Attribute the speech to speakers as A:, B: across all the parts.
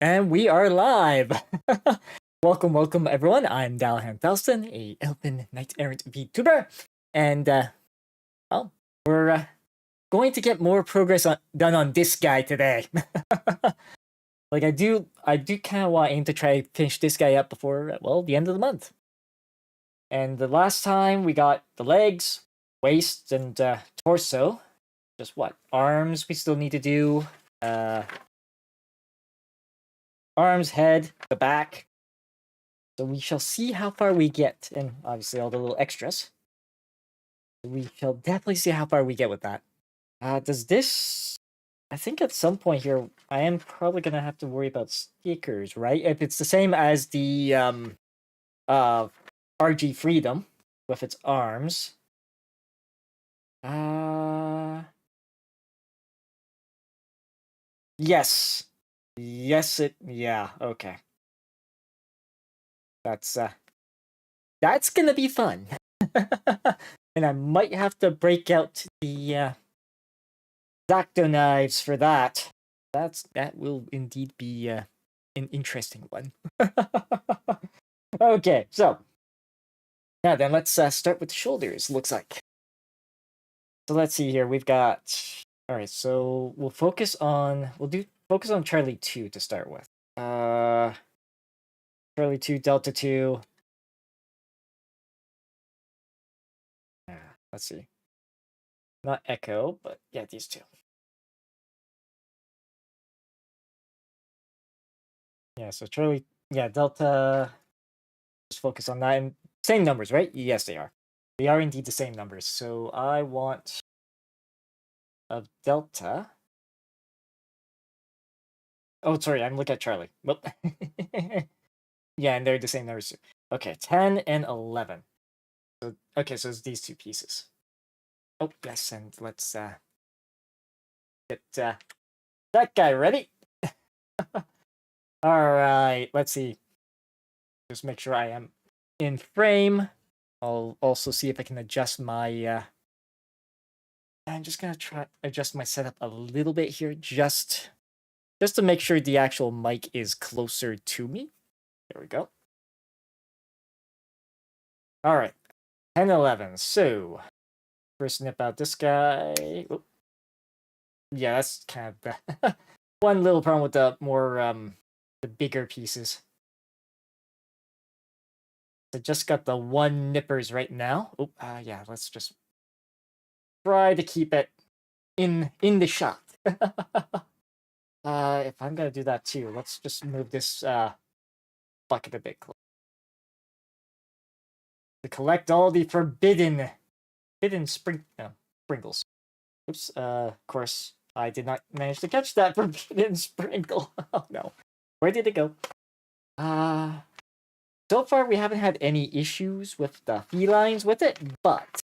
A: And we are live! welcome everyone. I'm Dalahan Thalstan, a Elven Knight Errant VTuber. And, well, we're going to get more progress done on this guy today. Like, I do kind of want to aim to try to finish this guy up before, well, the end of the month. And the last time we got the legs, waist, and torso. Just what? Arms we still need to do. Arms, head, the back. So we shall see how far we get, and obviously all the little extras. We shall definitely see how far we get with that. Does this... I think at some point here, I am probably going to have to worry about stickers, right? If it's the same as the RG Freedom with its arms. Yes. Yeah, okay. That's gonna be fun. And I might have to break out the Zacto knives for that. That will indeed be an interesting one. Okay, so now then let's start with the shoulders. Looks like. So let's see here. We've got. All right, so we'll focus on Charlie 2 to start with. Charlie 2, Delta 2. Let's see. Not Echo, but yeah, these two. Yeah, so Charlie, yeah, Delta, just focus on that. And same numbers, right? Yes, they are. They are indeed the same numbers. So I want of Delta. Oh, sorry, I'm looking at Charlie. Well, yeah, and they're the same numbers too. Okay, 10 and 11. So, okay, so it's these two pieces. Oh, yes, and let's get that guy ready. All right, let's see. Just make sure I am in frame. I'll also see if I can adjust my... I'm just going to try adjust my setup a little bit here, just to make sure the actual mic is closer to me. There we go. All right, 10, 11. So, first snip out this guy. Oop. Yeah, that's kind of bad. One little problem with the more, the bigger pieces. I just got the one nippers right now. Oh, yeah, let's just try to keep it in the shot. If I'm gonna do that too, let's just move this bucket a bit closer. To collect all the forbidden sprinkles. Oops, of course, I did not manage to catch that forbidden sprinkle. Oh no. Where did it go? So far we haven't had any issues with the felines with it, but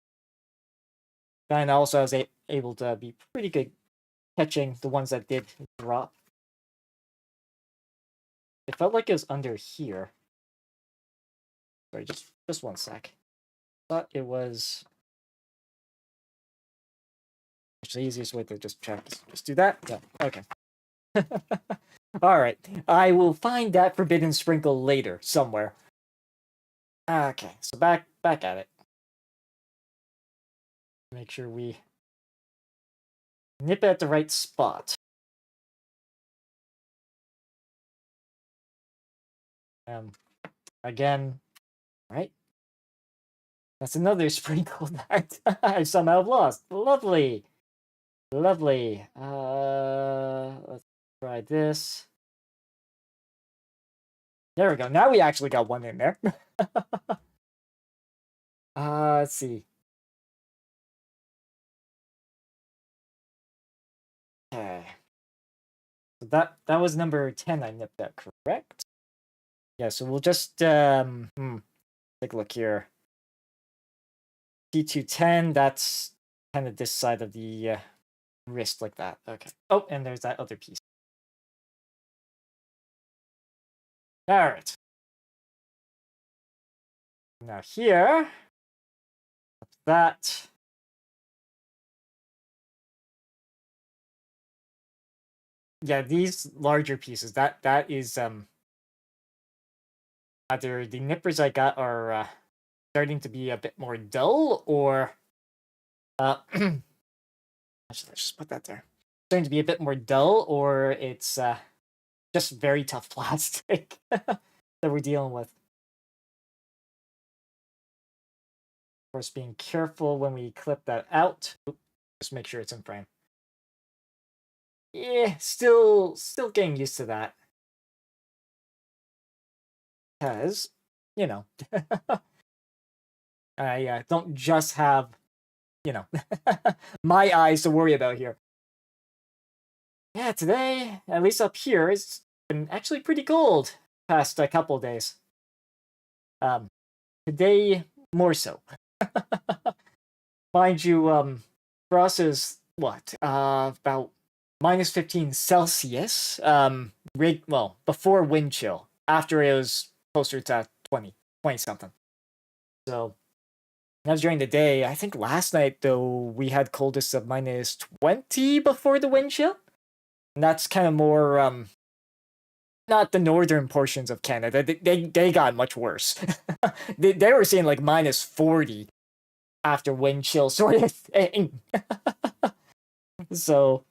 A: then also I was able to be pretty good catching the ones that did drop. It felt like it was under here. Sorry, just one sec. Thought it was... Actually, the easiest way to just check is just do that. Yeah, okay. Alright, I will find that forbidden sprinkle later, somewhere. Okay, so back at it. Make sure we nip it at the right spot. Again, right? That's another sprinkle that I somehow lost. Lovely. Lovely. Let's try this. There we go. Now we actually got one in there. Let's see. Okay. So that was number 10 I nipped that, correct? Yeah, so we'll just take a look here. T210, that's kind of this side of the wrist like that. Okay. Oh, and there's that other piece. All right. Now here, that. yeah, these larger pieces, that is either the nippers I got are starting to be a bit more dull, or actually, let's just put that there. Starting to be a bit more dull, or it's just very tough plastic that we're dealing with. Of course, being careful when we clip that out. Just make sure it's in frame. Yeah, still getting used to that. Because, you know, I don't just have, you know, my eyes to worry about here. Yeah, today, at least up here, it's been actually pretty cold past a couple days. Today, more so. Mind you, for us is what? About -15 Celsius. Well, before wind chill. After it was closer to 20 something. So that was during the day. I think last night though we had coldest of -20 before the wind chill. And that's kind of more not the northern portions of Canada. They got much worse. they were seeing like -40 after wind chill sort of thing. So,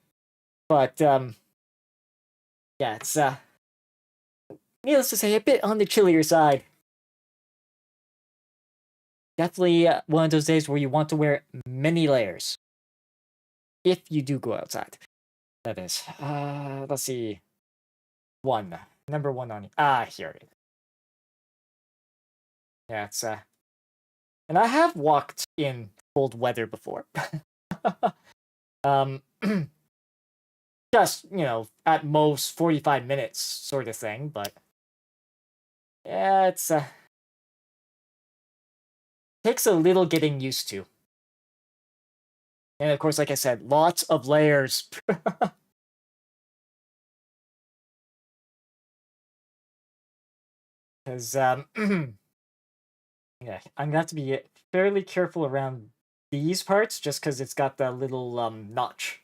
A: but yeah, it's needless to say a bit on the chillier side. Definitely one of those days where you want to wear many layers if you do go outside. That is. Let's see. Number one on here it is. Yeah, it's and I have walked in cold weather before. um just, at most 45 minutes sort of thing, but yeah, it's takes a little getting used to. And of course, like I said, lots of layers. Because yeah, I'm gonna have to be fairly careful around these parts just because it's got that little notch.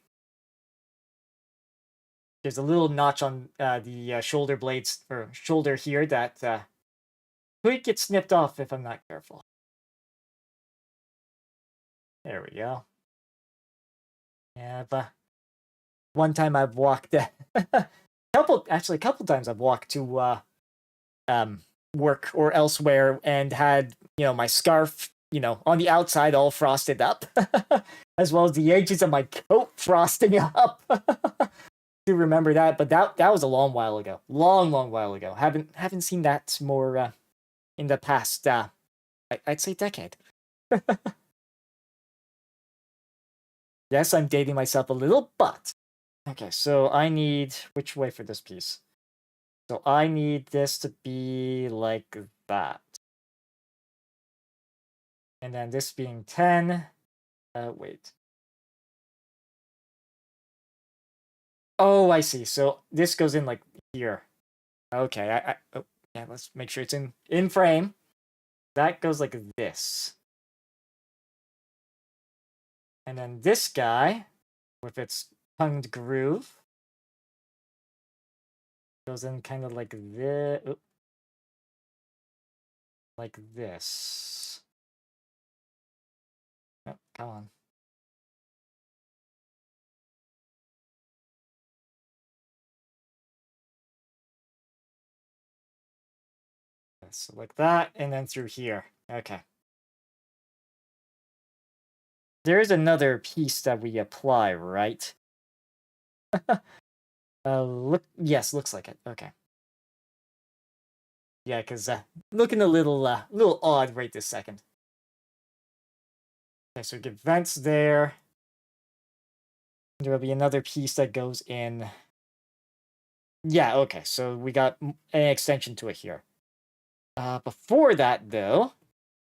A: There's a little notch on the shoulder blades or shoulder here that could get snipped off if I'm not careful. There we go. Yeah, but one time I've walked a couple times I've walked to um work or elsewhere and had, my scarf, on the outside all frosted up, as well as the edges of my coat frosting up. Do remember that, but that was a long while ago. Long while ago. Haven't seen that more in the past I'd say decade. Yes, I'm dating myself a little, but okay, so I need which way for this piece? So I need this to be like that. And then this being 10. Wait. Oh, I see. So this goes in like here. Okay, oh, yeah, let's make sure it's in frame. That goes like this. And then this guy, with its tongued groove, goes in kind of like this. Like this. Oh, come on. So like that, and then through here. Okay. There is another piece that we apply, right? Yes, looks like it. Okay. Yeah, because looking a little odd right this second. Okay, so we get vents there. There will be another piece that goes in. Yeah, okay, so we got an extension to it here. Before that, though,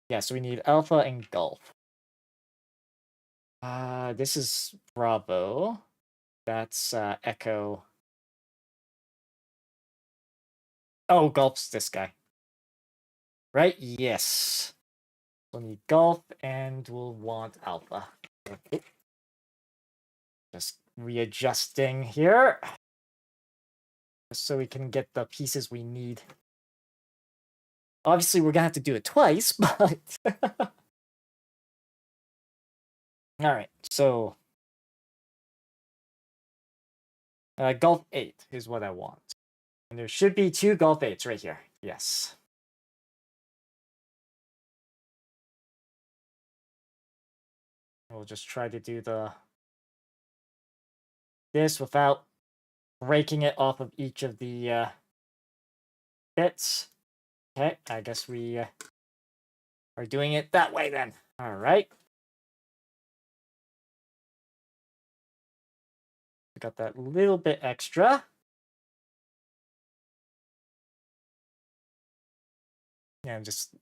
A: yeah, so we need Alpha and Gulf. This is Bravo. That's Echo. Oh, Gulf's this guy. Right? Yes. We'll need Gulf, and we'll want Alpha. Okay. Just readjusting here. so we can get the pieces we need. Obviously, we're gonna have to do it twice, but all right. So golf 8 is what I want, and there should be 2 golf 8s right here. Yes. We'll just try to do this without breaking it off of each of the bits. Okay, I guess we are doing it that way then. All right. We got that little bit extra. And just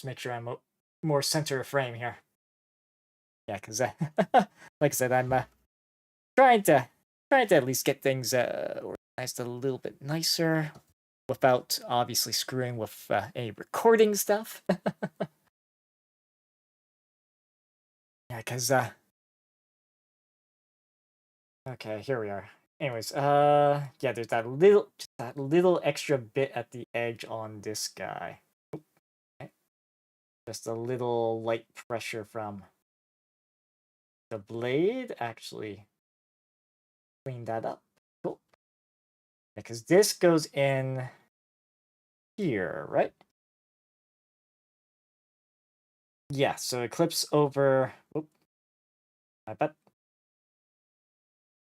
A: make sure I'm more center of frame here. Yeah, because like I said, I'm trying to at least get things organized a little bit nicer without obviously screwing with any recording stuff. Yeah, because okay, here we are. Anyways, yeah, there's that little extra bit at the edge on this guy. Okay. Just a little light pressure from the blade. Actually, clean that up. Cool. Because this goes in here, right? Yeah, so it clips over. Oop, I bet.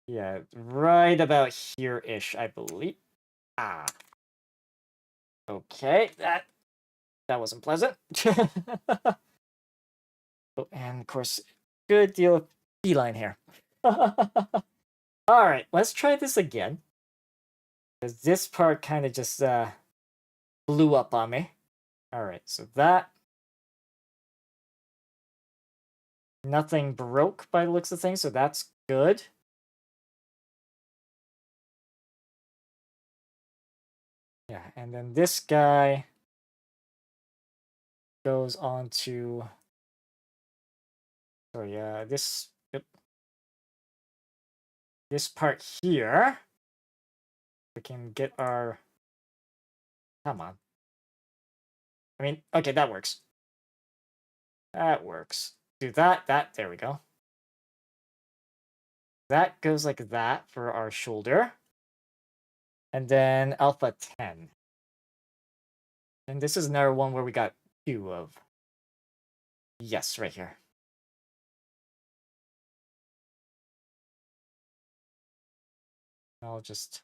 A: Yeah, right about here-ish, I believe. Ah. Okay, that wasn't pleasant. Oh, and of course, good deal of beeline here. Alright, let's try this again. Because this part kind of just blew up on me. Alright, so that. Nothing broke by the looks of things, so that's good. Yeah, and then this guy goes on to. Sorry, this. Yep. This part here. We can get our. Come on. I mean, okay, that works. That works. Do that, there we go. That goes like that for our shoulder. And then alpha 10. And this is another one where we got 2 of. Yes, right here. I'll just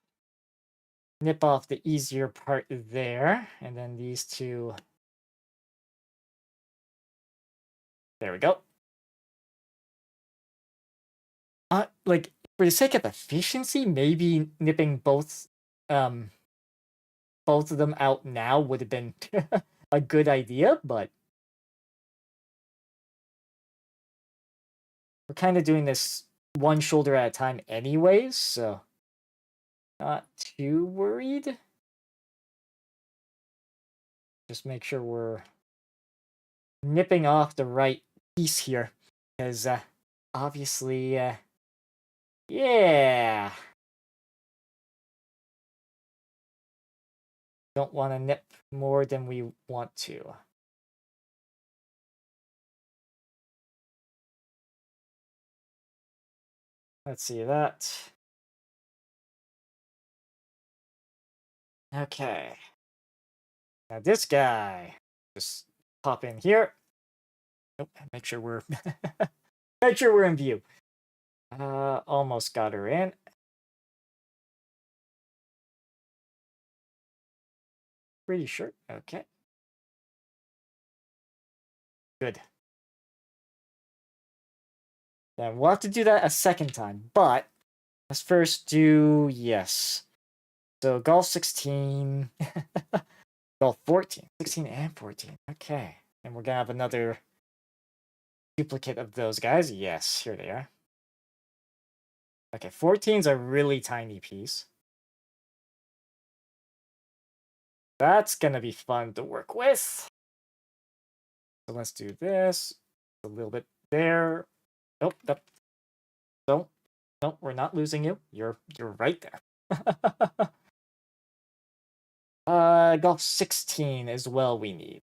A: nip off the easier part there. And then these 2. There we go. Like, for the sake of efficiency, maybe nipping both of them out now would have been a good idea, but we're kind of doing this one shoulder at a time anyways, so not too worried. Just make sure we're nipping off the right piece here, because obviously, yeah, don't want to nip more than we want to. Let's see that. Okay. Now this guy, just pop in here. Nope, make sure we're make sure we're in view. Almost got her in. Pretty sure. Okay. Good. Then we'll have to do that a second time, but let's first do yes. So golf 16, golf 14, 16 and 14. Okay. And we're gonna have another duplicate of those guys. Yes, here they are. Okay, 14's a really tiny piece. That's gonna be fun to work with. So let's do this. A little bit there. Nope, nope. Don't, we're not losing you. You're right there. Golf 16 as well we need.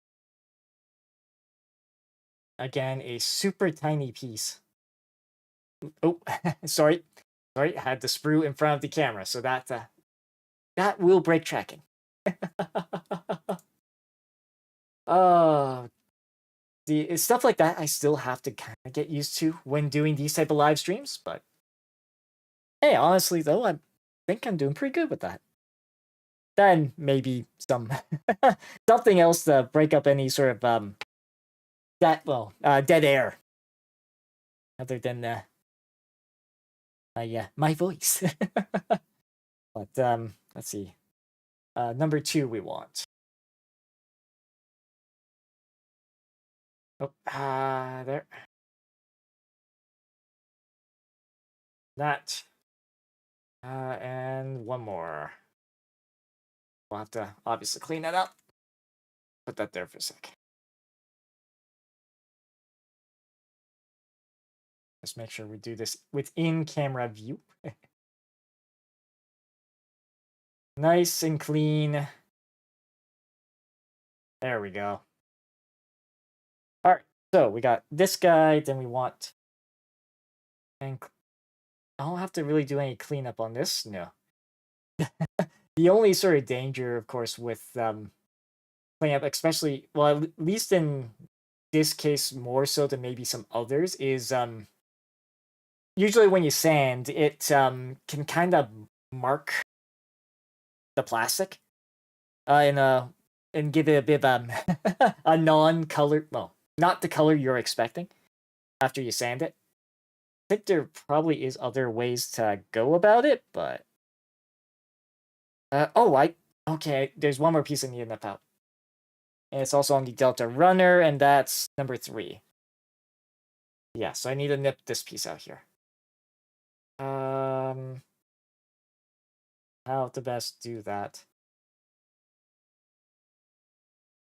A: Again, a super tiny piece. Oh, sorry. Sorry, I had the sprue in front of the camera, so that will break tracking. uh, the stuff like that I still have to kind of get used to when doing these type of live streams, but hey, honestly though, I think I'm doing pretty good with that. Then maybe some something else to break up any sort of dead air, other than my voice. But let's see. Number 2 we want. Oh, there. That. And one more. We'll have to obviously clean that up. Put that there for a sec. Just make sure we do this within camera view. Nice and clean. There we go. All right, so we got this guy, then we want... And I don't have to really do any cleanup on this, no. The only sort of danger, of course, with cleanup, especially, well, at least in this case more so than maybe some others, is usually when you sand, it can kind of mark the plastic and give it a bit of a non-color, well, not the color you're expecting after you sand it. I think there probably is other ways to go about it, but okay, there's one more piece I need to nip out. And it's also on the Delta Runner, and that's number 3. Yeah, so I need to nip this piece out here. How to best do that?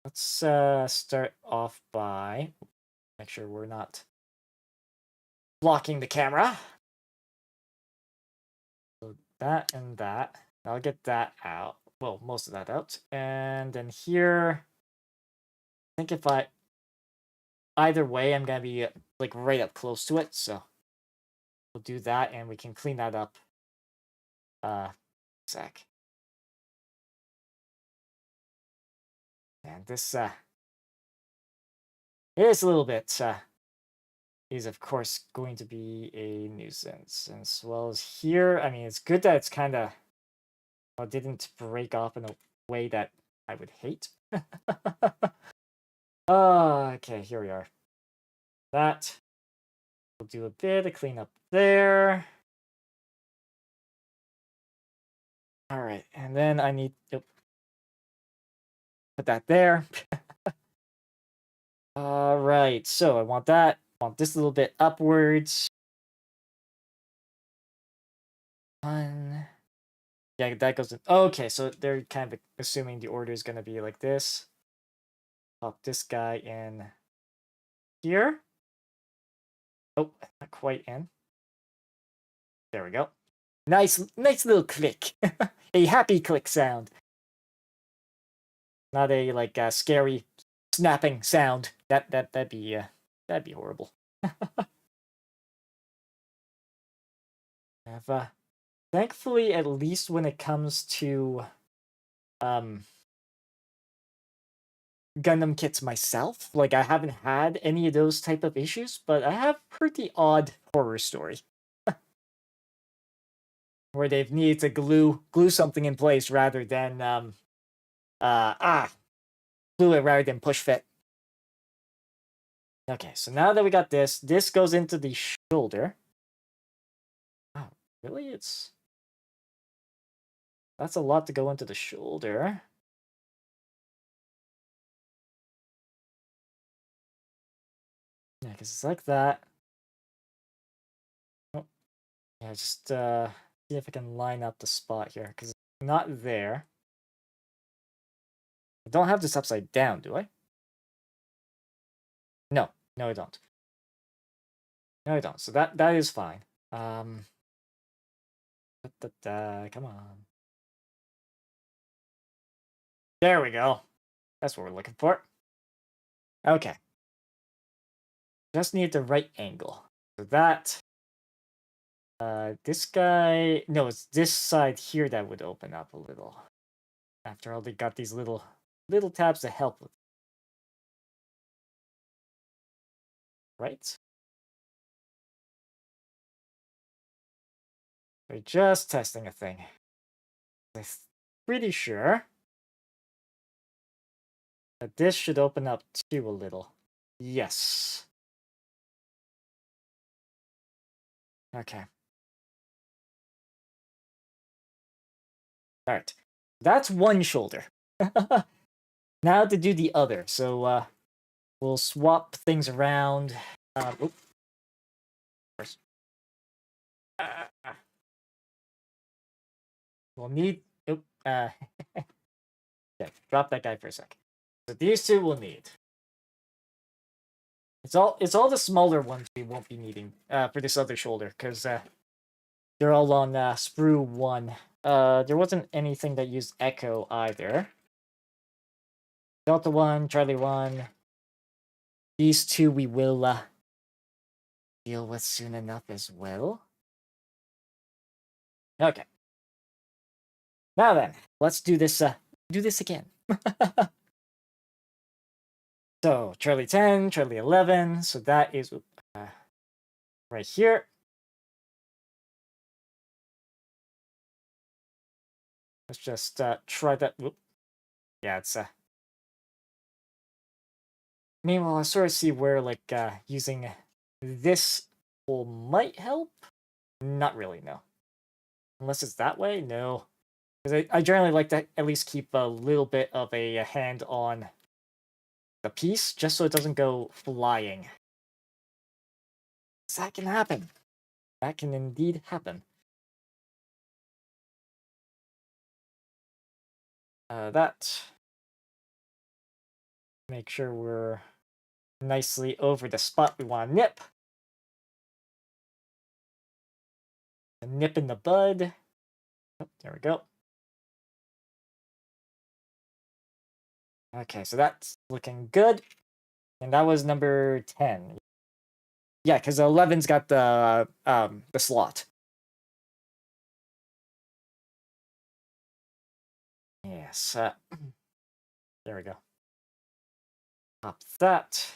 A: Let's start off by make sure we're not blocking the camera. So that and that. I'll get that out. Well, most of that out. And then here, I think if either way, I'm gonna be like right up close to it. So we'll do that, and we can clean that up. Sec. And this is a little bit is of course going to be a nuisance, as well as here. I mean, it's good that it's kind of didn't break off in a way that I would hate. Okay, here we are. That we'll do a bit of cleanup there. All right, and then I need to put that there. All right, so I want that. I want this a little bit upwards. One. Yeah, that goes in. Okay, so they're kind of assuming the order is going to be like this. Pop this guy in here. Oh, not quite in. There we go. Nice little click. A happy click sound. Not a like scary snapping sound. That'd be horrible. Thankfully, at least when it comes to Gundam kits myself, like I haven't had any of those type of issues, but I have pretty odd horror story where they've needed to glue something in place rather than glue it rather than push fit. Okay, so now that we got this goes into the shoulder. Oh, really? That's a lot to go into the shoulder. Yeah, because it's like that. Oh, yeah, just see if I can line up the spot here, because it's not there. I don't have this upside down, do I? No, I don't. No, I don't. So that is fine. Come on. There we go. That's what we're looking for. Okay. Just need the right angle. So that. This guy. No, it's this side here that would open up a little. After all, they got these little tabs to help with. Right? We're just testing a thing. I'm pretty sure that this should open up too a little. Yes. Okay. Alright. That's one shoulder. Now to do the other. So we'll swap things around. Oops. First. We'll need. Oop. Okay, drop that guy for a sec. So these two we'll need. It's all the smaller ones we won't be needing for this other shoulder, because they're all on sprue 1. There wasn't anything that used echo either. Delta 1, Charlie 1. These two we will deal with soon enough as well. Okay. Now then, let's do this again. So, Charlie 10, Charlie 11, so that is right here. Let's just try that. Whoop. Yeah, it's meanwhile, I sort of see where like using this tool might help. Not really, no. Unless it's that way, no. Because I generally like to at least keep a little bit of a hand on the piece, just so it doesn't go flying. That can happen. That can indeed happen. That. Make sure we're nicely over the spot we want to nip. A nip in the bud. Oh, there we go. Okay, so that's looking good. And that was number 10. Yeah, because 11's got the slot. Yes. There we go. Pop that.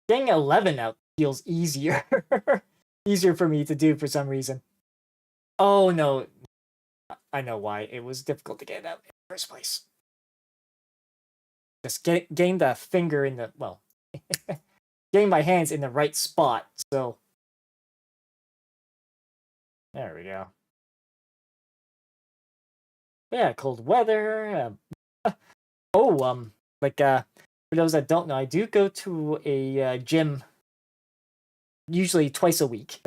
A: Getting 11 out feels easier. Easier for me to do for some reason. Oh, no. I know why. It was difficult to get out in the first place. Just getting the finger in the... Well, getting my hands in the right spot, so... There we go. Yeah, cold weather. Like, for those that don't know, I do go to a gym usually twice a week.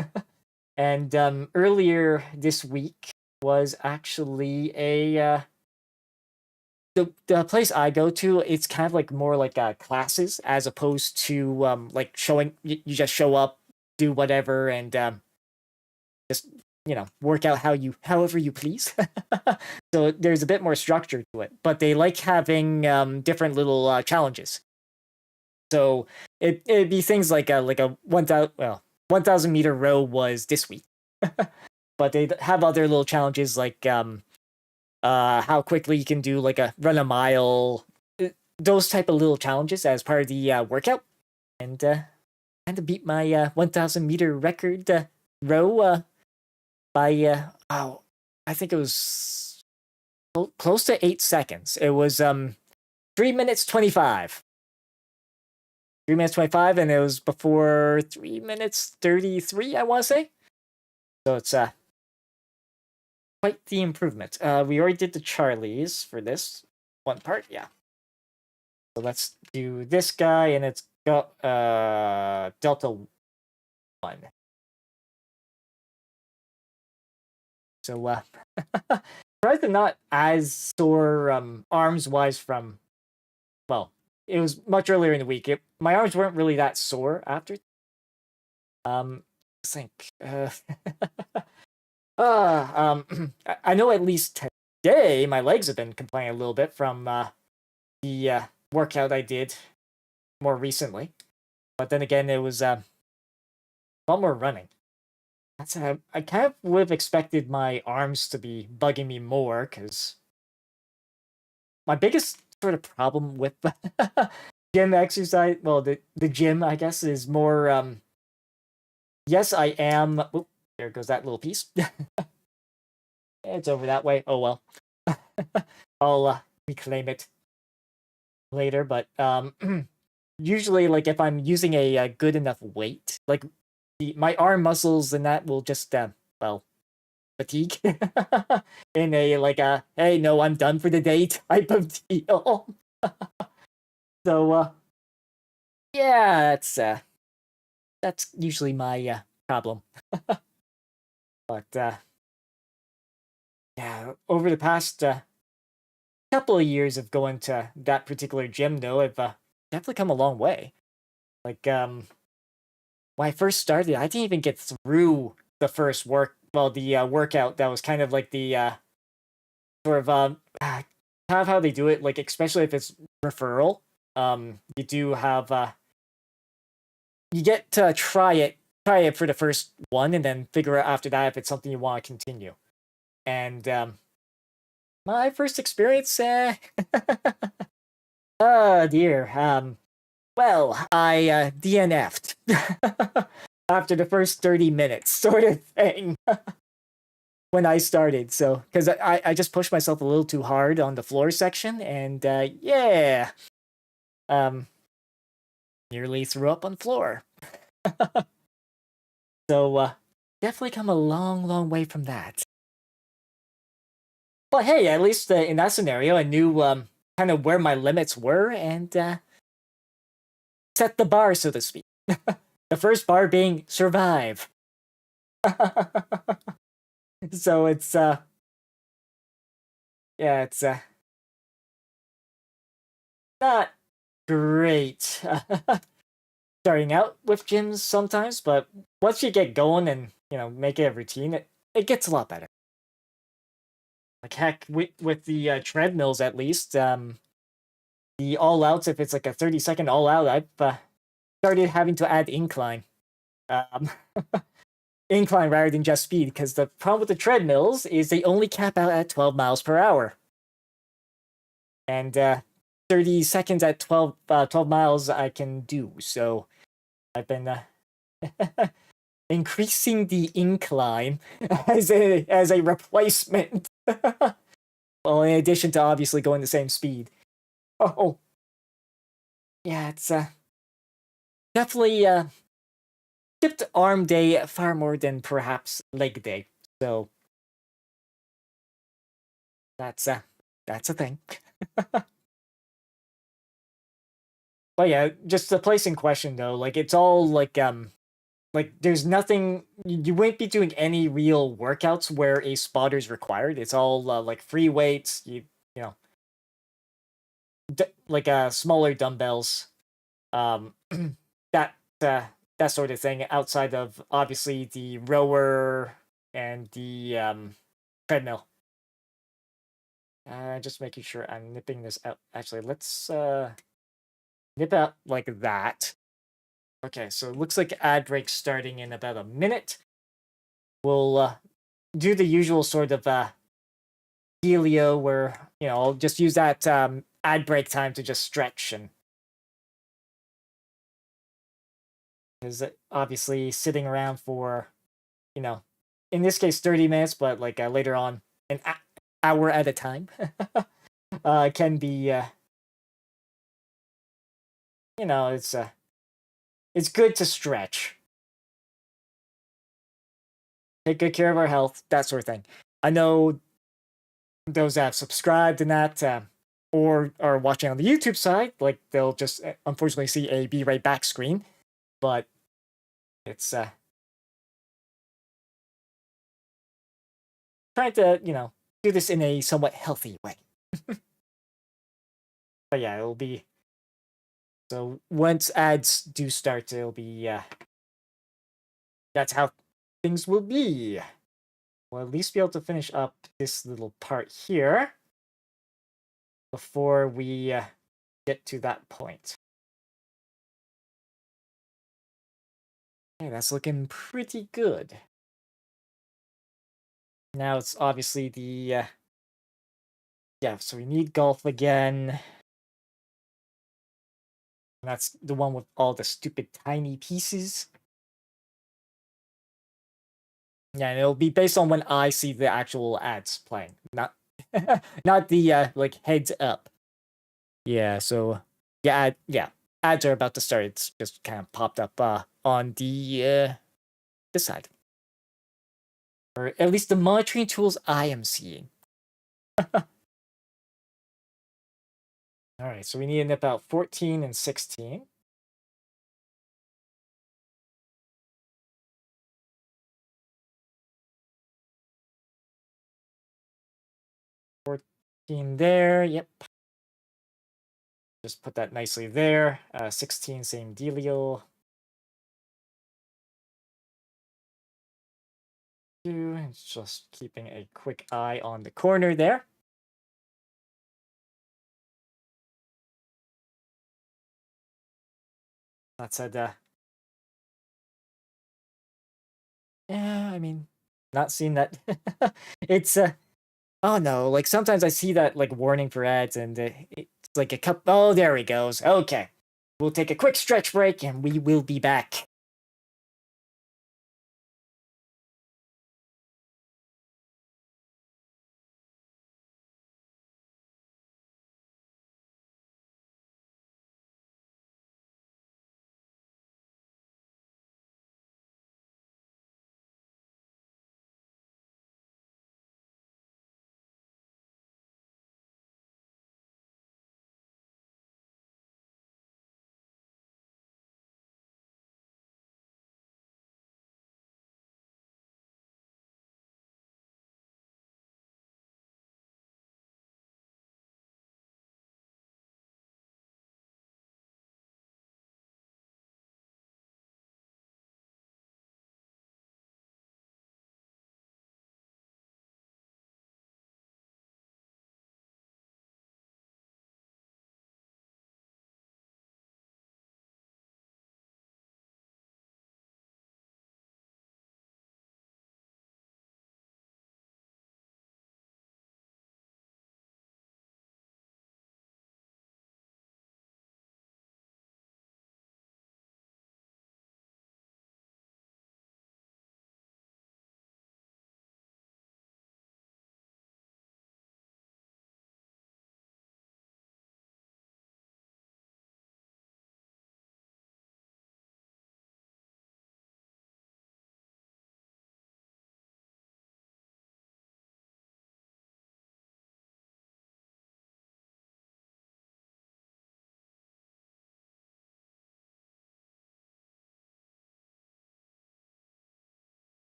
A: And earlier this week was actually a the place I go to. It's kind of like more like classes as opposed to like showing. You just show up, do whatever, and just work out however you please. So there's a bit more structure to it, but they like having different little challenges. So it'd be things like a 1,000 meter row was this week. But they have other little challenges like how quickly you can do like a run a mile, those type of little challenges as part of the workout, and to beat my 1,000 meter record row by I think it was close to 8 seconds. It was 3 minutes 25. 3 minutes 25, and it was before 3 minutes 33, I want to say. So it's quite the improvement. We already did the Charlies for this one part, yeah. So let's do this guy, and it's got Delta 1. So probably not as sore arms-wise from, well, it was much earlier in the week. My arms weren't really that sore after. I think. I know at least 10 today my legs have been complaining a little bit from the workout I did more recently. But then again, it was a lot more running. That's I kind of would have expected my arms to be bugging me more because my biggest sort of problem with gym exercise, well, the gym, I guess, is more. Yes, I am. Oop, there goes that little piece. It's over that way. Oh well. I'll reclaim it later. But usually, like if I'm using a good enough weight, like my arm muscles and that will just well fatigue in a like a hey no I'm done for the day type of deal. So yeah, that's usually my problem. But yeah, over the past couple of years of going to that particular gym, though, I've definitely come a long way. Like when I first started, I didn't even get through the first the workout that was kind of like the sort of kind of how they do it, like especially if it's referral. You do have you get to try it for the first one, and then figure out after that if it's something you want to continue. And my first experience, oh dear, well, I DNF'd after the first 30 minutes, sort of thing. When I started, so because I just pushed myself a little too hard on the floor section, and yeah, um, nearly threw up on the floor. So definitely come a long way from that. But hey, at least in that scenario, I knew kind of where my limits were and set the bar, so to speak. The first bar being survive. So it's yeah, it's not great starting out with gyms sometimes, but once you get going and make it a routine, it gets a lot better. Like heck, with the treadmills at least, the all outs, if it's like a 30-second all out, I've started having to add incline. Um, incline rather than just speed, because the problem with the treadmills is they only cap out at 12 miles per hour. And 30 seconds at 12 miles I can do. So I've been increasing the incline as a replacement. Well, in addition to obviously going the same speed. Oh, yeah, it's definitely skipped arm day far more than perhaps leg day. So that's a thing. But yeah, just the place in question though, like it's all like there's nothing you wouldn't be doing any real workouts where a spotter is required. It's all like free weights, you know, like smaller dumbbells, um, that that sort of thing. Outside of obviously the rower and the treadmill. Just making sure I'm nipping this out. Actually, let's nip out like that. Okay, so it looks like ad break starting in about a minute. We'll do the usual sort of dealio where I'll just use that ad break time to just stretch, and because obviously sitting around for in this case 30 minutes, but like later on an hour at a time can be it's good to stretch, take good care of our health, that sort of thing. I know those that have subscribed and that or are watching on the YouTube side, like they'll just unfortunately see a be right back screen, but it's trying to do this in a somewhat healthy way. But yeah, it'll be so once ads do start, it'll be that's how things will be. we'll at least be able to finish up this little part here before we get to that point. Okay, that's looking pretty good. Now it's obviously the yeah, so we need golf again. And that's the one with all the stupid tiny pieces. Yeah, and it'll be based on when I see the actual ads playing, not not the like heads up. Yeah, so yeah, yeah, ads are about to start. It's just kind of popped up on the this side, or at least the monitoring tools I am seeing. All right, so we need about 14 and 16. There, yep. Just put that nicely there. 16, same dealio. Just keeping a quick eye on the corner there. That said, yeah, I mean, not seeing that. It's oh no, like sometimes I see that like warning for ads, and it's like a cup. Oh, there he goes. Okay, we'll take a quick stretch break, and we will be back.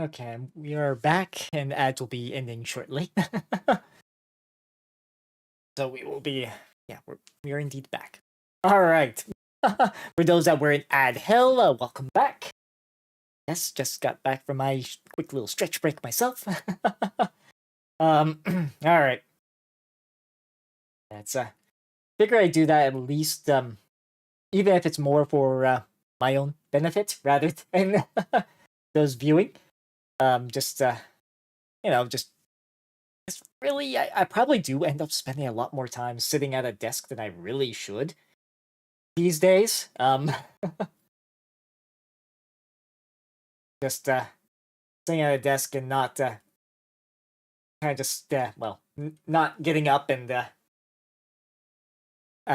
A: Okay, we are back, and ads will be ending shortly. So we will be, yeah, we are indeed back. All right. For those that were in ad hell, welcome back. Yes, just got back from my quick little stretch break myself. All right. That's figure I do that at least, even if it's more for my own benefit rather than those viewing. Just you know, just it's really, I probably do end up spending a lot more time sitting at a desk than I really should these days. Just sitting at a desk and not kind of just well, not getting up and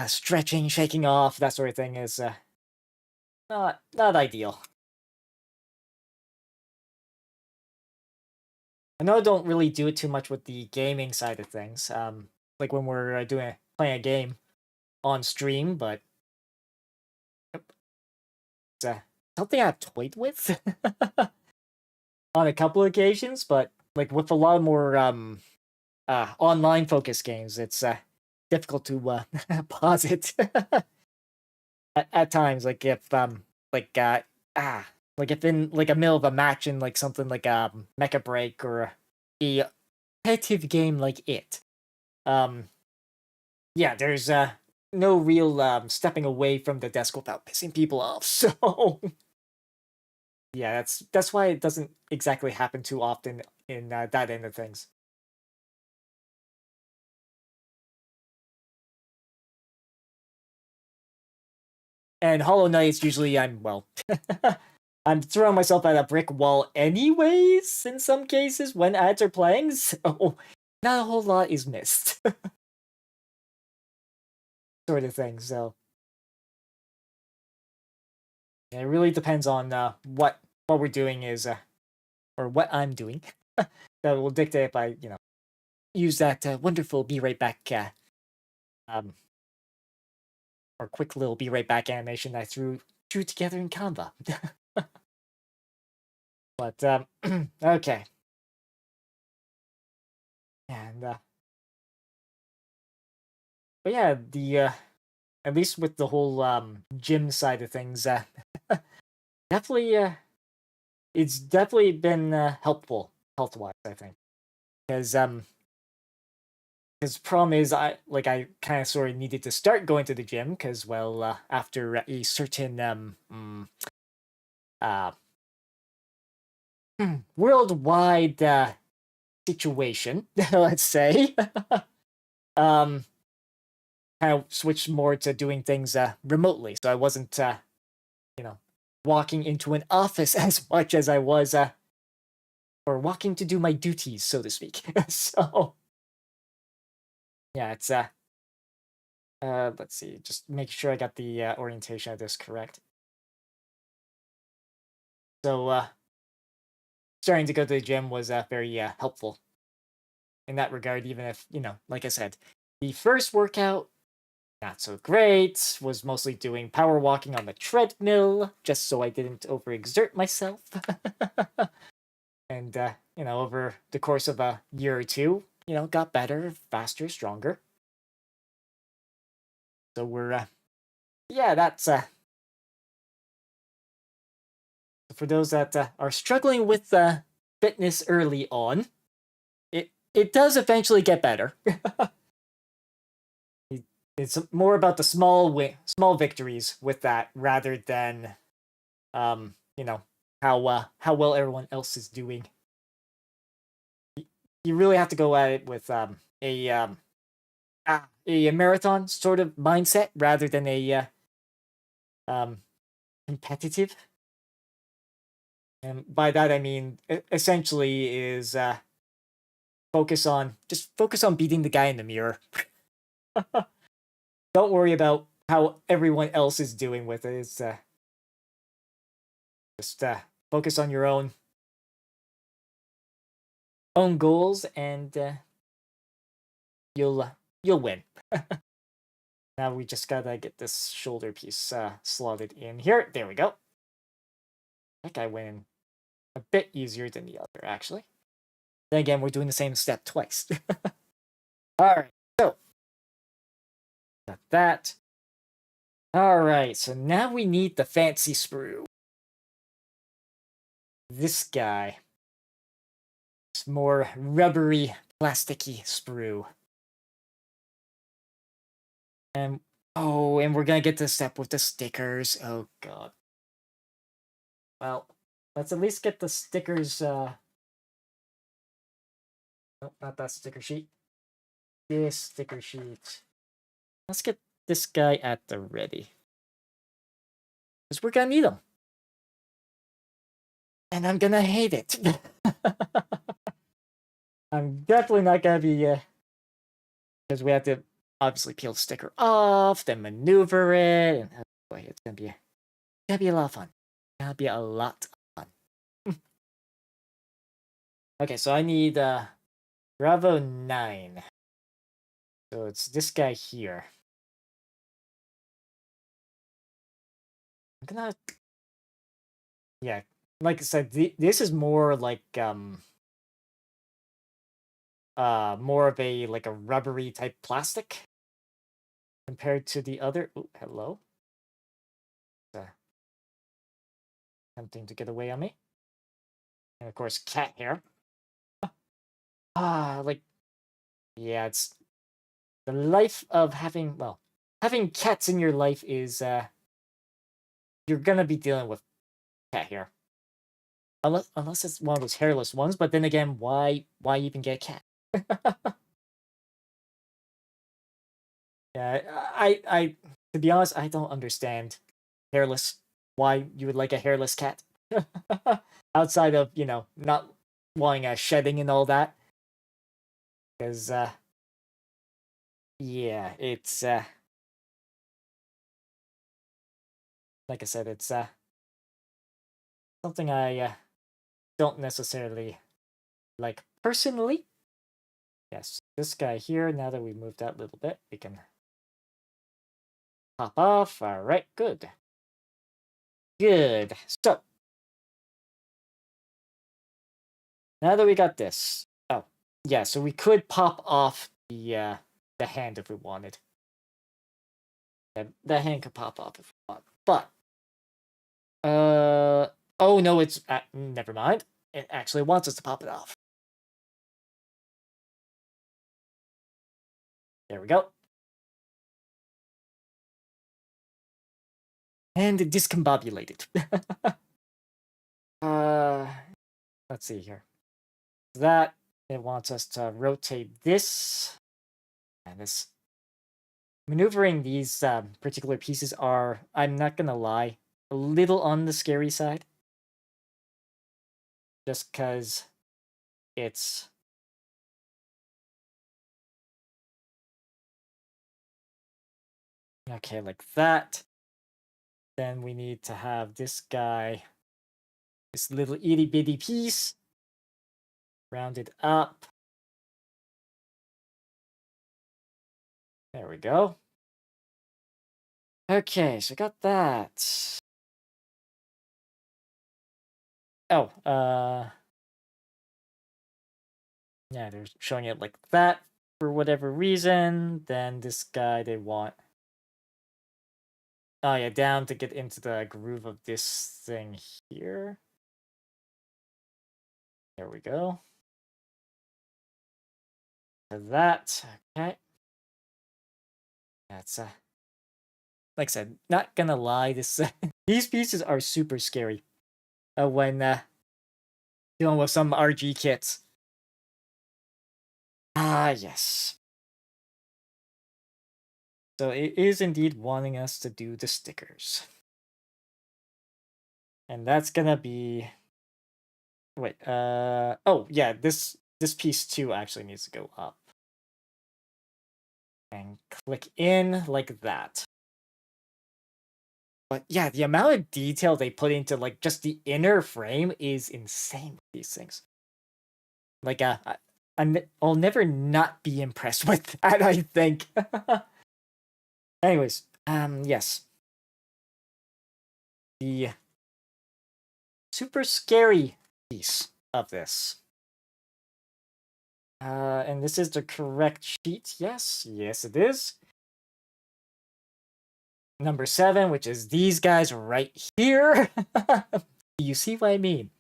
A: stretching, shaking off, that sort of thing is not ideal. I know I don't really do it too much with the gaming side of things. Like when we're playing a game on stream, but it's something I've toyed with. on a couple of occasions, but like with a lot more online focused games, it's difficult to pause it at times. Like if like like if in like a middle of a match in like something like Mecha Break or a competitive game like it, yeah, there's no real stepping away from the desk without pissing people off. So yeah, that's why it doesn't exactly happen too often in that end of things. And Hollow Knight's usually I'm throwing myself at a brick wall anyways in some cases when ads are playing, so not a whole lot is missed. Sort of thing. So it really depends on what we're doing is or what I'm doing that will dictate if I use that wonderful be right back um or quick little be right back animation I threw together in Canva. But okay. And but yeah, the at least with the whole gym side of things, definitely it's definitely been helpful health wise, I think. Because problem is I kind of sort of needed to start going to the gym because well after a certain uh worldwide situation, let's say, um kind of switched more to doing things remotely, so I wasn't you know walking into an office as much as I was or walking to do my duties, so to speak. So yeah, it's let's see, just make sure I got the orientation of this correct. So starting to go to the gym was very helpful in that regard, even if like I said, the first workout not so great, was mostly doing power walking on the treadmill just so I didn't overexert myself. And over the course of a year or two, got better, faster, stronger. So we're yeah, that's for those that are struggling with fitness early on, it does eventually get better. It's more about the small victories with that rather than how well everyone else is doing. You really have to go at it with a marathon sort of mindset rather than a um competitive. And by that I mean essentially is focus on beating the guy in the mirror. Don't worry about how everyone else is doing with it. It's just focus on your own goals, and you'll win. Now we just gotta get this shoulder piece slotted in here. There we go. That guy went in a bit easier than the other, actually. Then again, we're doing the same step twice. Alright, so got that. Alright, so now we need the fancy sprue. This guy. It's more rubbery, plasticky sprue. And and we're gonna get to step with the stickers. Oh god. Well, let's at least get the stickers. Nope, not that sticker sheet. This sticker sheet. Let's get this guy at the ready. Because we're gonna need him. And I'm gonna hate it. I'm definitely not gonna be, because we have to obviously peel the sticker off, then maneuver it, and oh boy, it's gonna be a lot of fun. It's gonna be a lot of fun. Okay, so I need Bravo 9. So it's this guy here. I'm gonna... Yeah, like I said, this is more like more of a like a rubbery type plastic compared to the other. Ooh, hello. Attempting to get away on me. And of course, cat hair. Like, yeah, it's the life of having, well, having cats in your life is, you're gonna be dealing with cat hair. Unless it's one of those hairless ones, but then again, why even get a cat? Yeah, to be honest, I don't understand hairless, why you would like a hairless cat. Outside of, not wanting a shedding and all that. Because, yeah, it's, like I said, it's, something I, don't necessarily like personally. Yes, this guy here, now that we moved that little bit, we can pop off. All right, good. Good. So, now that we got this. Oh, yeah, so we could pop off the hand if we wanted. The hand could pop off if we want. But, oh no, it's, never mind. It actually wants us to pop it off. There we go. And discombobulated. Let's see here. That, it wants us to rotate this. And this. Maneuvering these particular pieces are, I'm not gonna lie, a little on the scary side. Just because it's... Okay, like that. Then we need to have this guy, this little itty bitty piece, rounded up. There we go. Okay, so got that. Oh, yeah, they're showing it like that for whatever reason. Then this guy, they want... Oh yeah, down to get into the groove of this thing here. There we go. That, okay. That's, like I said, not gonna lie, this these pieces are super scary when dealing with some RG kits. Ah, yes. So it is indeed wanting us to do the stickers. And that's gonna be... Wait, oh, yeah, this piece too actually needs to go up. And click in like that. But yeah, the amount of detail they put into like just the inner frame is insane with these things. Like, I'll never not be impressed with that, I think. Anyways, yes. The super scary piece of this. And this is the correct sheet. Yes, yes it is. Number 7, which is these guys right here. You see what I mean?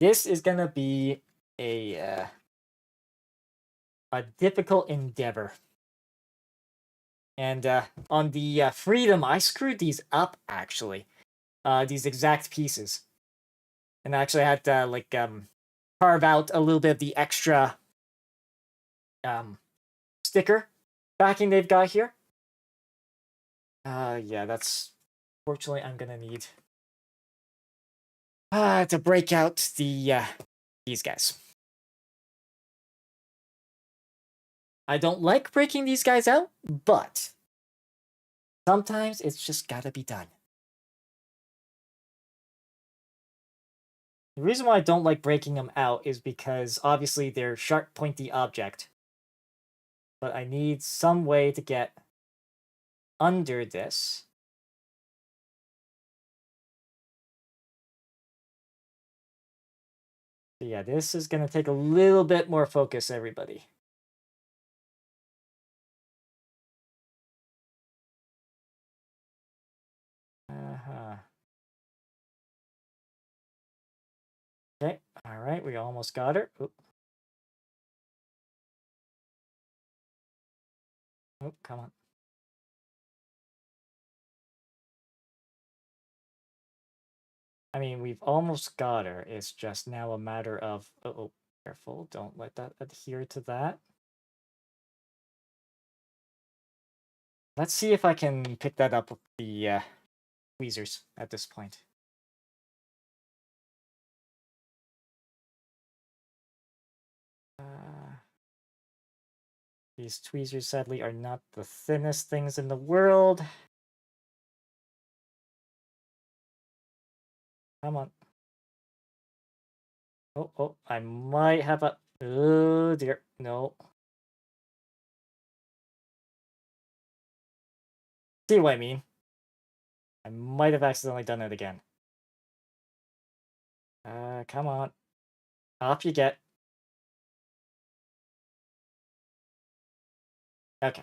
A: This is gonna be a difficult endeavor. And on the Freedom, I screwed these up, actually. These exact pieces. And I actually had to, like, carve out a little bit of the extra sticker backing they've got here. Yeah, that's... Fortunately, I'm gonna need to break out these guys. I don't like breaking these guys out, but sometimes it's just gotta be done. The reason why I don't like breaking them out is because obviously they're sharp, pointy object. But I need some way to get under this. Yeah, this is gonna take a little bit more focus, everybody. Okay, all right, we almost got her. Oop. Oh, come on. I mean, we've almost got her. It's just now a matter of... Oh, careful. Don't let that adhere to that. Let's see if I can pick that up with the tweezers at this point. These tweezers, sadly, are not the thinnest things in the world. Come on. Oh, I might have a... Oh, dear. No. See what I mean? I might have accidentally done it again. Come on. Off you get. Okay.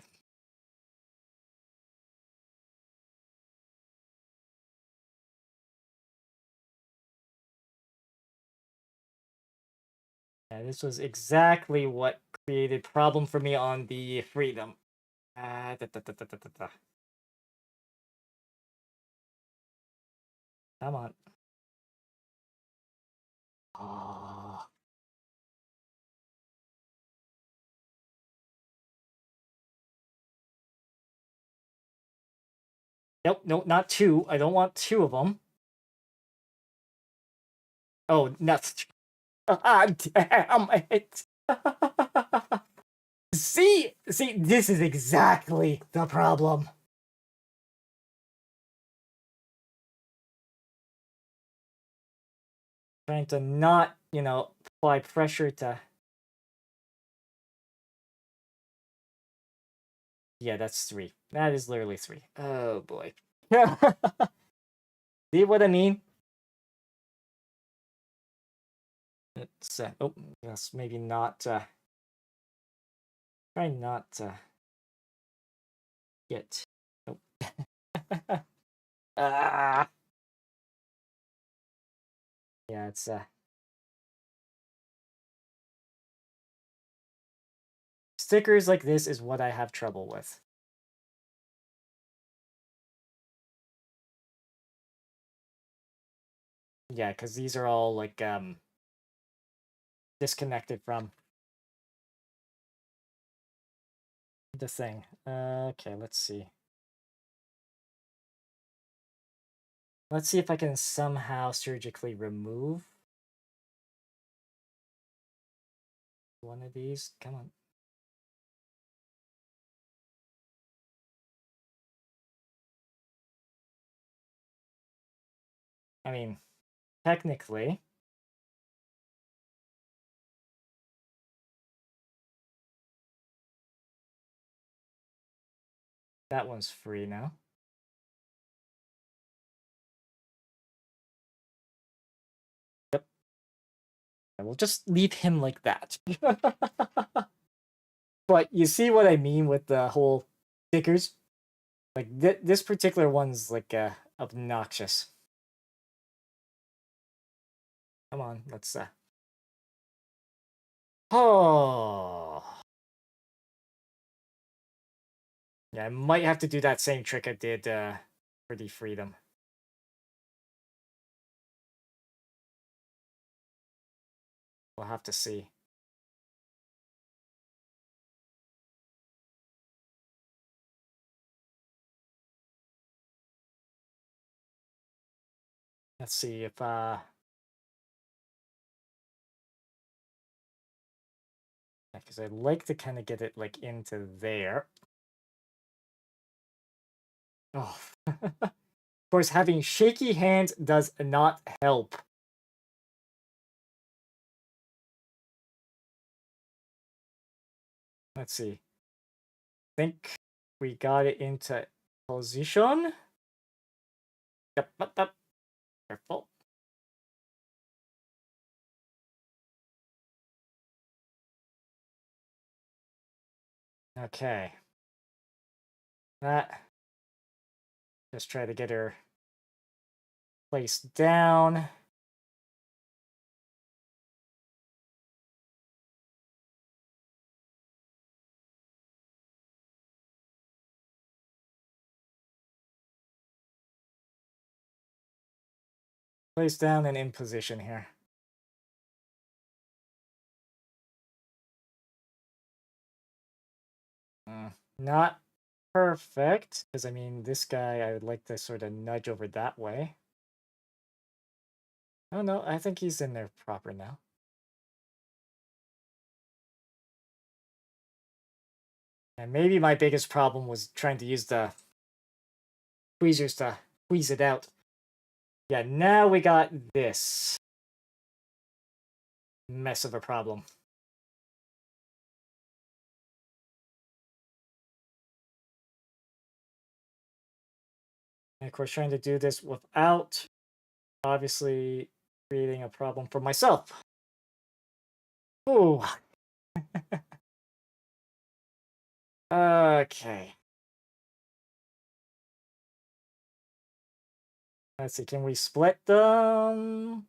A: Yeah, this was exactly what created problem for me on the freedom. Da, da, da, da, da, da, da. Come on. Oh. Nope, nope, not two. I don't want two of them. Oh, nuts. Ah, damn it. See, this is exactly the problem. Trying to not, apply pressure to... Yeah, that's 3. That is literally 3. Oh, boy. See what I mean? It's, oh, yes, maybe not, try not to get... Oh. Ah! Yeah, it's, stickers like this is what I have trouble with. Yeah, because these are all, like, disconnected from the thing. Okay, let's see. Let's see if I can somehow surgically remove one of these. Come on. I mean, technically... That one's free now. Yep. I will just leave him like that. But you see what I mean with the whole stickers? Like, this particular one's, like, obnoxious. Come on, let's, Oh! Yeah, I might have to do that same trick I did, for the freedom. We'll have to see. Let's see if, because I'd like to kind of get it, like, into there. Oh. Of course, having shaky hands does not help. Let's see. I think we got it into position. Yep. Careful. Okay. That. Just try to get her placed down. Place down and in position here. Not perfect, because I mean, this guy I would like to sort of nudge over that way. Oh no, I think he's in there proper now. And maybe my biggest problem was trying to use the tweezers to squeeze it out. Yeah, now we got this mess of a problem. And of course, trying to do this without obviously creating a problem for myself. Ooh. Okay. Let's see, can we split them?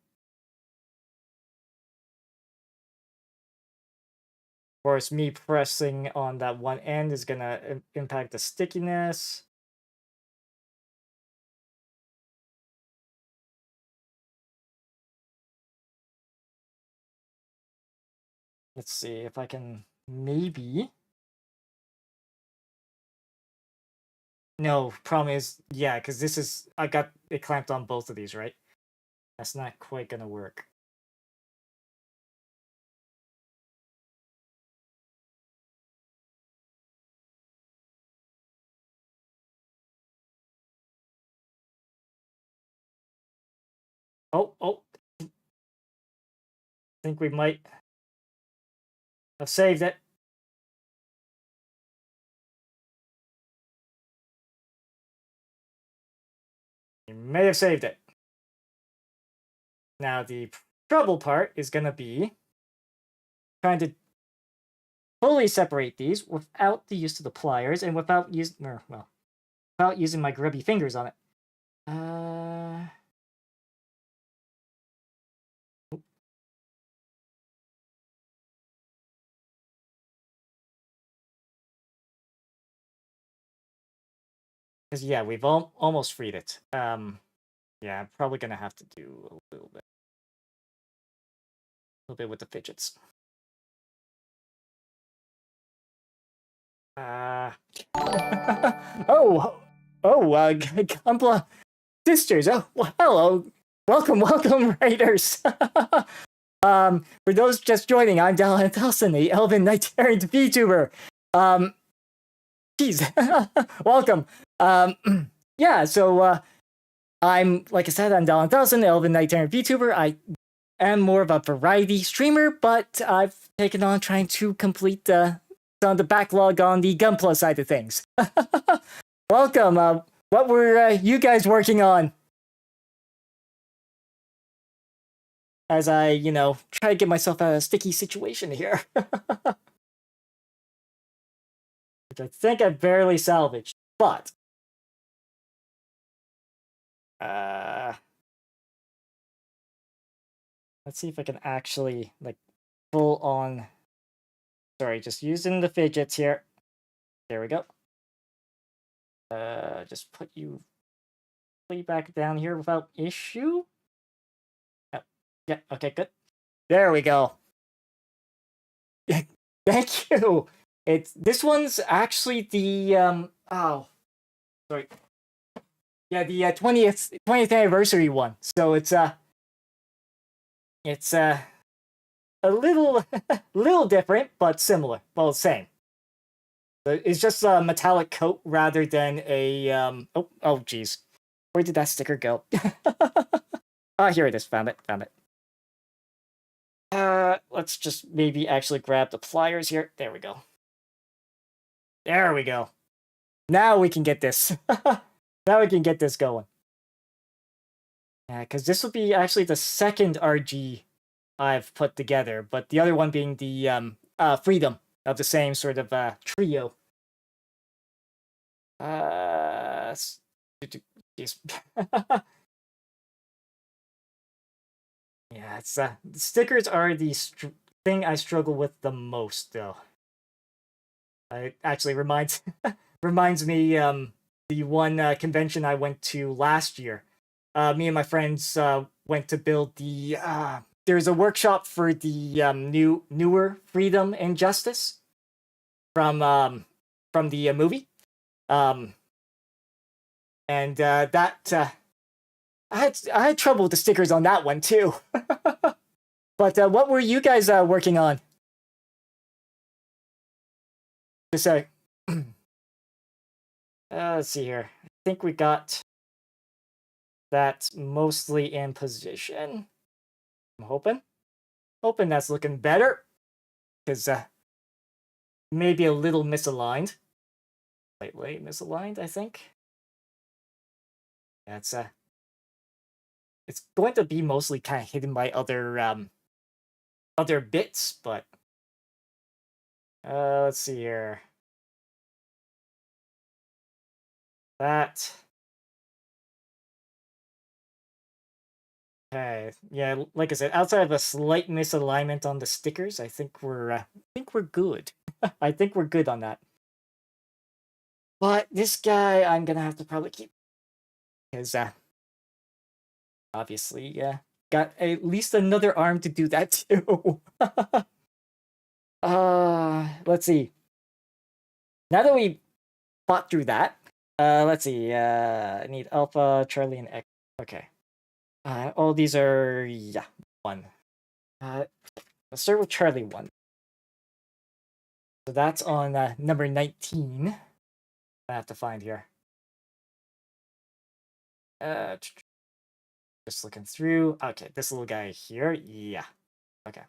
A: Of course, me pressing on that one end is gonna impact the stickiness. Let's see if I can maybe. No, problem is, yeah, because this is, I got it clamped on both of these, right? That's not quite gonna work. Oh, I think we might have saved it. You may have saved it. Now the trouble part is gonna be trying to fully separate these without the use of the pliers and without without using my grubby fingers on it. Because yeah, we've almost freed it. Yeah, I'm probably gonna have to do a little bit with the fidgets. Oh, Gunpla sisters. Oh, well, hello, welcome, Raiders. For those just joining, I'm Dalahan Thalstan, the Elven Knight Errant VTuber. Geez, welcome. Yeah, so I'm, like I said, I'm Dalahan Thalstan, the Elven Knight Errant VTuber. I am more of a variety streamer, but I've taken on trying to complete some of the backlog on the Gunpla side of things. Welcome. What were you guys working on? As I, try to get myself out of a sticky situation here. Which I think I barely salvaged, but let's see if I can actually full on. Sorry, just using the fidgets here. There we go. Just put you way back down here without issue. Oh, yeah, okay, good. There we go. Thank you. This one's actually the oh, sorry. Yeah, the 20th anniversary one. So it's a little little different, but similar. Well, same. It's just a metallic coat rather than a oh geez. Where did that sticker go? Ah, here it is. Found it. Let's just maybe actually grab the pliers here. There we go. There we go. Now we can get this. Now we can get this going. Yeah, because this will be actually the second RG I've put together, but the other one being the Freedom of the same sort of trio. Jeez. Yeah, it's stickers are the thing I struggle with the most, though. It actually reminds me the one convention I went to last year. Me and my friends went to build the there's a workshop for the newer Freedom and Justice from the movie. And that I had trouble with the stickers on that one too. But what were you guys working on? Just let's see here. I think we got that mostly in position. I'm hoping that's looking better, because maybe a little misaligned. Slightly misaligned, I think. That's it's going to be mostly kind of hidden by other bits, but let's see here. That. Okay, yeah, like I said, outside of a slight misalignment on the stickers, I think we're good. I think we're good on that. But this guy, I'm gonna have to probably keep, because obviously, got at least another arm to do that too. Let's see. Now that we fought through that, let's see. I need Alpha, Charlie, and X. Okay. All these are 1. Let's start with Charlie 1. So that's on number 19. I have to find here. Just looking through. Okay, this little guy here. Yeah. Okay.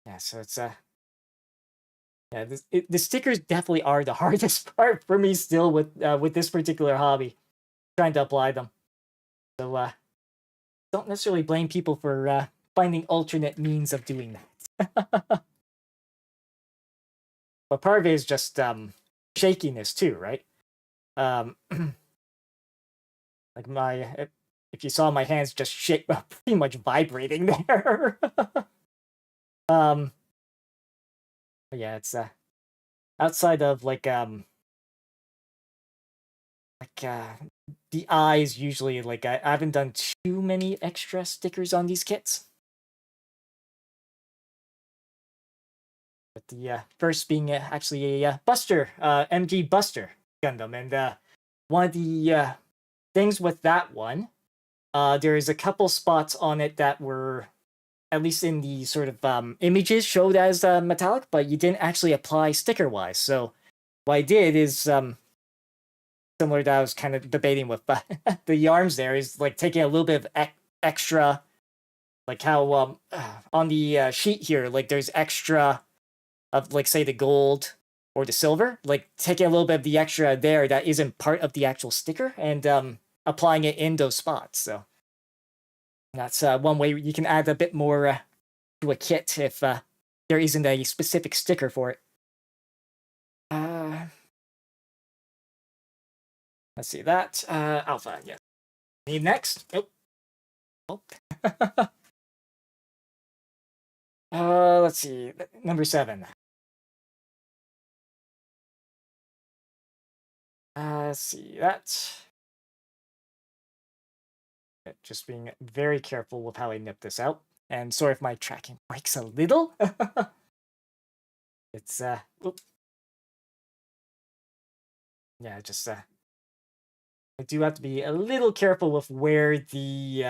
A: Yeah, so it's yeah, the stickers definitely are the hardest part for me still with this particular hobby, trying to apply them. So don't necessarily blame people for finding alternate means of doing that. But part of it is just shakiness too, right? Like if you saw my hands just shake, pretty much vibrating there. But yeah, it's outside of like the eyes, usually like I haven't done too many extra stickers on these kits. But the first being actually a Buster, MG Buster Gundam, and one of the things with that one, there is a couple spots on it that were, at least in the sort of images, showed as metallic, but you didn't actually apply sticker-wise. So what I did is similar to I was kind of debating with the arms there, is like taking a little bit of extra, like how on the sheet here, like there's extra of, like, say the gold or the silver, like taking a little bit of the extra there that isn't part of the actual sticker and applying it in those spots. So that's one way you can add a bit more to a kit if there isn't a specific sticker for it. Let's see that. Alpha, yes. Need next? Oh. Let's see. Number 7. Let's see that. Just being very careful with how I nip this out. And sorry if my tracking breaks a little. It's yeah, just I do have to be a little careful with where the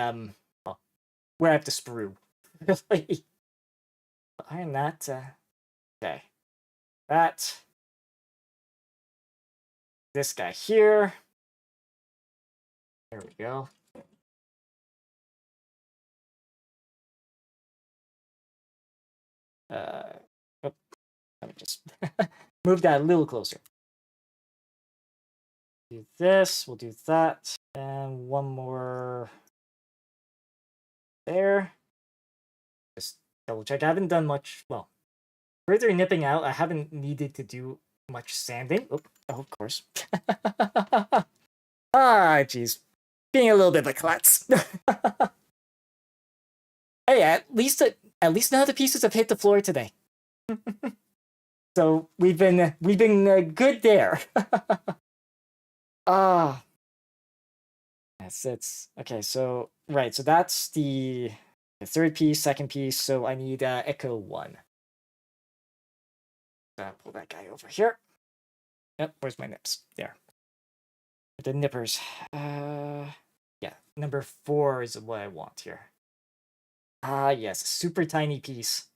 A: where I have to sprue. Really. Behind that, okay. That. This guy here. There we go. Oh, let me just move that a little closer. Do this, we'll do that, and one more there. Just double check. I haven't done much. Well, further nipping out, I haven't needed to do much sanding. Oh, of course. Jeez. Being a little bit of a klutz. Hey, at least none of the pieces have hit the floor today. So we've been good there. Ah. Yes, it's okay. So right, so that's the third piece, second piece. So I need echo 1. Pull that guy over here. Yep, where's my nips? There. The nippers. Yeah, number 4 is what I want here. Yes, super tiny piece.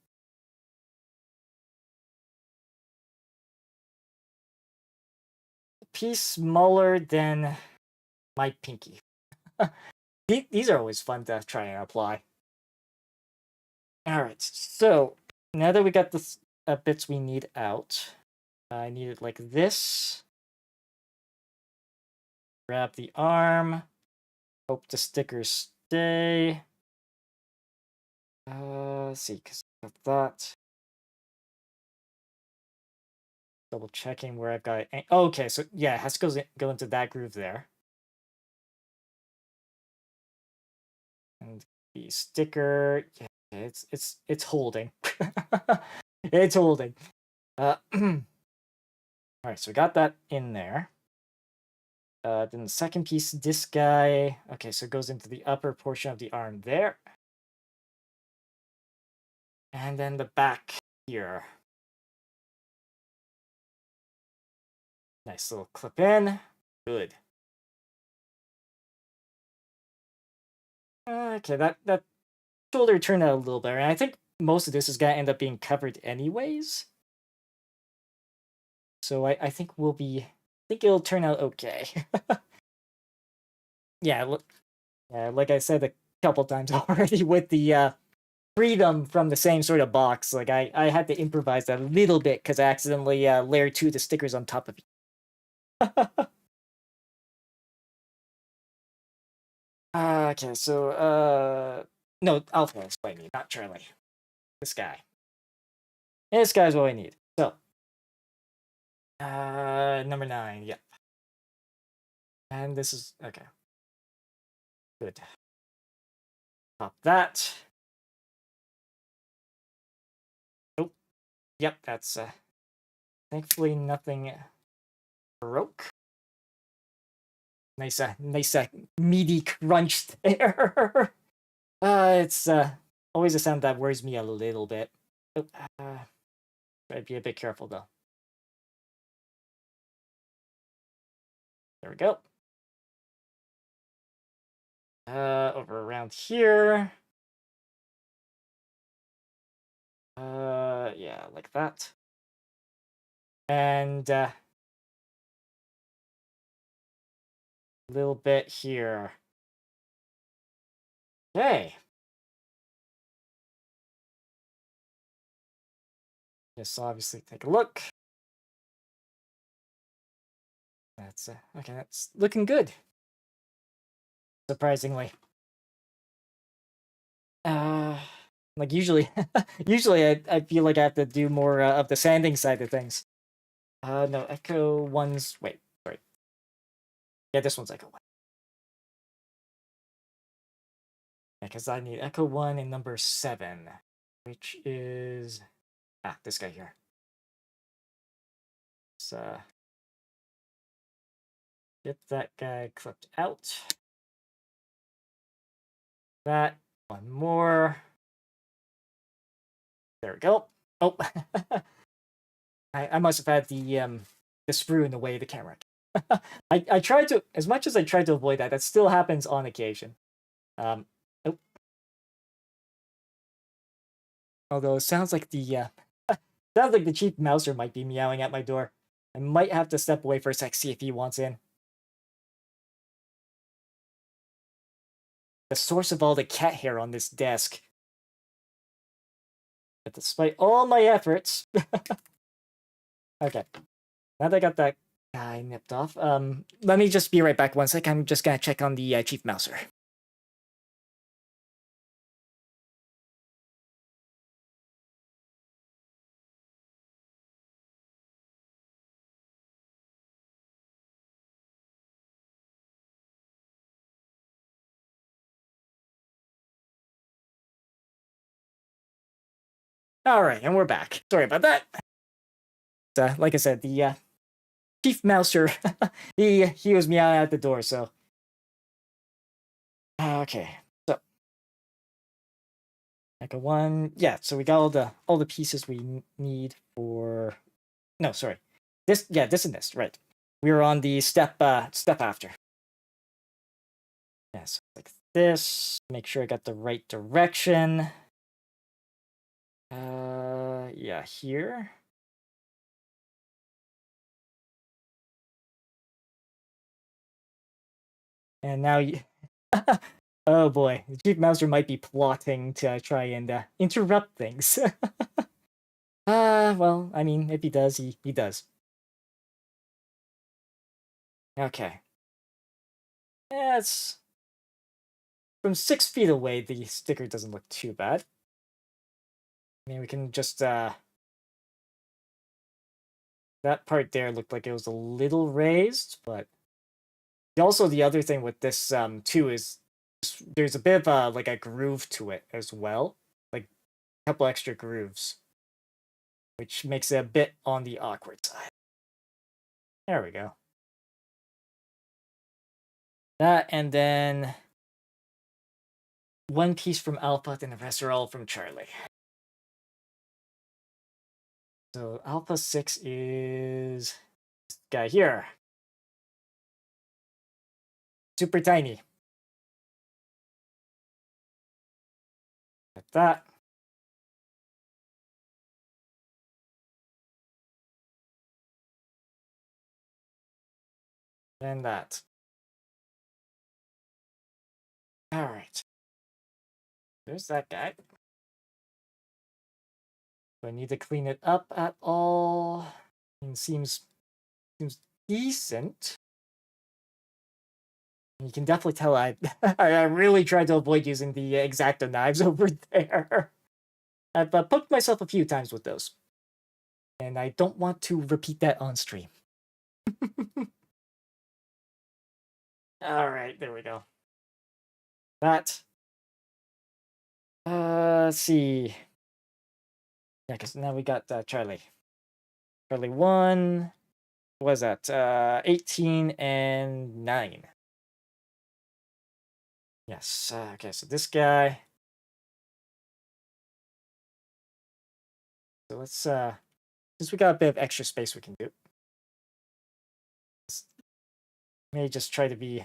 A: Piece smaller than my pinky. These are always fun to try and apply. All right, so now that we got the bits we need out, I need it like this. Grab the arm. Hope the stickers stay. Let's see, because of that. Double checking where I've got it. Oh, okay, so yeah, it has to go into that groove there. And the sticker, yeah, it's holding. It's holding. All right, so we got that in there. Then the second piece, this guy. Okay, so it goes into the upper portion of the arm there. And then the back here. Nice little clip in. Good. Okay, that shoulder turned out a little better. And I think most of this is gonna end up being covered anyways. So I think I think it'll turn out okay. Yeah, like I said a couple times already with the freedom from the same sort of box. Like I had to improvise that a little bit because I accidentally layered 2 of the stickers on top of it. Okay, so no, Alpha is what I need, not Charlie. This guy. This guy's what I need. So number 9, yep. And this is okay. Good. Pop that. Oh, yep, that's thankfully nothing broke. Nice meaty crunch there. It's always a sound that worries me a little bit. Oh, I'd be a bit careful though. There we go. Over around here. Yeah, like that. And a little bit here. Okay. Just obviously take a look. That's okay, that's looking good. Surprisingly. Like usually I feel like I have to do more of the sanding side of things. No, Echo 1's wait, sorry. Yeah, this one's Echo 1. Yeah, because I need Echo 1 and number 7, which is this guy here. So get that guy clipped out. That one more. There we go. Oh, I must have had the sprue in the way of the camera. I tried to, as much as I tried to avoid that, that still happens on occasion. Oh. Although it sounds like the chief mouser might be meowing at my door. I might have to step away for a sec, see if he wants in. The source of all the cat hair on this desk. But despite all my efforts, okay. Now that I got that guy nipped off, let me just be right back 1 sec. I'm just gonna check on the chief mouser. All right, and we're back. Sorry about that. Like I said, the chief mouser, he was meowing at the door. So okay, so like a one, yeah. So we got all the pieces we need for. No, sorry, this this and this, right? We were on the step after. Yes, like this. Make sure I got the right direction. Yeah, here. And now you. Oh boy, the Chief Mouser might be plotting to try and interrupt things. Well, I mean, if he does, he does. Okay. Yeah, it's from 6 feet away. The sticker doesn't look too bad. I mean, we can just that part there looked like it was a little raised, but also the other thing with this too is there's a bit of like a groove to it as well, like a couple extra grooves, which makes it a bit on the awkward side. There we go. That, and then one piece from Alpha, and the rest are all from Charlie. So Alpha 6 is this guy here. Super tiny. Like that. And that. Alright. There's that guy. Do I need to clean it up at all? It seems decent. You can definitely tell I really tried to avoid using the X-Acto knives over there. I've poked myself a few times with those. And I don't want to repeat that on stream. Alright, there we go. That. Let's see. Yeah, because now we got Charlie. Charlie 1. What was that? 18 and 9. Yes. Okay, so this guy. So let's since we got a bit of extra space we can do. May just try to be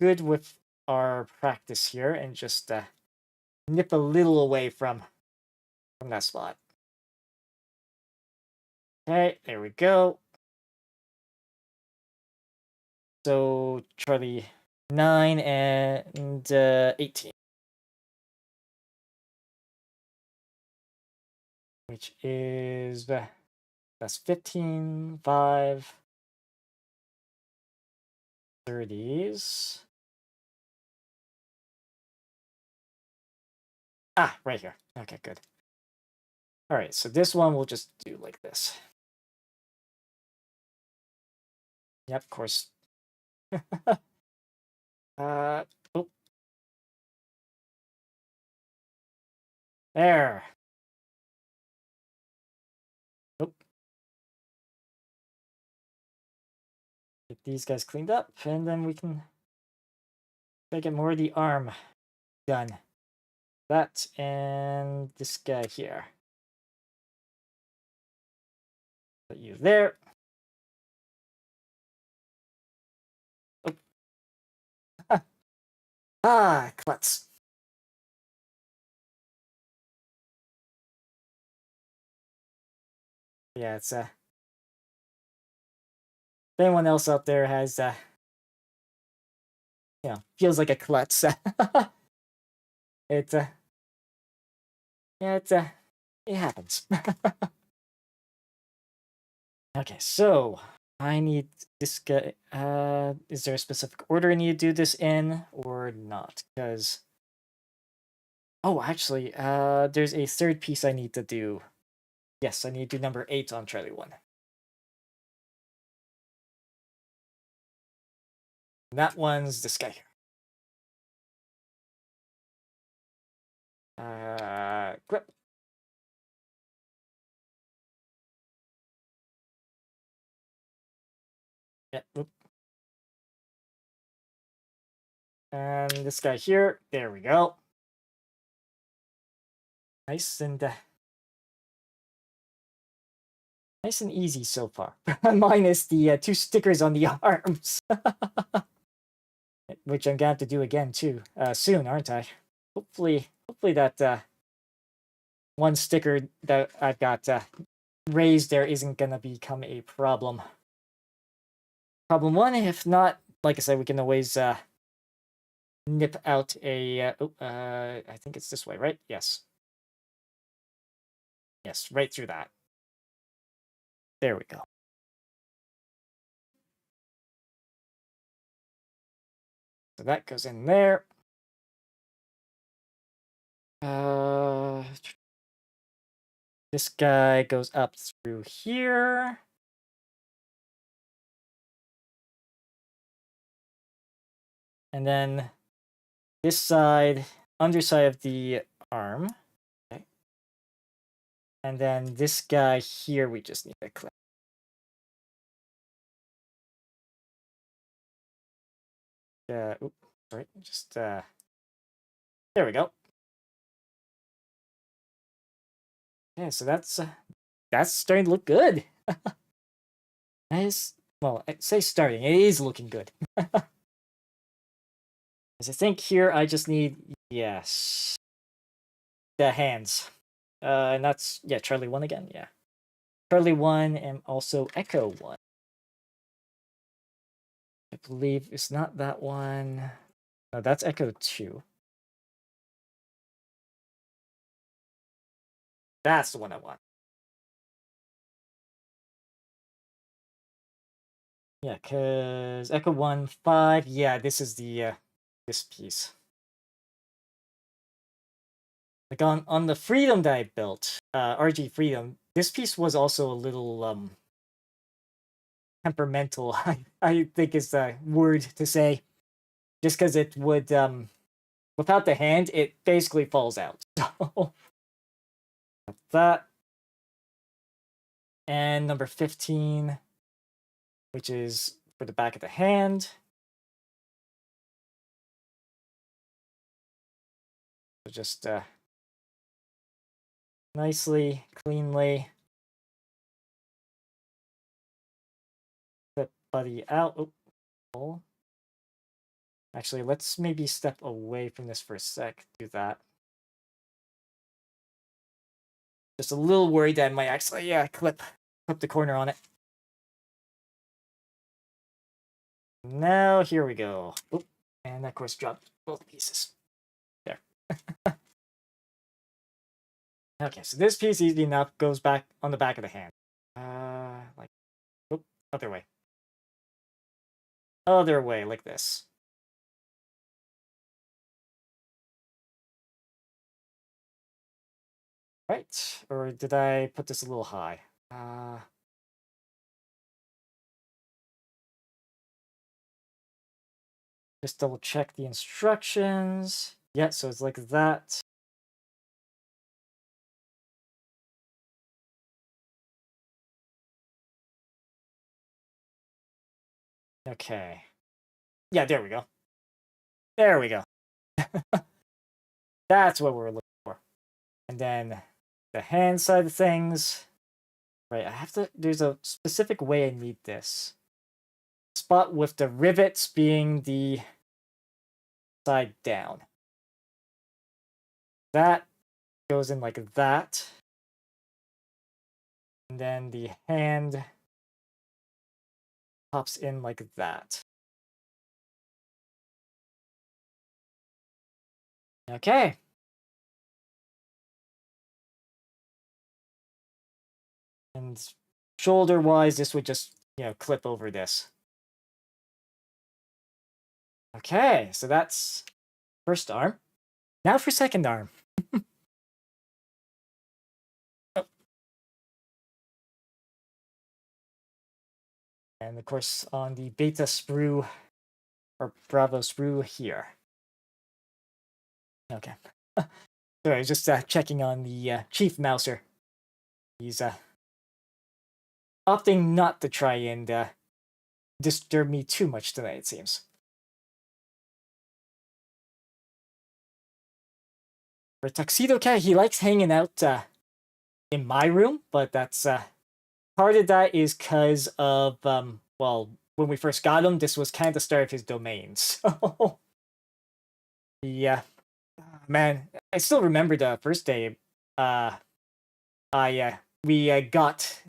A: good with our practice here and just nip a little away from that spot. Okay, there we go. So Charlie 9 and 18. Which is that's 15, 5, 30s. Ah, right here. Okay, good. All right, so this one we'll just do like this. Yep, of course. Oh. There. Oh. Get these guys cleaned up, and then we can get more of the arm done. That and this guy here. Put you there. Oh. Ah, klutz. Yeah, it's if anyone else out there has feels like a klutz. It's yeah, it happens. Okay, so I need this guy. Is there a specific order I need to do this in or not? Because oh, actually, there's a third piece I need to do. Yes, I need to do number 8 on Charlie 1. And that one's this guy here. Clip. Yeah, oop. And this guy here, there we go. Nice and nice and easy so far. Minus the 2 stickers on the arms. Which I'm gonna have to do again too, soon, aren't I? Hopefully that 1 sticker that I've got raised there isn't gonna become a problem. Problem 1, if not, like I said, we can always nip out a. I think it's this way, right? Yes. Yes, right through that. There we go. So that goes in there. This guy goes up through here. And then this side, underside of the arm. Okay. And then this guy here, we just need to clip. Oops, sorry, just there we go. Yeah, so that's starting to look good. Nice. Well, I'd say starting. It is looking good. As I think here, I just need, yes, the hands. And that's, yeah, Charlie 1 again, yeah. Charlie 1 and also Echo 1. I believe it's not that one. No, that's Echo 2. That's the one I want. Yeah, because Echo 1, 5, yeah, this is the, this piece. Like on the Freedom that I built, RG Freedom, this piece was also a little, temperamental, I think is the word to say. Just because it would, without the hand, it basically falls out. So, that. And number 15, which is for the back of the hand. So just nicely, cleanly flip Buddy out. Oh. Actually, let's maybe step away from this for a sec. Do that. Just a little worried that I might actually, clip the corner on it. Now, here we go. Oop. And of course, dropped both pieces. There. Okay, so this piece, easy enough, goes back on the back of the hand. Like, oop, other way. Other way, like this. Right, or did I put this a little high? Just double check the instructions. Yeah, so it's like that. Okay. Yeah, there we go. There we go. That's what we're looking for. And then the hand side of things. Right, I have to, there's a specific way I need this. Spot with the rivets being the side down. That goes in like that. And then the hand pops in like that. Okay. And shoulder-wise, this would just, clip over this. Okay, so that's first arm. Now for second arm. Oh. And of course, on the beta sprue, or Bravo sprue here. Okay. Sorry, just checking on the Chief Mouser. He's opting not to try and disturb me too much tonight, it seems. For Tuxedo Cat, he likes hanging out in my room, but that's part of that is because of well, when we first got him, this was kind of the start of his domain. So yeah, man, I still remember the first day. I we got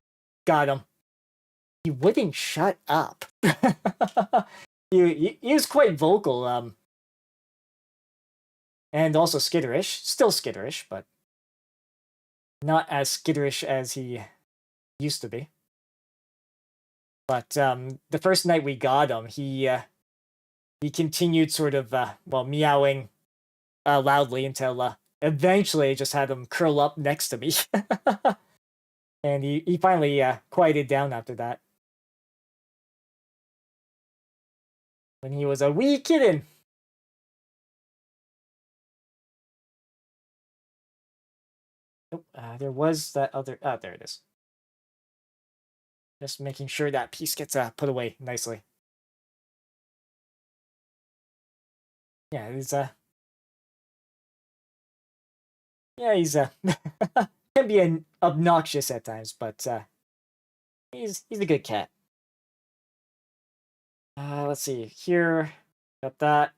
A: him. He wouldn't shut up. he was quite vocal, and also skitterish. Still skitterish, but not as skitterish as he used to be. But the first night we got him, he continued sort of well, meowing loudly until eventually I just had him curl up next to me. And he finally quieted down after that. When he was a wee kitten. Oh, there was that other. Oh, there it is. Just making sure that piece gets put away nicely. Yeah, he's can be obnoxious at times, but he's a good cat. Let's see here. Got that.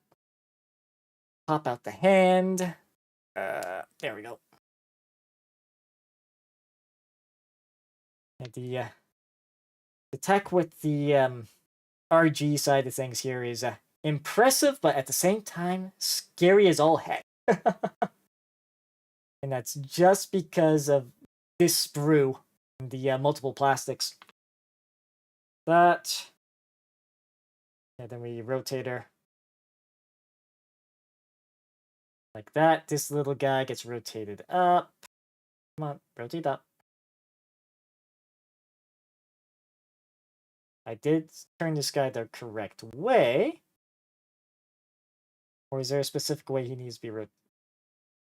A: Pop out the hand. There we go. And the tech with the RG side of things here is impressive, but at the same time, scary as all heck. And that's just because of this sprue and the multiple plastics. That. And then we rotate her. Like that. This little guy gets rotated up. Come on, rotate up. I did turn this guy the correct way. Or is there a specific way he needs to be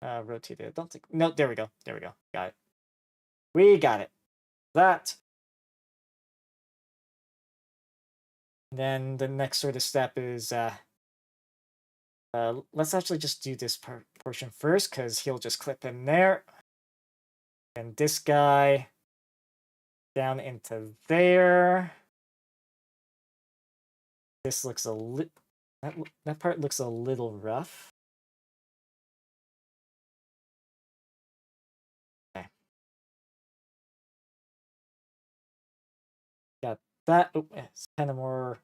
A: rotated? I don't think. No, there we go. There we go. Got it. We got it. That. And then the next sort of step is let's actually just do this portion first, because he'll just clip in there. And this guy down into there. This looks a little... That part looks a little rough. Okay. Got that. Oh, it's kind of more...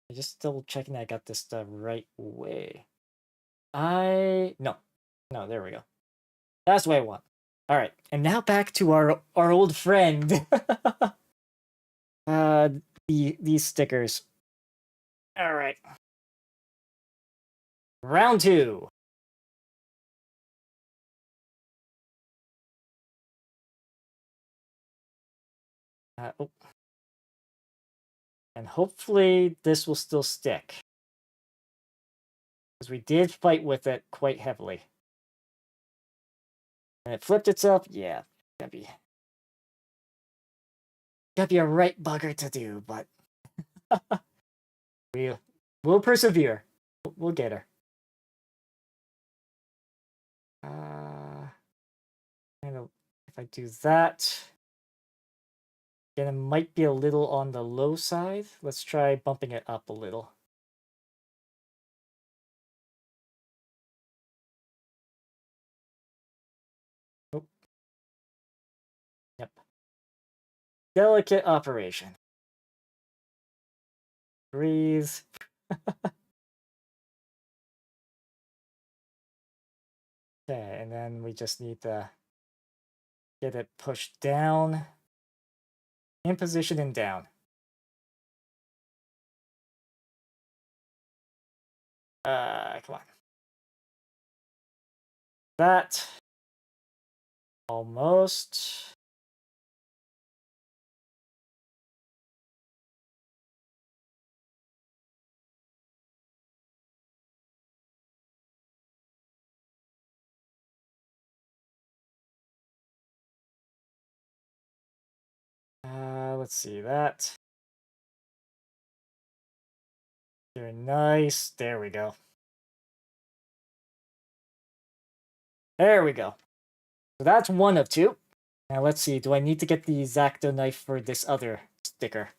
A: I'm just double checking that I got this the right way. No, there we go. That's what I want. All right, and now back to our old friend. These stickers. All right. Round 2. Oh. And hopefully this will still stick. Because we did fight with it quite heavily. And it flipped itself? Yeah. Gotta be a right bugger to do, but we'll persevere. We'll get her. If I do that, then it might be a little on the low side. Let's try bumping it up a little. Oh. Yep. Delicate operation. Breathe. Okay, and then we just need to get it pushed down. In position and down. Come on. That. Almost. Let's see that. Very nice. There we go. There we go. So that's one of two. Now let's see. Do I need to get the X-Acto knife for this other sticker?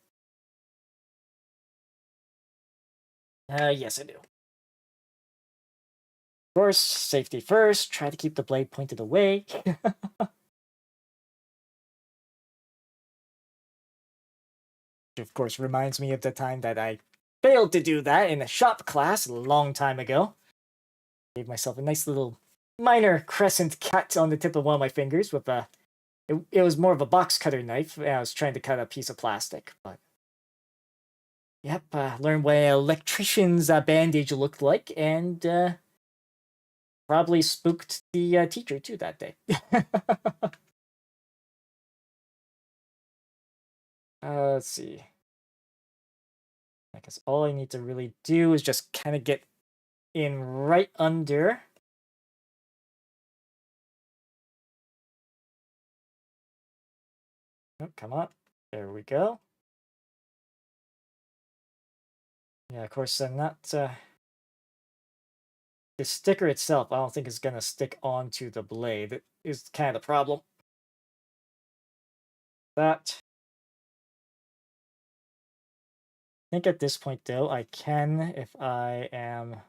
A: Yes, I do. Of course, safety first. Try to keep the blade pointed away. Which of course reminds me of the time that I failed to do that in a shop class a long time ago. Gave myself a nice little minor crescent cut on the tip of one of my fingers with a... It was more of a box cutter knife. I was trying to cut a piece of plastic, but... Yep, learned what an electrician's bandage looked like, and probably spooked the teacher too that day. Let's see. I guess all I need to really do is just kind of get in right under. Oh, come on. There we go. Yeah, of course, I'm not... the sticker itself, I don't think is going to stick onto the blade. It is kind of the problem. That... I think at this point, though, I can, if I am...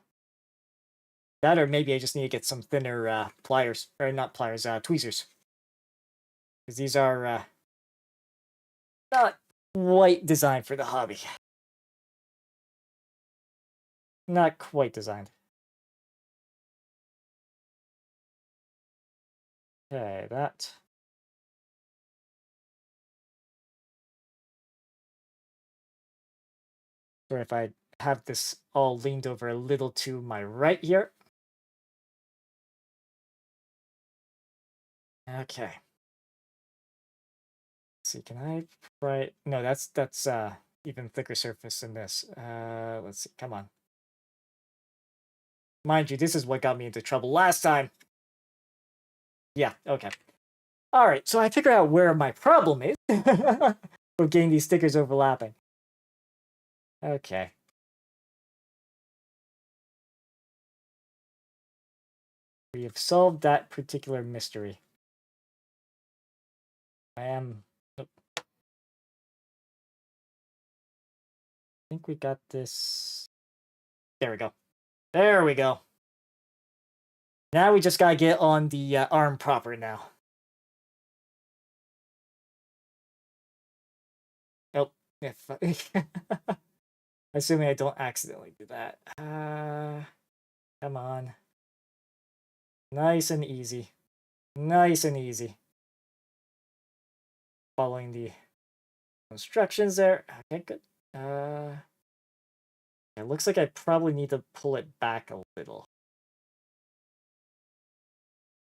A: That, or maybe I just need to get some thinner pliers. Or not pliers, tweezers. Because these are not quite designed for the hobby. Not quite designed. Okay, that... Or if I have this all leaned over a little to my right here. Okay. Let's see, can I try... No, that's even thicker surface than this. Let's see, come on. Mind you, this is what got me into trouble last time. Yeah, okay. Alright, so I figured out where my problem is with getting these stickers overlapping. Okay. We have solved that particular mystery. I am... Nope. I think we got this... There we go. There we go. Now we just gotta get on the arm proper now. Oh, if... Assuming I don't accidentally do that. Come on. Nice and easy. Nice and easy. Following the instructions there. Okay, good. It looks like I probably need to pull it back a little.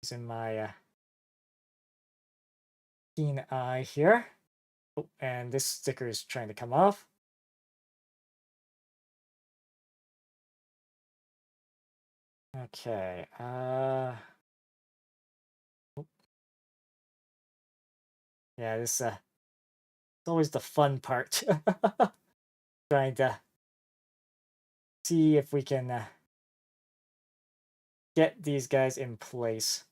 A: Using my keen eye here. Oh, and this sticker is trying to come off. Okay. Yeah, this it's always the fun part. Trying to see if we can get these guys in place.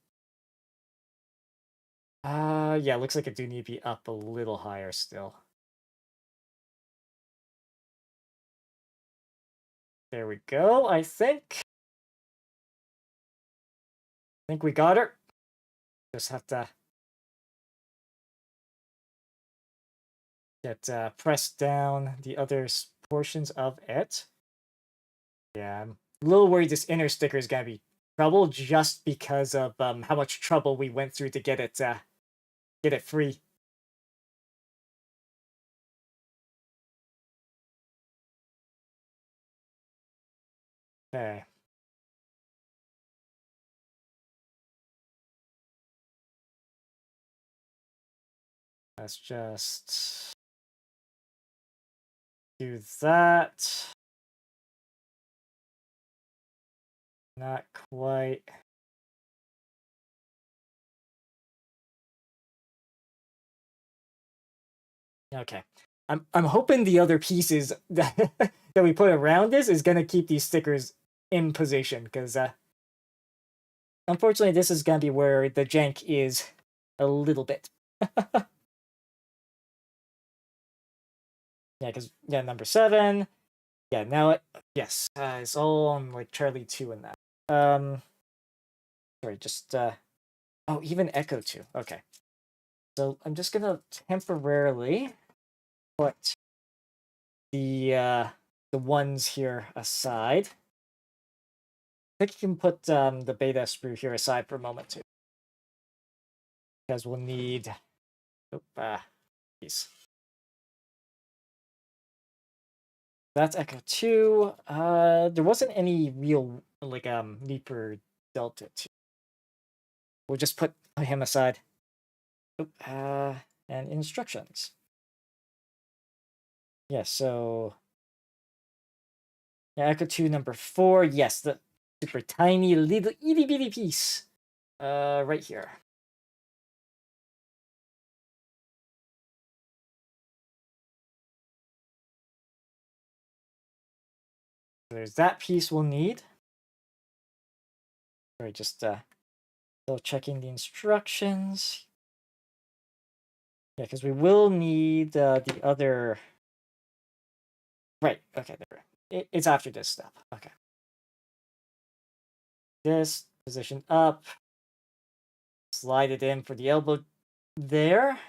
A: Yeah, looks like I do need to be up a little higher still. There we go, I think. I think we got her. Just have to get pressed down the other portions of it. Yeah, I'm a little worried this inner sticker is gonna be trouble just because of how much trouble we went through to get it free. Okay. Let's just do that. Not quite. Okay. I'm hoping the other pieces that that we put around this is gonna keep these stickers in position, because unfortunately this is gonna be where the jank is a little bit. Yeah, because number 7. Yeah, now yes, it's all on like Charlie 2 and that. Sorry, just oh, even Echo 2. Okay. So I'm just gonna temporarily put the ones here aside. I think you can put the beta sprue here aside for a moment too, because we'll need these. That's Echo 2. There wasn't any real like need for Delta 2. We'll just put him aside. And instructions. Yeah, so yeah, Echo 2 number 4. Yes, the super tiny little itty bitty piece. Right here. There's that piece we'll need. Sorry, just still checking the instructions. Yeah, because we will need the other. Right. Okay. There. It's after this step. Okay. This position up. Slide it in for the elbow there.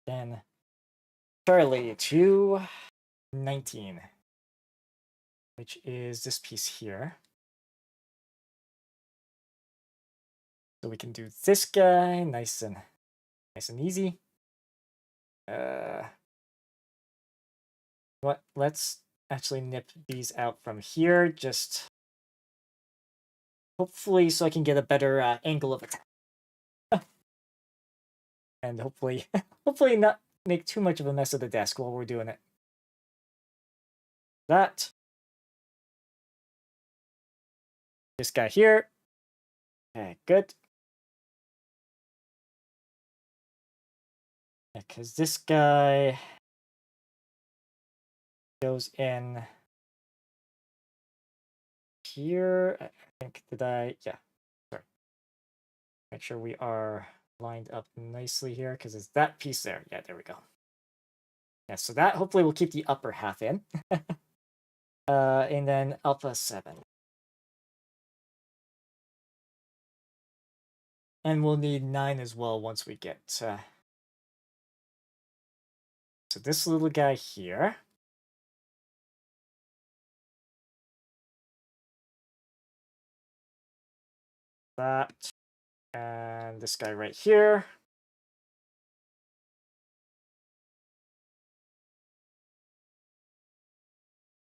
A: Then Charlie 219, which is this piece here. So we can do this guy nice and easy. What? Let's actually nip these out from here, just hopefully so I can get a better angle of attack. And hopefully not make too much of a mess of the desk while we're doing it. That. This guy here. Okay, good. Yeah, because this guy goes in here. I think, yeah. Sorry. Make sure we are lined up nicely here, because it's that piece there. Yeah, there we go. Yeah, so that hopefully will keep the upper half in. And then Alpha 7. And we'll need 9 as well once we get... So this little guy here. That. And this guy right here.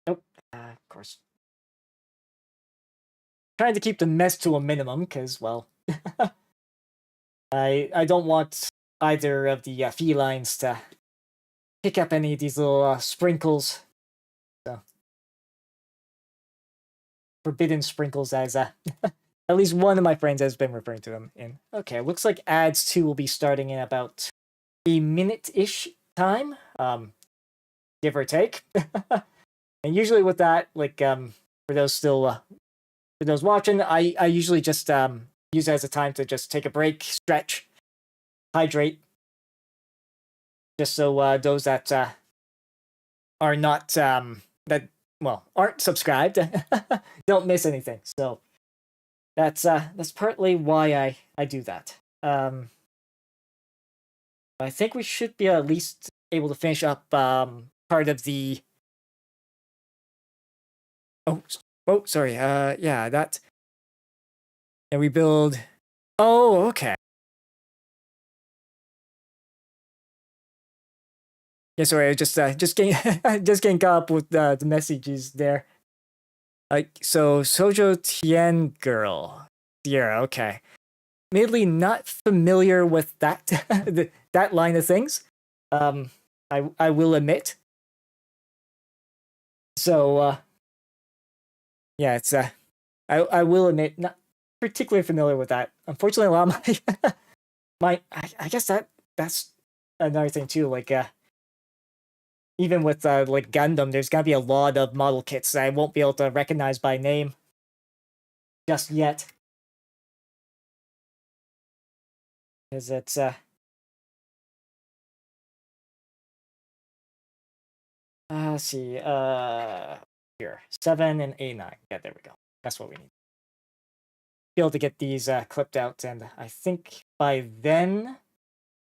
A: Nope. Of course. Trying to keep the mess to a minimum, because, well... I don't want either of the felines to pick up any of these little sprinkles. So, forbidden sprinkles, as at least one of my friends has been referring to them in. Okay, looks like ads 2 will be starting in about a minute-ish time, give or take. And usually with that, like for those watching, I usually just use it as a time to just take a break, stretch, hydrate, just so those that are not aren't subscribed don't miss anything. So that's partly why I do that. I think we should be at least able to finish up part of the... Oh, sorry. Yeah, that. And we build... Oh, okay. Yeah, sorry, I just getting just getting caught up with the messages there. Like, so Sojo Tien girl. Sierra, okay. Admittedly not familiar with that that line of things. I will admit. So yeah, it's I will admit, not particularly familiar with that. Unfortunately, a lot of my I guess that's another thing too. Like even with like Gundam, there's gotta be a lot of model kits that I won't be able to recognize by name just yet, because it's let's see, here 7 and A9. Yeah, there we go. That's what we need. Be able to get these clipped out, and I think by then,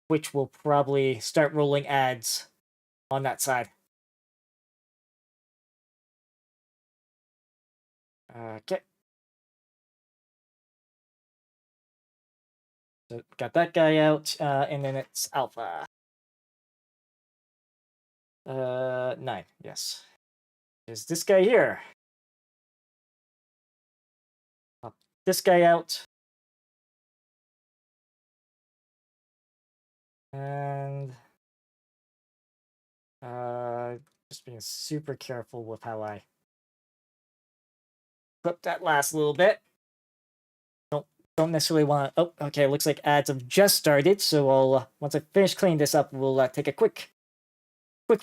A: Twitch will probably start rolling ads on that side. Okay. So got that guy out, and then it's Alpha. 9, yes. Is this guy here? Pop this guy out. And just being super careful with how I clip that last little bit. Don't necessarily want to. Oh, okay. Looks like ads have just started, so I'll once I finish cleaning this up, we'll take a quick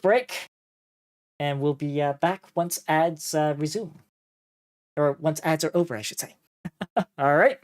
A: break, and we'll be back once ads resume, or once ads are over, I should say. All right.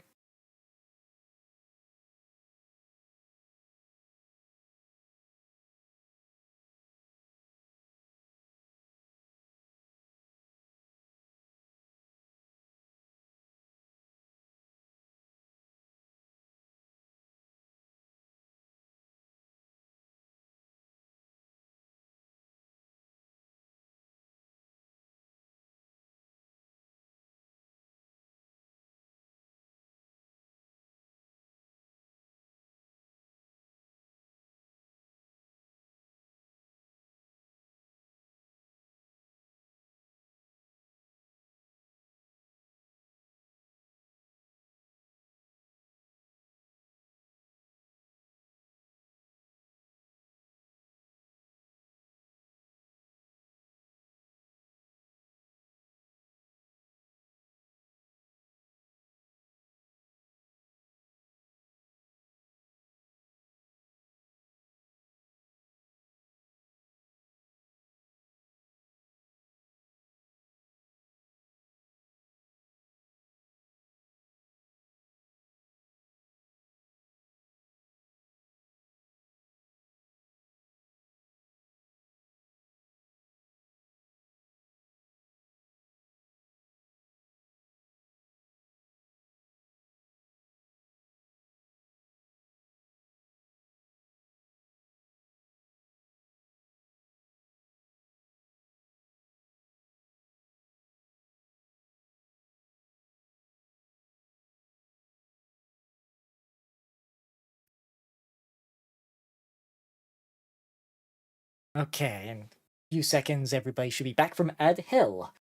A: Okay, in a few seconds, everybody should be back from Ad Hill.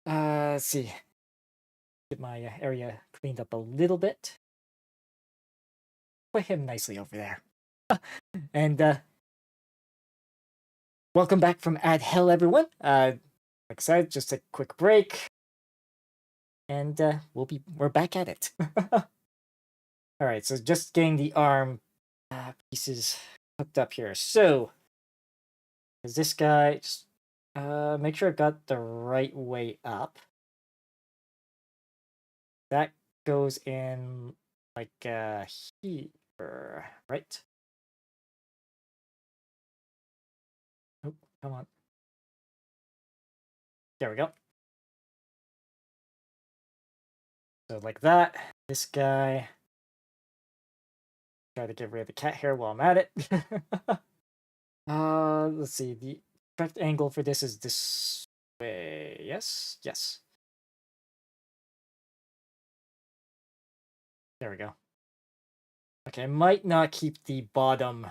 A: Let's see. Get my area cleaned up a little bit. Put him nicely over there. And welcome back from Ad Hill, everyone. Like I said, just a quick break, and we're back at it. All right, so just getting the arm pieces hooked up here. So, is this guy just make sure I got the right way up. That goes in like here, right? Oh, come on. There we go. So like that. This guy. Try to get rid of the cat hair while I'm at it. Let's see. The correct angle for this is this way. Yes, yes. There we go. Okay, I might not keep the bottom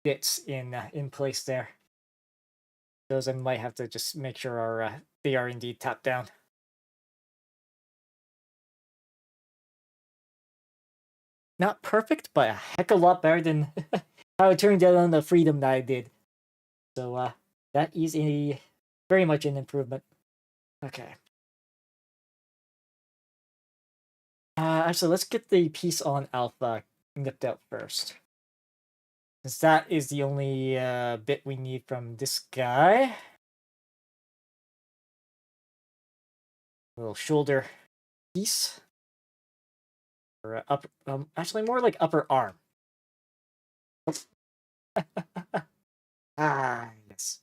A: bits in place there. Those I might have to just make sure are they are indeed tapped down. Not perfect, but a heck of a lot better than how it turned out on the Freedom that I did. So that is very much an improvement. Okay. Actually, let's get the piece on Alpha nipped out first. Since that is the only bit we need from this guy. Little shoulder piece. Or upper, actually more like upper arm. Yes.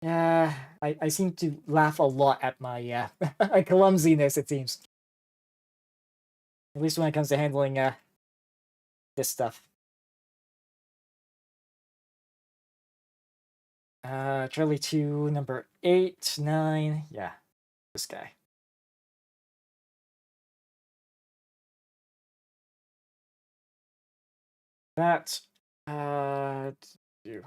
A: Yeah, I seem to laugh a lot at my clumsiness, it seems. At least when it comes to handling this stuff. Charlie 2, number 8, 9, yeah, this guy. That, do.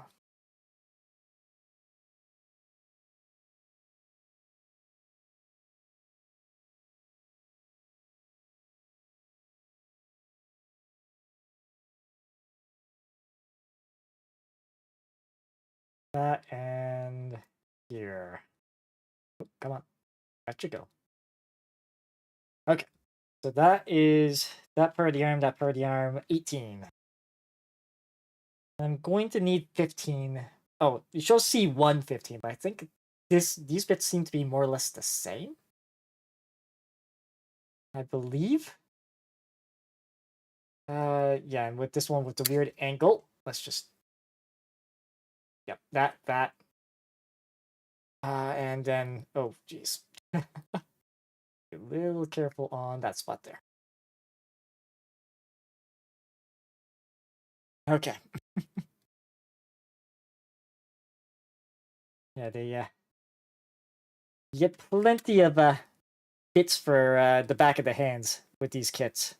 A: That and here. Oh, come on, that should go. Okay, so that is that part of the arm, that part of the arm, 18. I'm going to need 15. Oh, it shows C1 15, but I think these bits seem to be more or less the same. I believe. Yeah, and with this one with the weird angle, let's just. Yep, that. And then, oh, jeez. Be a little careful on that spot there. Okay. Yeah, they you get plenty of bits for the back of the hands with these kits.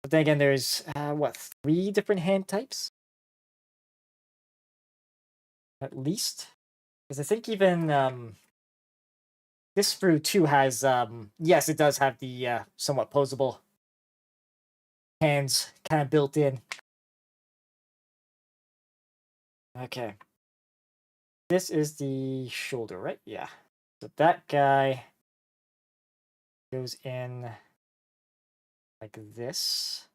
A: But then again, there's what, 3 different hand types? At least? Because I think even this sprue too has yes, it does have the somewhat posable hands kind of built in. Okay. This is the shoulder, right? Yeah. So that guy goes in like this.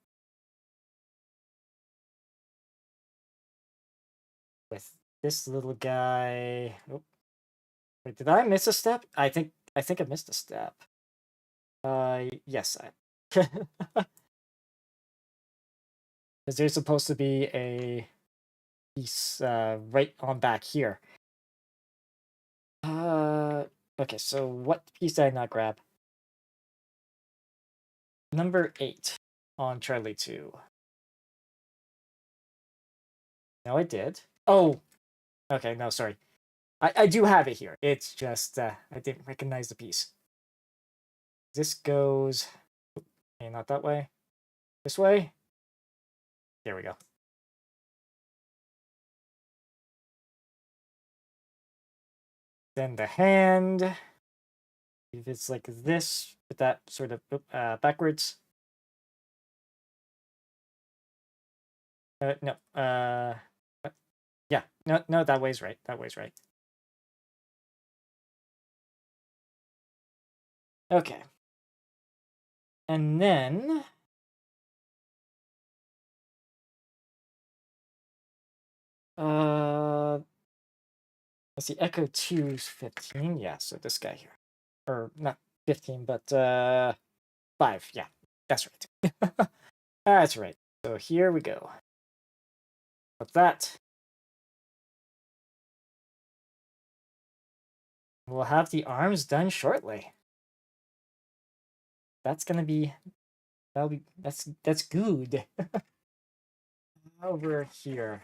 A: With this little guy. Oh. Wait, did I miss a step? I think I missed a step. Yes, because there's supposed to be a piece right on back here. Okay, so what piece did I not grab? Number 8 on Charlie 2. No, I did. Oh, okay, no, sorry. I do have it here. It's just I didn't recognize the piece. This goes... Okay, not that way. This way? There we go. Then the hand. If it's like this, with that sort of backwards. No. Yeah. No, that way's right. That way's right. Okay. And then... let's see, Echo 2's 15. Yeah, so this guy here. Or not 15, but 5. Yeah, that's right. That's right. So here we go. With that, we'll have the arms done shortly. That's gonna be... that's good. Over here.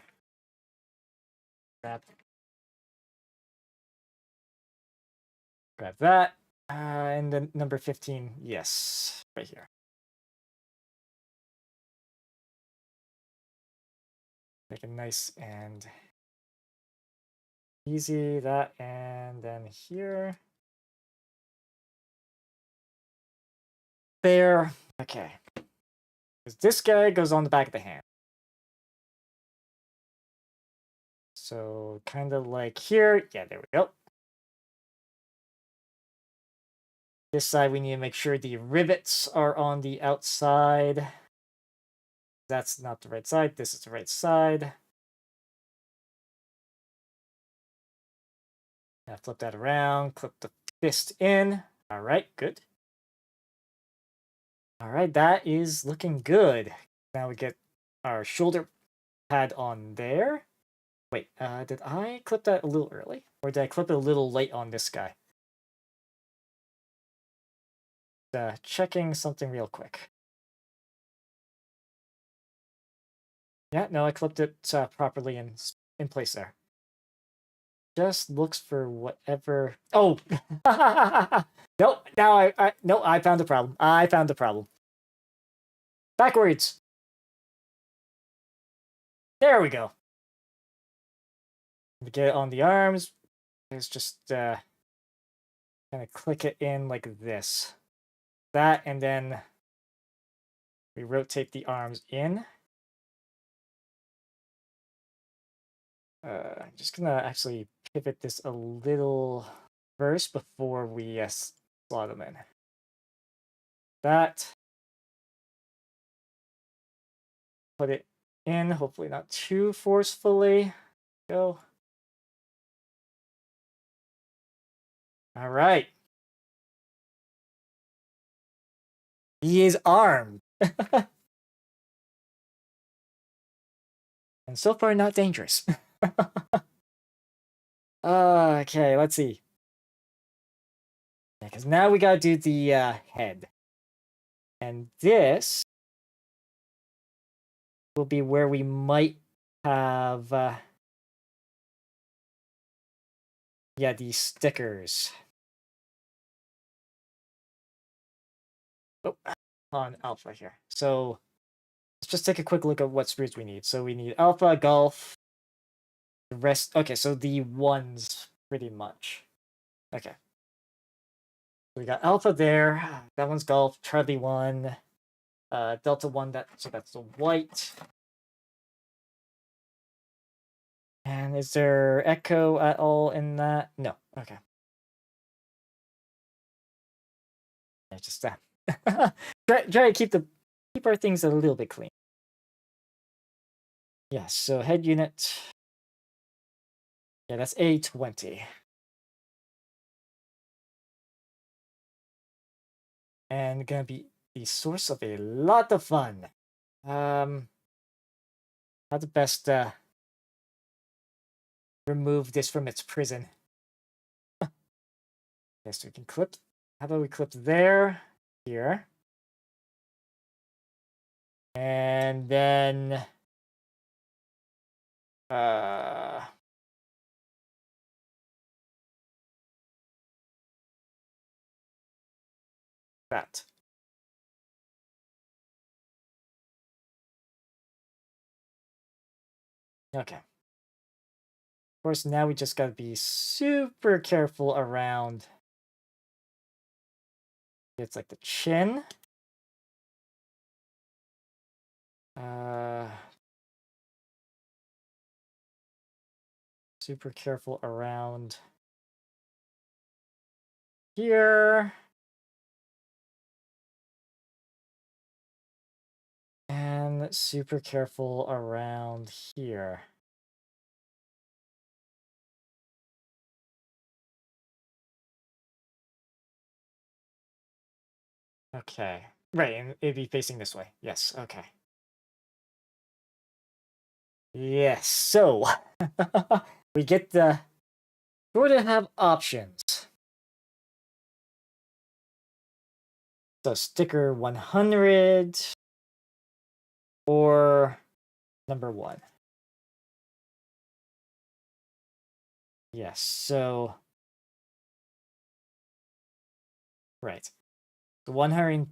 A: Grab that. And then number 15, yes, right here. Make it nice and easy. That, and then here. There. Okay. Because this guy goes on the back of the hand. So kind of like here. Yeah, there we go. This side, we need to make sure the rivets are on the outside. That's not the right side. This is the right side. Now flip that around, clip the fist in. All right, good. All right, that is looking good. Now we get our shoulder pad on there. Wait, did I clip that a little early? Or did I clip it a little late on this guy? Checking something real quick. Yeah, no, I clipped it properly in place there. Just looks for whatever. Oh, nope. Now I found the problem. I found the problem. Backwards. There we go. We get it on the arms. Let's just kind of click it in like this. That, and then we rotate the arms in. I'm just gonna actually pivot this a little first before we slot them in. That. Put it in, hopefully not too forcefully. Go. All right. He is armed. And so far, not dangerous. Okay, let's see. Because now we gotta do the head. And this will be where we might have these stickers. Oh, on alpha here. So let's just take a quick look at what sprues we need. So we need alpha, golf, the rest. Okay, so the ones pretty much. Okay. We got alpha there. That one's golf. Charlie 1. Delta 1, so that's the white. And is there echo at all in that? No. Okay. Yeah, just try to keep our things a little bit clean. Yeah, so head unit. Yeah, that's A20. And gonna be the source of a lot of fun. How to best remove this from its prison. Yes, we can clip. How about we clip there, here. And then that. Okay. Of course, now we just gotta be super careful around. It's like the chin. Super careful around here. And super careful around here. Okay. Right, and it'd be facing this way. Yes, okay. Yes, so we get the sort of have options. So sticker 100 or number 1. Yes, so right. So 100,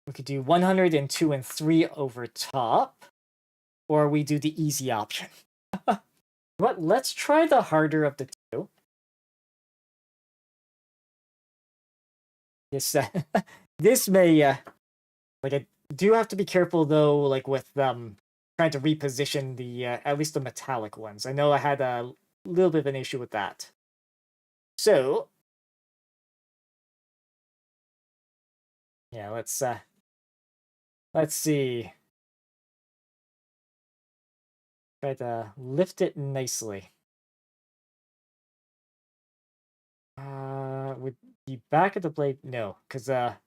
A: we could do 102 and 3 over top, or we do the easy option. But let's try the harder of the two. This may like, I do have to be careful though, like with trying to reposition the at least the metallic ones. I know I had a little bit of an issue with that. So Yeah, let's see. Try to lift it nicely. With the back of the blade, no, because I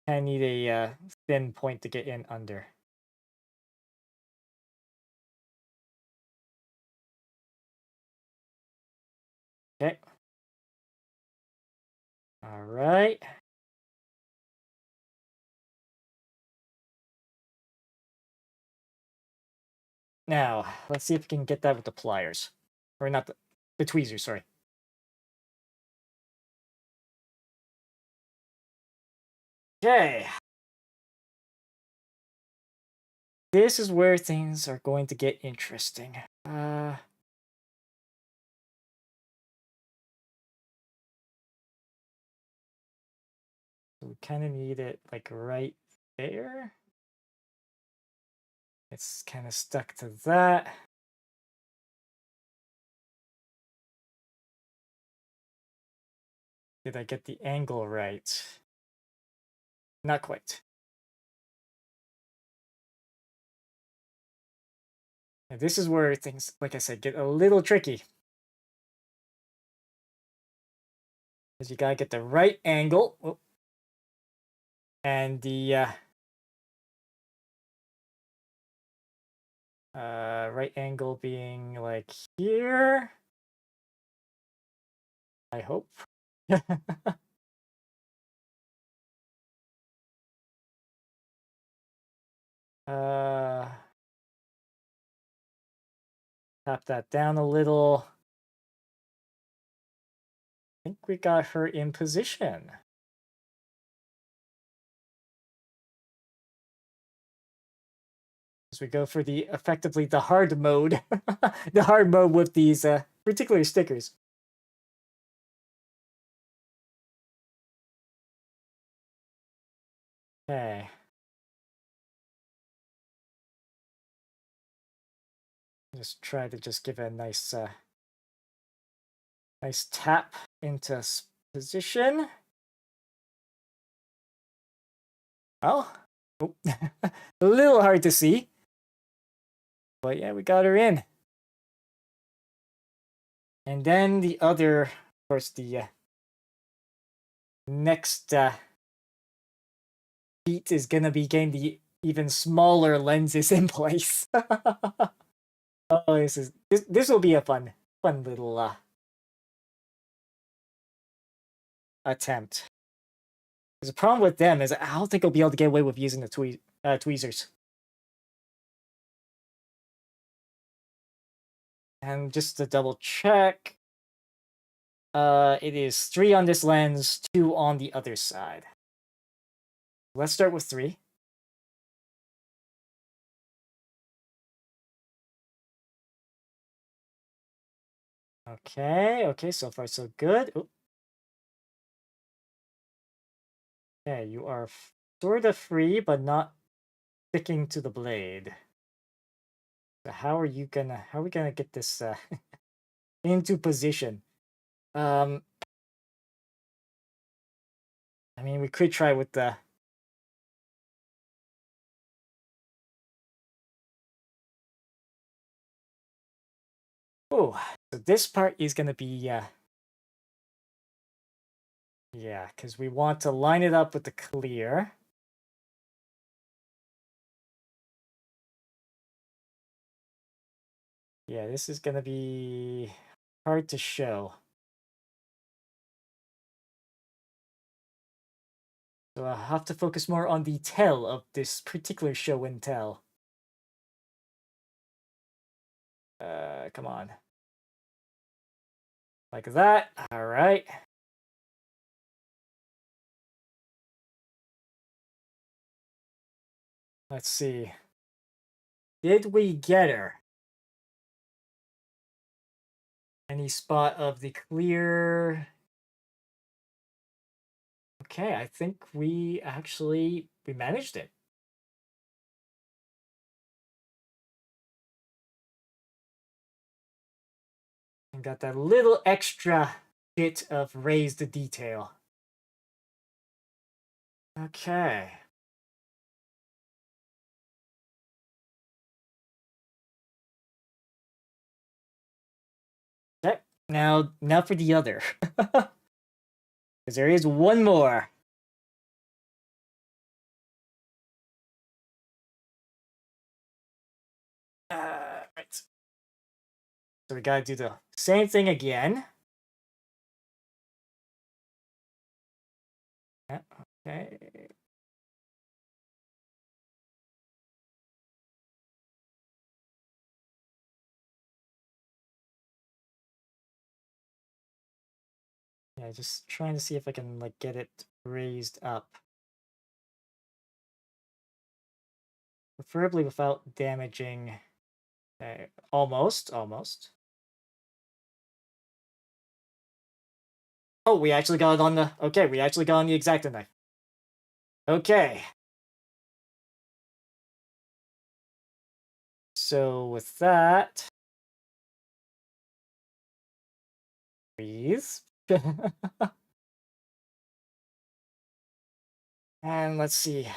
A: need a thin point to get in under. Okay. All right. Now, let's see if we can get that with the pliers. Or not the tweezers, sorry. Okay. This is where things are going to get interesting. We kind of need it like right there. It's kind of stuck to that. Did I get the angle right? Not quite. And this is where things, like I said, get a little tricky. Because you gotta get the right angle. Oh. And the right angle being like here. I hope. uh, Tap that down a little. I think we got her in position. As we go for the effectively the hard mode, the hard mode with these particular stickers. Okay. Just try to just give it a nice, nice tap into position. Oh, oh. A little hard to see, but yeah, we got her in. And then the other, of course, the next feat is gonna be getting the even smaller lenses in place. Oh, this will be a fun little attempt. The problem with them is I don't think I'll be able to get away with using the tweezers. And just to double check, it is 3 on this lens, 2 on the other side. Let's start with 3. Okay, so far so good. Oop. Okay, you are sort of free, but not sticking to the blade. So how are we gonna get this into position? I mean, we could try with the oh, so this part is gonna be yeah, because we want to line it up with the clear. Yeah, this is gonna be hard to show. So I'll have to focus more on the tell of this particular show and tell. Come on. Like that. All right. Let's see. Did we get her? Any spot of the clear? Okay, I think we managed it. And got that little extra bit of raised detail. Okay. Okay. Now for the other. Because there is one more. Right. So we gotta do the same thing again. Yeah, okay. Yeah, just trying to see if I can like get it raised up. Preferably without damaging. Almost. Oh, we actually got it on the. Okay, we actually got on the X-Acto knife. Okay. So with that, breathe. And let's see.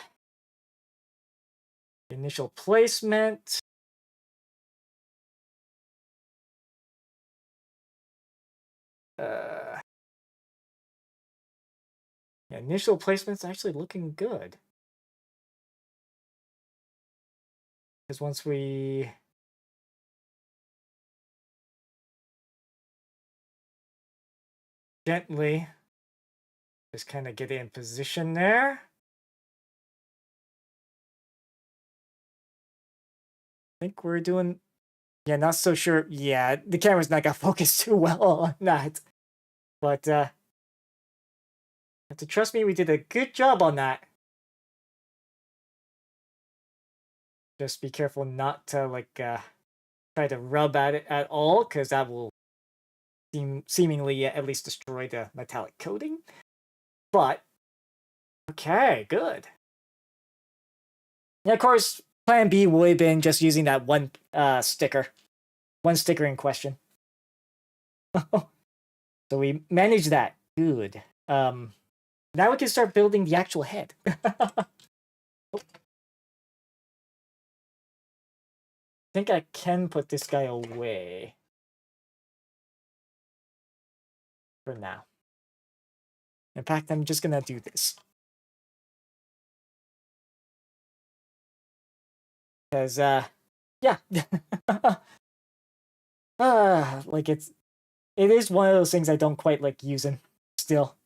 A: Initial placement. Yeah, initial placement's actually looking good. Because once we gently just kind of get it in position there. I think we're doing. Yeah, not so sure. Yeah, the camera's not gonna focus too well on that. But have to trust me, we did a good job on that. Just be careful not to like try to rub at it at all, because that will seemingly at least destroy the metallic coating. But okay, good. Yeah, of course, plan B would have been just using that one sticker in question. So we managed that. Good. Now we can start building the actual head. I think I can put this guy away for now. In fact, I'm just gonna do this. Because, yeah. Like it is one of those things I don't quite like using still.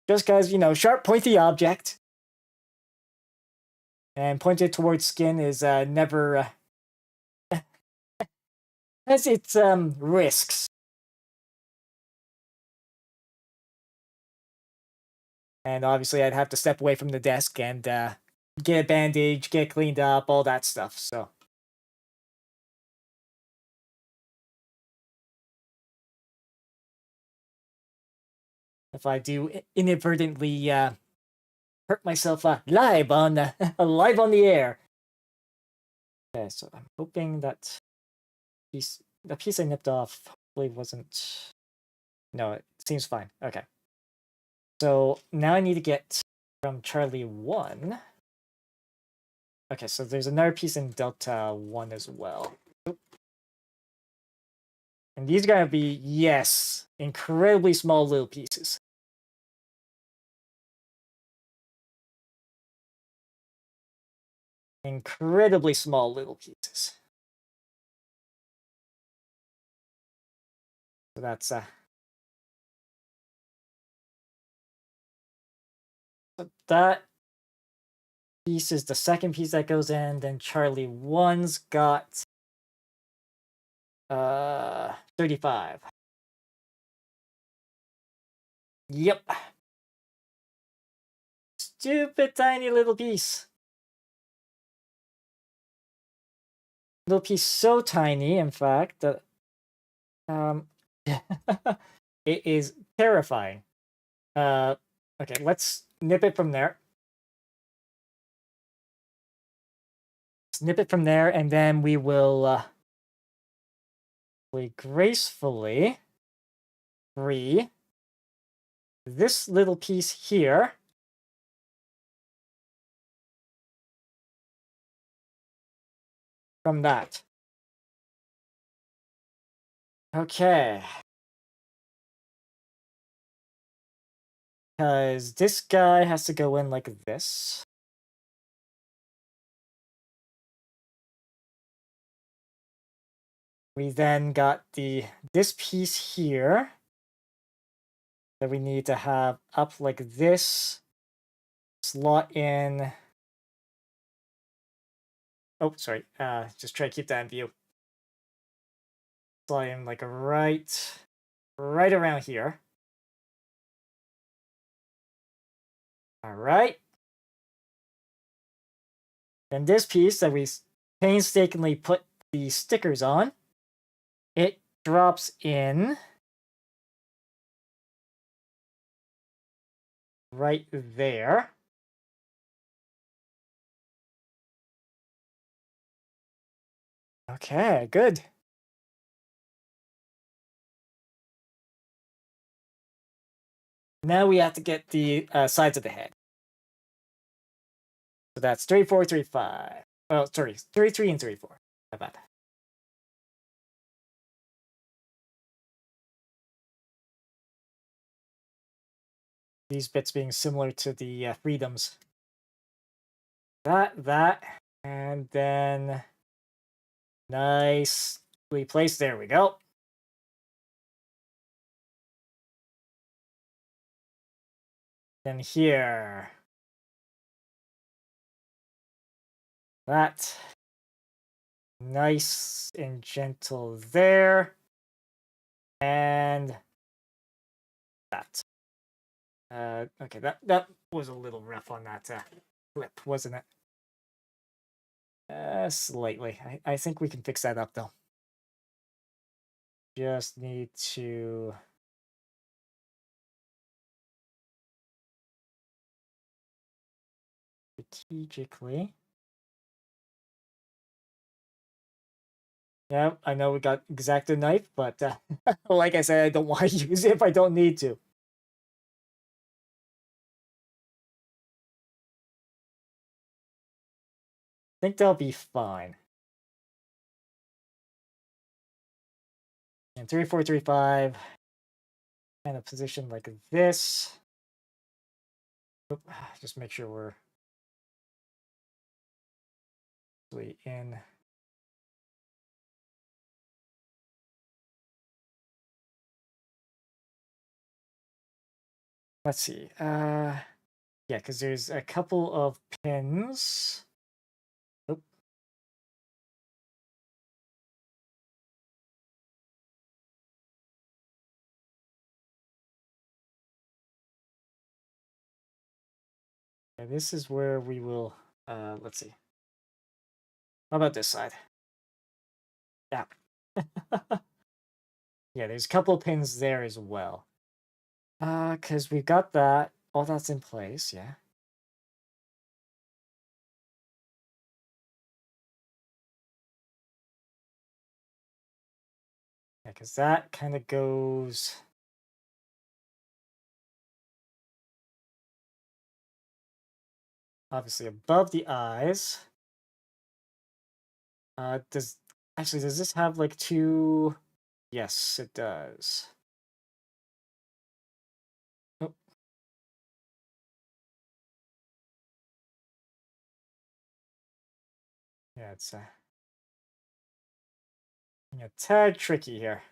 A: Just because, sharp, pointy object. And pointed towards skin is never has its risks. And obviously I'd have to step away from the desk and get a bandage, get cleaned up, all that stuff. So if I do inadvertently hurt myself live on live on the air. Okay, so I'm hoping that the piece I nipped off hopefully wasn't. No, it seems fine. Okay. So now I need to get from Charlie 1. Okay, so there's another piece in Delta 1 as well. And these are gonna be, yes, incredibly small little pieces. Incredibly small little pieces. So that's so that piece is the second piece that goes in. Then Charlie 1's got 35. Yep. Stupid tiny little piece. Little piece so tiny, in fact, that it is terrifying. Okay, let's nip it from there. Snip it from there, and then we will gracefully free this little piece here from that. Okay. Because this guy has to go in like this. We then got this piece here that we need to have up like this. Slot in. Oh, sorry. Just try to keep that in view. Slot in like right around here. All right. Then this piece that we painstakingly put the stickers on, it drops in right there. Okay, good. Now we have to get the sides of the head. So that's 3, 4, 3, 5. Oh, sorry, 3, 3, and 3, 4. My bad. These bits being similar to the freedoms. That, and then nicely placed. There we go. Then here. That. Nice and gentle there. And that. Okay, that was a little rough on that flip, wasn't it? Slightly. I think we can fix that up, though. Just need to... strategically... Yeah, I know we got X-Acto knife, but like I said, I don't want to use it if I don't need to. I think that'll be fine. And 3, 4, 3, 5. Kind of position like this. Oop, just make sure we're actually in. Let's see. Yeah, because there's a couple of pins. Oop. Yeah, this is where we will, let's see. How about this side? Yeah. Yeah, there's a couple of pins there as well. Because we've got that. All that's in place, yeah. Yeah, because that kind of goes... obviously above the eyes. Does this have like two? Yes, it does. Oh. Yeah, it's a tad tricky here.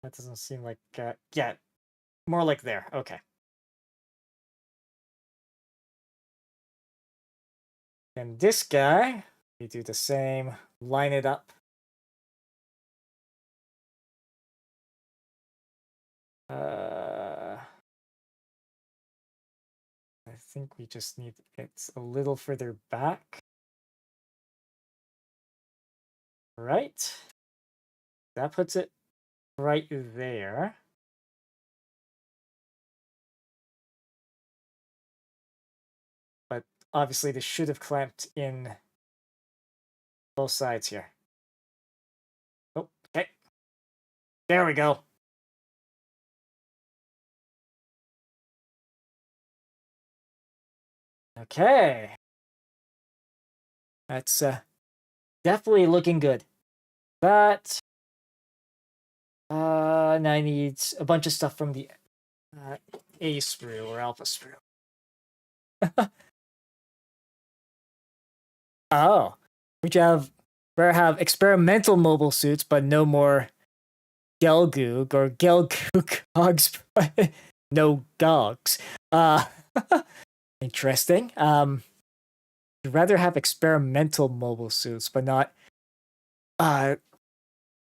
A: That doesn't seem like yeah, more like there. Okay. And this guy, we do the same. Line it up. I think we just need it a little further back. Right. That puts it right there. But obviously this should have clamped in both sides here. Oh, okay. There we go. Okay. That's definitely looking good. But now I need a bunch of stuff from the A sprue or alpha sprue. Oh, which better have experimental mobile suits, but no more Gelgoog or Gelgoog Gogs, no Gogs. Uh, interesting. I'd rather have experimental mobile suits, but not. Yeah,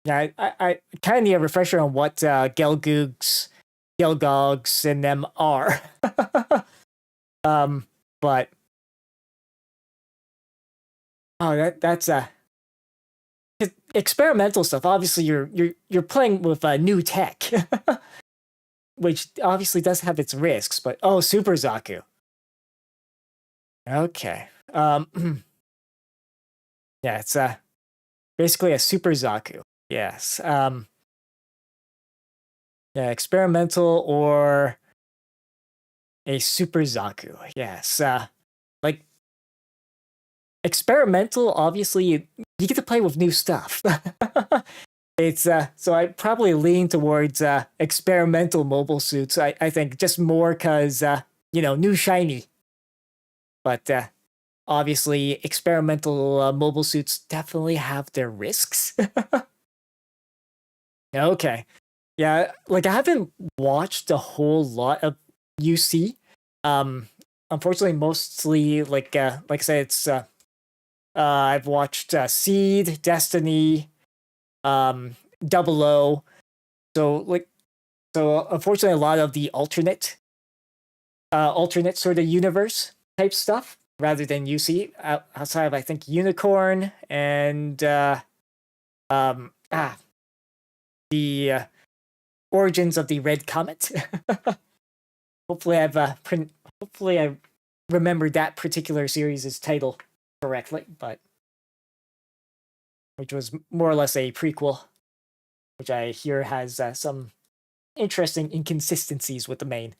A: I kind of need a refresher on what Gelgoogs, Gelgogs, and them are. But that's experimental stuff. Obviously, you're playing with new tech, which obviously does have its risks. But oh, Super Zaku. Okay. Yeah, it's basically a Super Zaku. Yes. Yeah, experimental or a Super Zaku. Yes. Like experimental. Obviously, you get to play with new stuff. It's so I probably lean towards experimental mobile suits. I think just more because new shiny. But obviously, experimental mobile suits definitely have their risks. Okay, yeah, like I haven't watched a whole lot of UC. Um, Unfortunately, mostly like I said, it's I've watched Seed, Destiny, Double O. So unfortunately, a lot of the alternate sort of universe type stuff rather than UC outside of I think Unicorn and um ah the origins of the Red Comet. Hopefully hopefully I remembered that particular series' title correctly, but which was more or less a prequel, which I hear has some interesting inconsistencies with the main.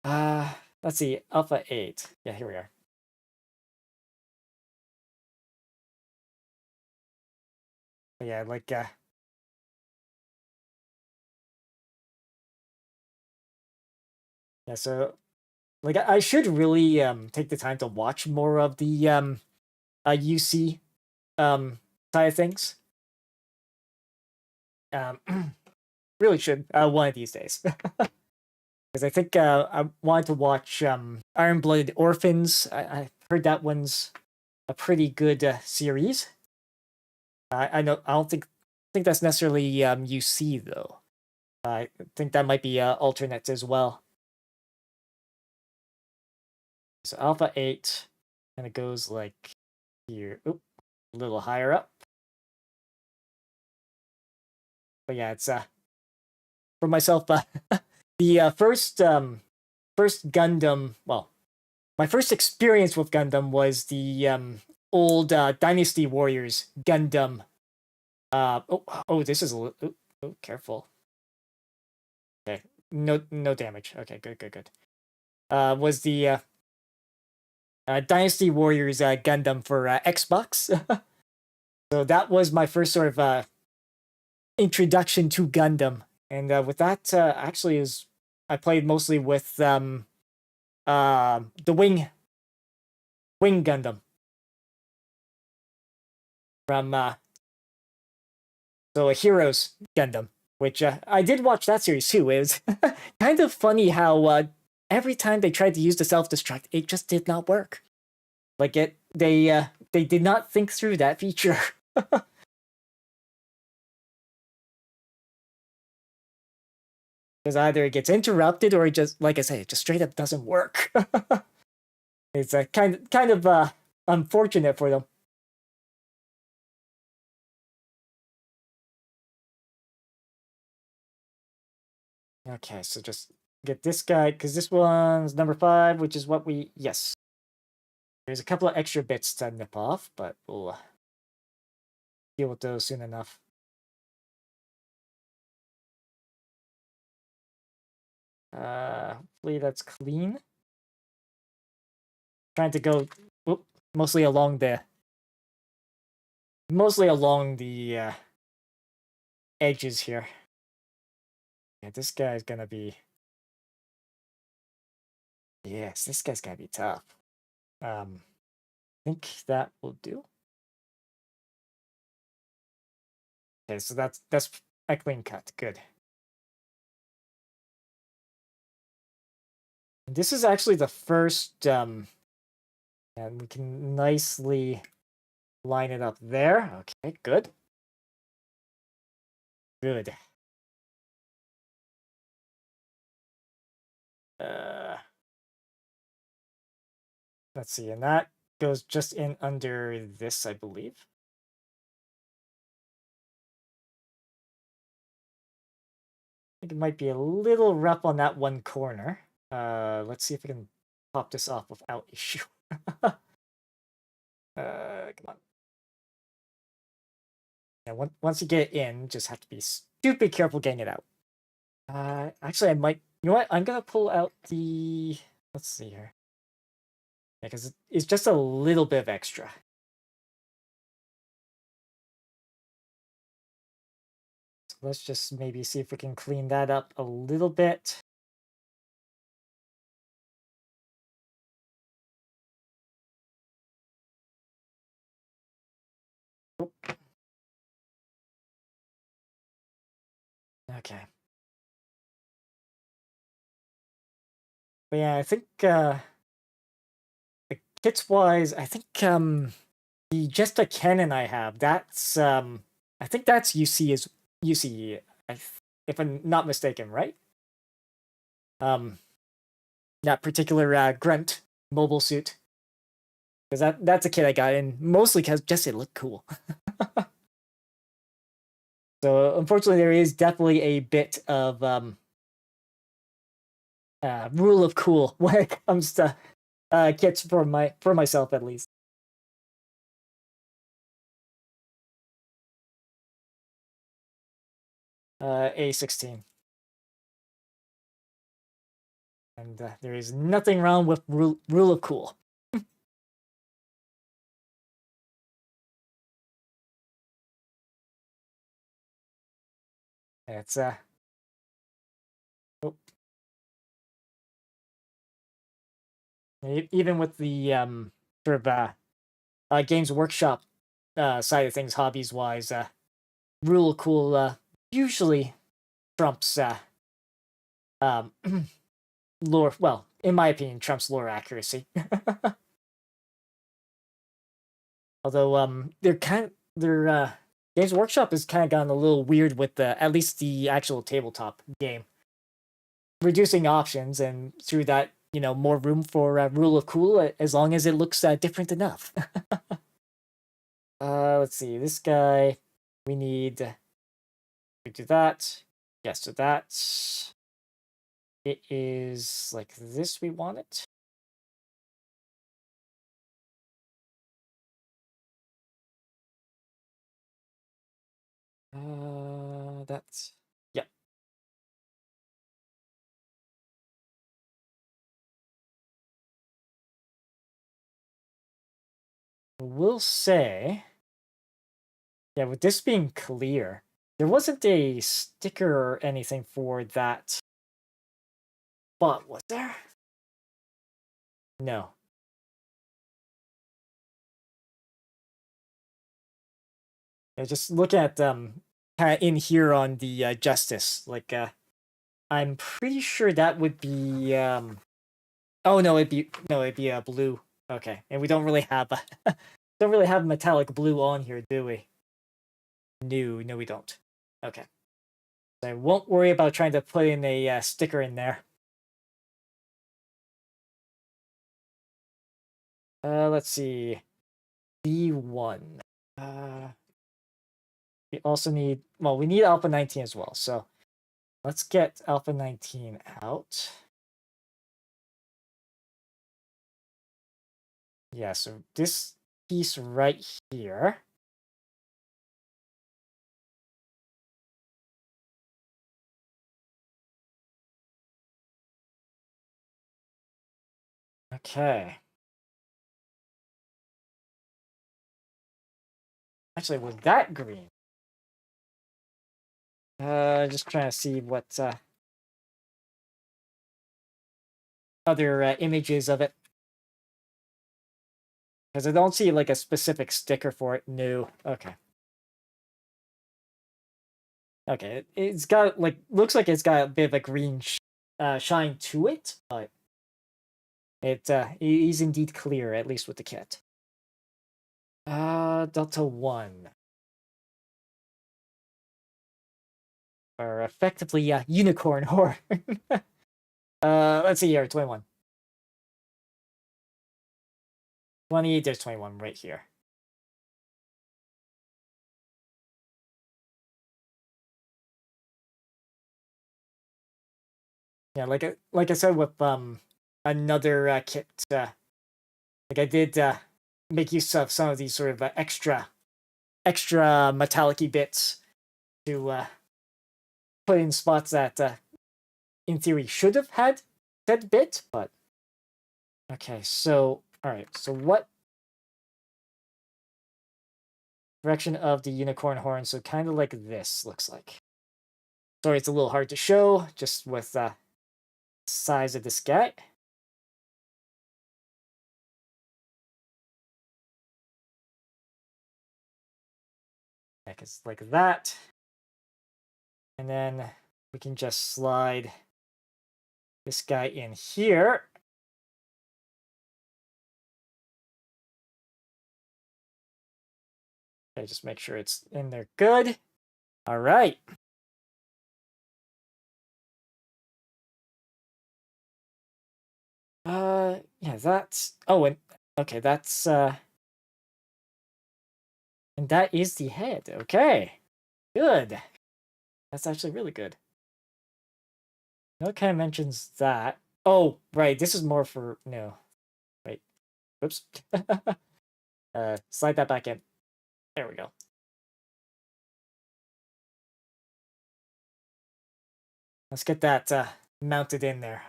A: Uh, let's see, Alpha 8. Yeah, here we are. But yeah, yeah, so like I should really take the time to watch more of the UC side of things. Um really should one of these days. Because I think I wanted to watch Iron Blooded Orphans. I heard that one's a pretty good series. I know I don't think that's necessarily UC though. I think that might be alternate as well. So Alpha 8 and it goes like here. Oop, a little higher up. But yeah, it's for myself the first Gundam, well, my first experience with Gundam was the old Dynasty Warriors Gundam. This is a little. Careful. Okay, no damage. Okay, good. Was the Dynasty Warriors Gundam for Xbox. So that was my first sort of introduction to Gundam, and with that, actually, is I played mostly with the Wing Gundam from so a Heroes Gundam, which I did watch that series too. It was kind of funny how every time they tried to use the self destruct, it just did not work. Like they did not think through that feature. Because either it gets interrupted or it just, like I say, it just straight up doesn't work. It's kind of unfortunate for them. Okay, so just get this guy because this one's number 5, which is what we yes. There's a couple of extra bits to nip off, but we'll deal with those soon enough. Hopefully that's clean. trying to go mostly along the edges here. Yeah, this guy's gonna be. Yes, this guy's gonna be tough. I think that will do. Okay, so that's a clean cut. Good. This is actually the first, and we can nicely line it up there. Okay, good. Good. Let's see, and that goes just in under this, I believe. I think it might be a little rough on that one corner. Let's see if I can pop this off without issue. Come on. Yeah, once you get in, just have to be stupid careful getting it out. Actually, I might. You know what? I'm gonna pull out the. Let's see here. Yeah, because it's just a little bit of extra. So let's just maybe see if we can clean that up a little bit. Okay. But yeah, I think kits wise, I think the just a cannon I have, that's I think that's UC if I'm not mistaken, right? That particular grunt mobile suit. Because that's a kit I got, and mostly because just it looked cool. So unfortunately, there is definitely a bit of rule of cool when it comes to kits for myself at least. A16. And there is nothing wrong with rule of cool. It's oh. Even with the sort of Games Workshop side of things, hobbies wise, rule of cool usually trumps um lore. Well, in my opinion, trumps lore accuracy. Although their Games Workshop has kind of gotten a little weird with at least the actual tabletop game, reducing options, and through that, more room for rule of cool as long as it looks different enough. Let's see, this guy, we need. We do that. Yes, so that it is like this. We want it. That's yeah. We'll say, yeah, with this being clear, there wasn't a sticker or anything for that. But was there? No. Yeah, just look at kind of in here on the justice. Like I'm pretty sure that would be oh no, it'd be a blue. Okay, and we don't really have don't really have metallic blue on here, do we? No, we don't. Okay. So I won't worry about trying to put in a sticker in there. Let's see. B1. We also need, well, we need Alpha 19 as well. So let's get Alpha 19 out. Yeah, so this piece right here. Okay. Actually, was that green? Just trying to see what other images of it. Because I don't see like a specific sticker for it. No. Okay. Okay. It's got like, looks like it's got a bit of a green shine to it, but it is indeed clear, at least with the kit. Delta 1. Or effectively, unicorn horn. Let's see here, 21. 20, there's 21 right here. Yeah, like I said with another kit, like I did make use of some of these sort of extra metallic-y bits to put in spots that in theory should have had said bit, but okay, so all right, so what direction of the unicorn horn? So kind of like this looks like. Sorry, it's a little hard to show just with the size of this guy. Yeah, it's like that. And then we can just slide this guy in here. Okay, just make sure it's in there good. All right. Yeah, that's, oh, and okay, that's and that is the head. Okay. Good. That's actually really good. No kind of mentions that. Oh, right, this is more for, no. Wait. Oops. Slide that back in. There we go. Let's get that mounted in there.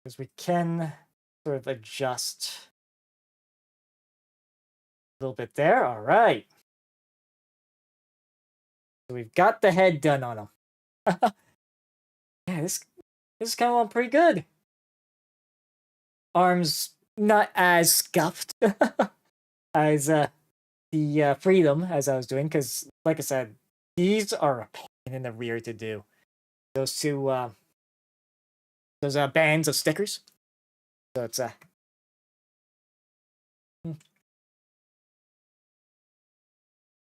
A: Because we can sort of adjust a little bit there. All right. So we've got the head done on him. Yeah, this is kind of on pretty good. Arms not as scuffed as the Freedom as I was doing, because like I said, these are a pain in the rear to do. Those two those bands of stickers. So it's and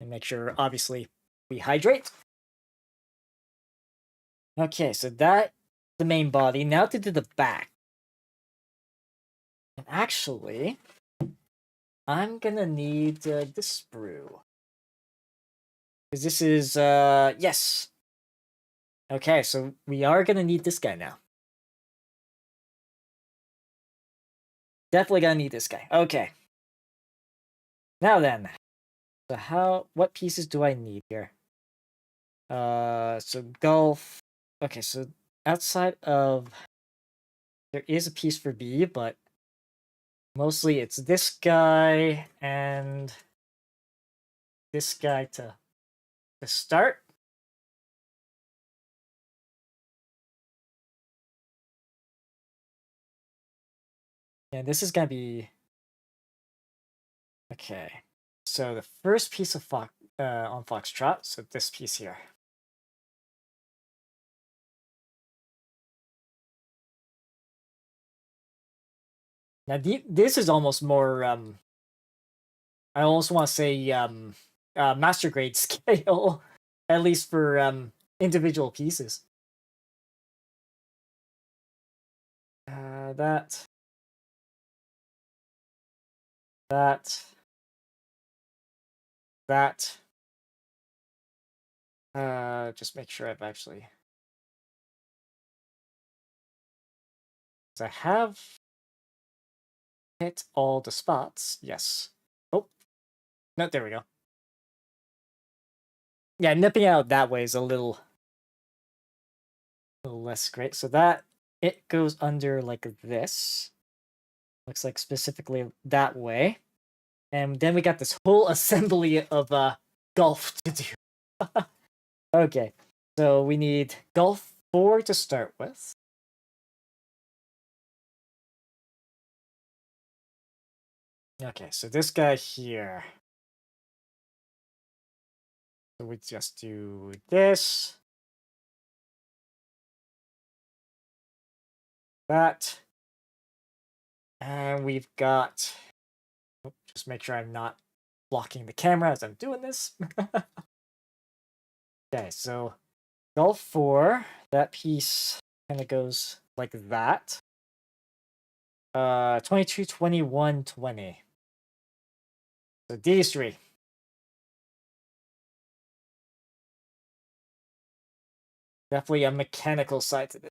A: make sure obviously we hydrate. Okay, so that the main body. Now to do the back. And actually, I'm gonna need this sprue. Because this is yes. Okay, so we are gonna need this guy now. Definitely gonna need this guy. Okay. Now then. So what pieces do I need here? So Gulf. Okay, so outside of there is a piece for B, but mostly it's this guy and this guy to start. And this is gonna be okay. So the first piece of on Foxtrot, so this piece here. Now this is almost more I almost want to say master grade scale, at least for individual pieces. That. Just make sure I've actually. I have hit all the spots. Yes. Oh, no, there we go. Yeah, nipping out that way is a little less great. So that it goes under like this. Looks like specifically that way. And then we got this whole assembly of golf to do. Okay, so we need golf 4 to start with. Okay, so this guy here. So we just do this. That. And we've got... just make sure I'm not blocking the camera as I'm doing this. Okay, so golf 4, that piece kind of goes like that. 22, 21, 20. So these three. Definitely a mechanical side to this.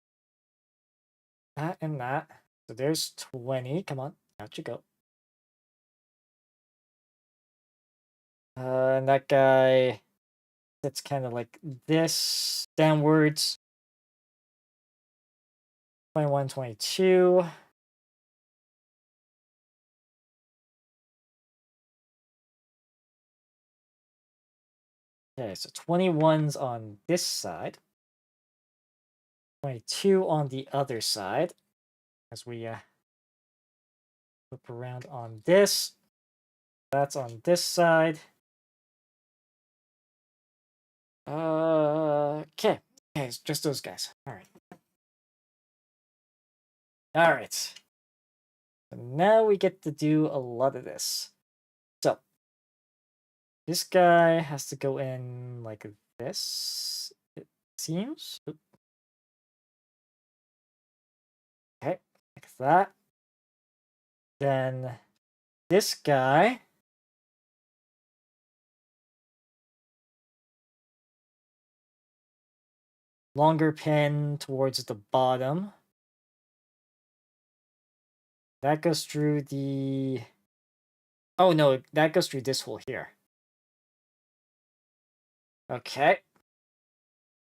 A: That and that. So there's 20. Come on, out you go. And that guy, that's kind of like this, downwards. 21, 22. Okay, so 21's on this side. 22 on the other side. As we flip around on this. That's on this side. Okay. Okay, it's just those guys. Alright. Alright. So now we get to do a lot of this. So, this guy has to go in like this, it seems. Oop. Okay, like that. Then this guy longer pin towards the bottom. That goes through the... oh no, that goes through this hole here. Okay.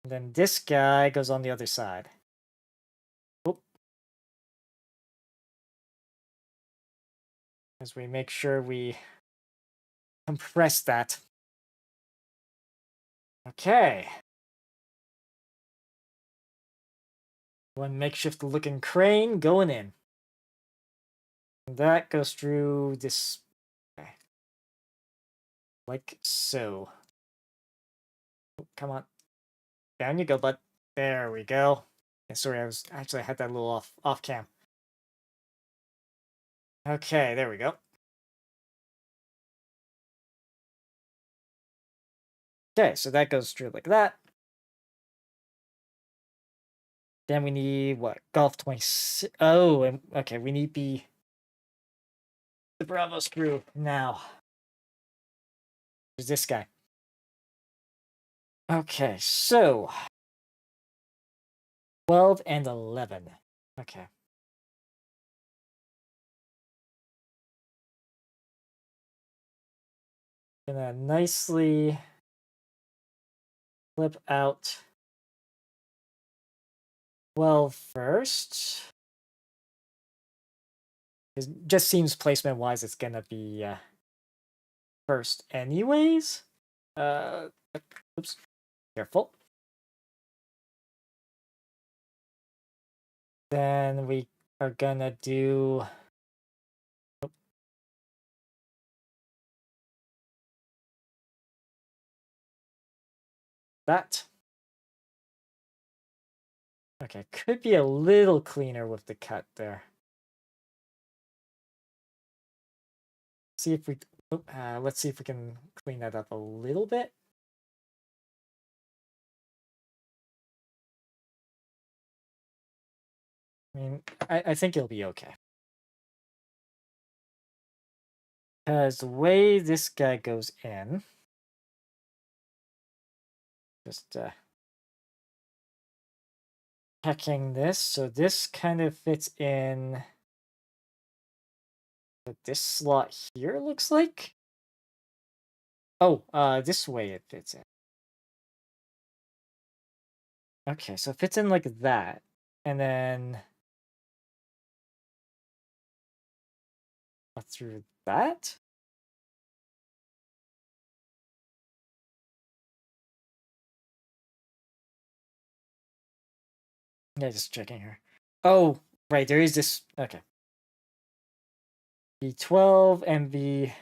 A: And then this guy goes on the other side. Oop. As we make sure we compress that. Okay. One makeshift looking crane going in. And that goes through this. Okay. Like so. Oh, come on. Down you go, bud. There we go. Yeah, sorry, I had that little off cam. Okay, there we go. Okay, so that goes through like that. Then we need what? Golf 26. Oh, and okay, we need the Bravo screw now. There's this guy. Okay, so 12 and 11. Okay. Gonna nicely flip out 12 first. It just seems placement wise it's gonna be first anyways. Oops, careful. Then we are gonna do that. Okay, could be a little cleaner with the cut there. See if we let's see if we can clean that up a little bit. I mean, I think it'll be okay. Because the way this guy goes in, just checking this, so this kind of fits in this slot here, looks like. Oh, this way it fits in. Okay, so it fits in like that. And then through that? Yeah, just checking here. Oh, right, there is this. Okay. V12 and V.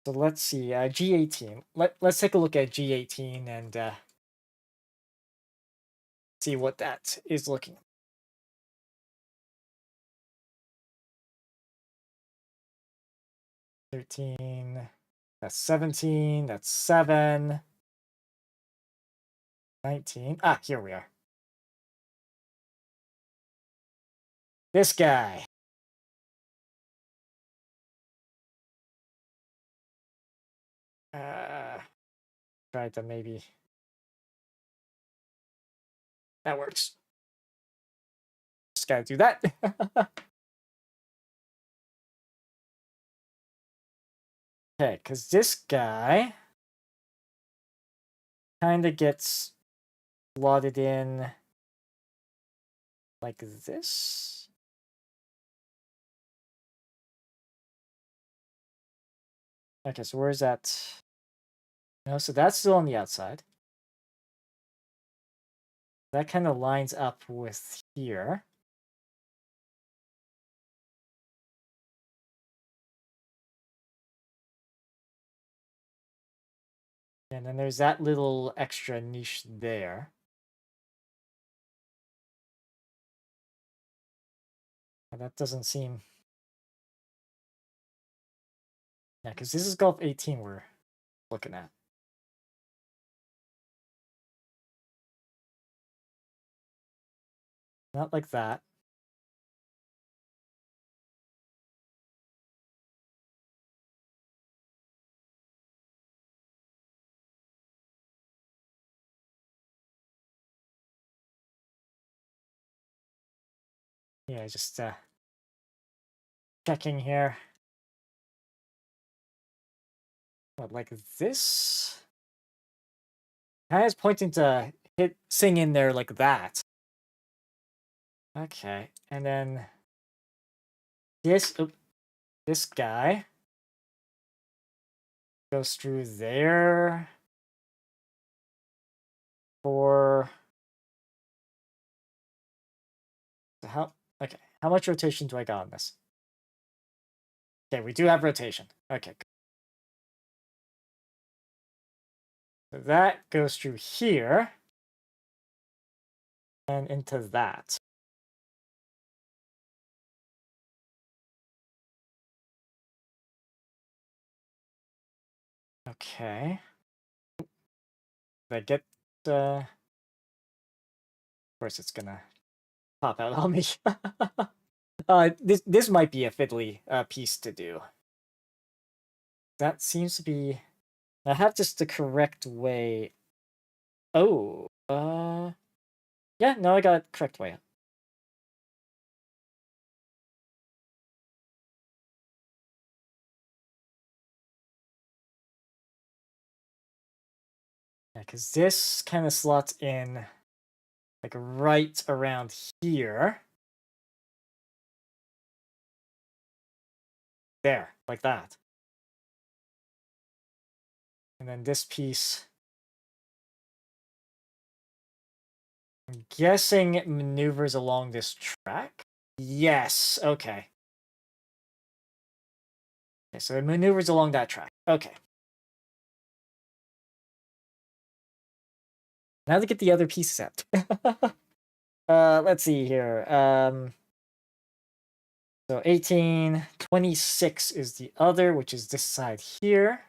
A: So let's see. G18. Let's take a look at G18 and see what that is looking. $13. That's 17. That's 7. 19. Ah, here we are. This guy. Try to maybe. That works. Just gotta do that. Okay, because this guy kind of gets slotted in like this. Okay, so where's that? No, so that's still on the outside. That kind of lines up with here. And then there's that little extra niche there. That doesn't seem... Yeah, because this is Golf 18 we're looking at. Not like that. Yeah, just checking here. What, like this? Kind of pointing to sing in there like that. Okay, and then this guy goes through there for how much rotation do I got on this? Okay, we do have rotation. Okay. So that goes through here and into that. Okay. Did I get of course it's gonna pop out on me. This might be a fiddly piece to do. That seems to be... I have just the correct way. Oh, yeah, no, I got it correct way. Yeah, because this kind of slots in like right around here. There, like that. And then this piece, I'm guessing it maneuvers along this track. Yes, okay. Okay, so it maneuvers along that track. Okay. Now to get the other pieces out. Let's see here. So 18, 26 is the other, which is this side here.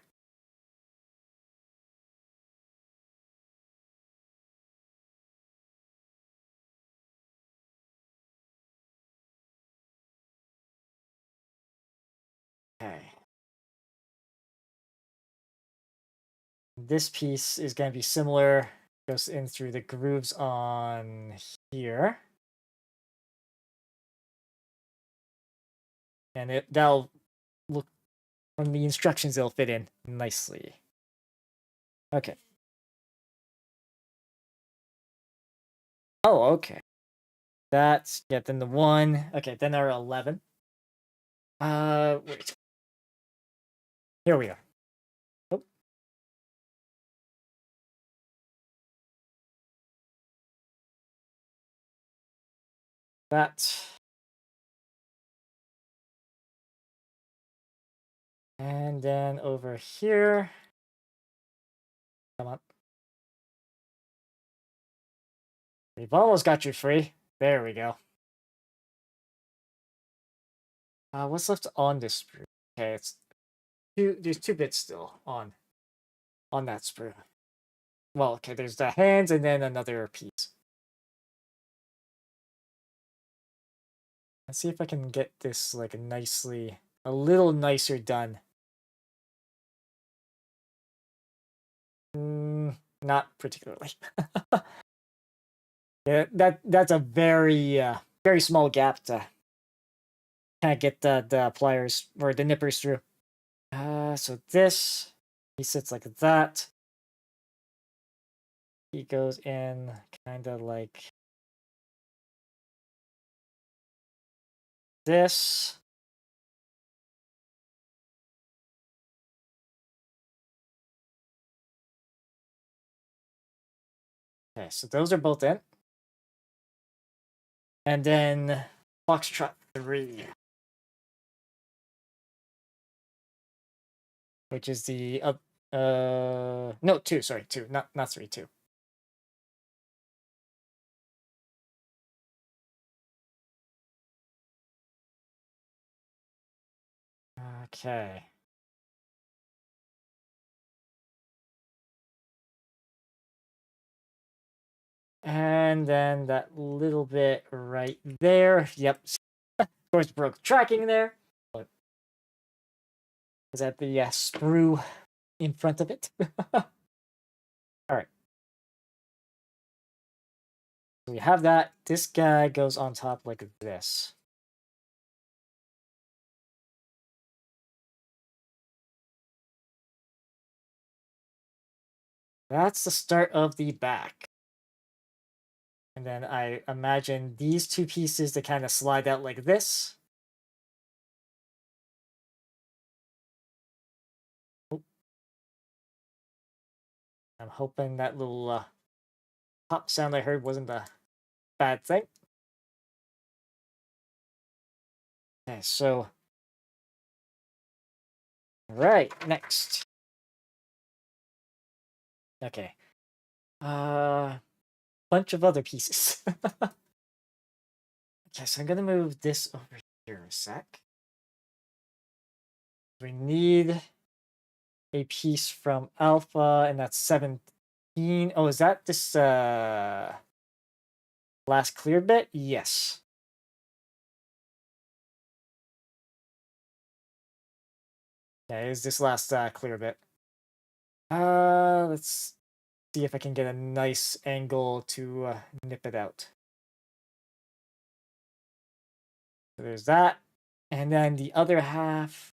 A: Okay. This piece is going to be similar. Goes in through the grooves on here. And that'll look, from the instructions, it'll fit in nicely. Okay. Oh, okay. That's, yeah, then the 1. Okay, then our 11. Wait. Here we are. Oh. that. And then over here. Come on. We've almost got you free. There we go. What's left on this sprue? Okay, it's there's 2 bits still on that sprue. Well, okay, there's the hands and then another piece. Let's see if I can get this like a little nicer done. Not particularly. Yeah, that's a very very small gap to kind of get the pliers or the nippers through. So this, he sits like that. He goes in kind of like this. Okay, so those are both in. And then Foxtrot 3. Which is the no, 2, sorry, 2, not 3, 2. Okay. And then that little bit right there. Yep. Of course, broke tracking there. But is that the sprue in front of it? All right. So we have that. This guy goes on top like this. That's the start of the back. And then I imagine these 2 pieces to kind of slide out like this. Oh. I'm hoping that little pop sound I heard wasn't a bad thing. Okay, so right, next. Okay. Bunch of other pieces. Okay, so I'm gonna move this over here a sec. We need a piece from Alpha, and that's 17. Oh, is that this last clear bit? Yes. Yeah, it is this last clear bit. Let's see if I can get a nice angle to nip it out. So there's that. And then the other half.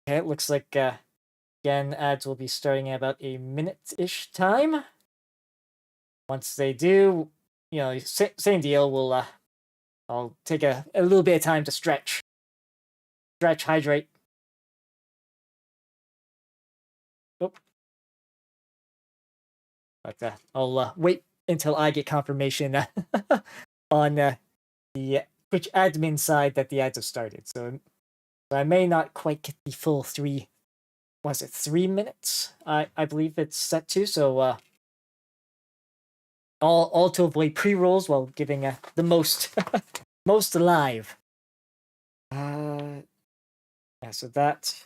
A: Okay, it looks like again, ads will be starting at about a minute-ish time. Once they do, you know, same deal. I'll take a little bit of time to stretch, hydrate. Oh, but I'll wait until I get confirmation on the Twitch admin side that the ads have started. So I may not quite get the full 3. Was it 3 minutes? I believe it's set to. So all to avoid pre-rolls while giving the most most live. Yeah, so that,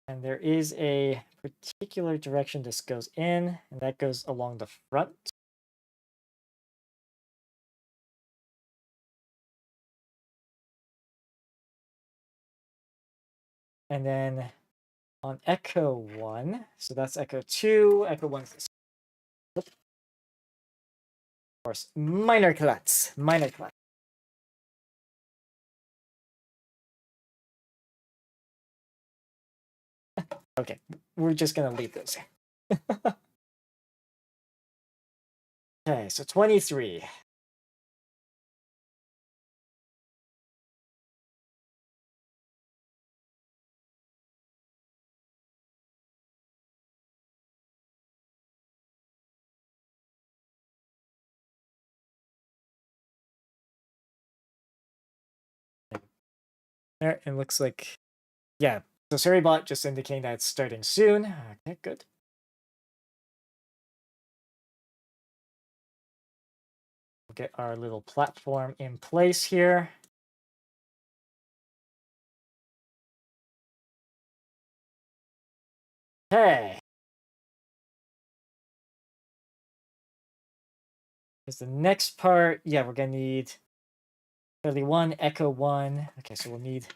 A: and there is a particular direction this goes in, and that goes along the front. And then on Echo 1, so that's Echo 2, Echo 1 is this. Of course, minor cuts. Okay, we're just gonna leave those. Okay, so 23. There, it looks like, yeah. So Surrybot just indicating that it's starting soon. Okay, good. We'll get our little platform in place here. Okay. Because the next part, yeah, we're gonna need Charlie 1, Echo 1. Okay, so we'll need, at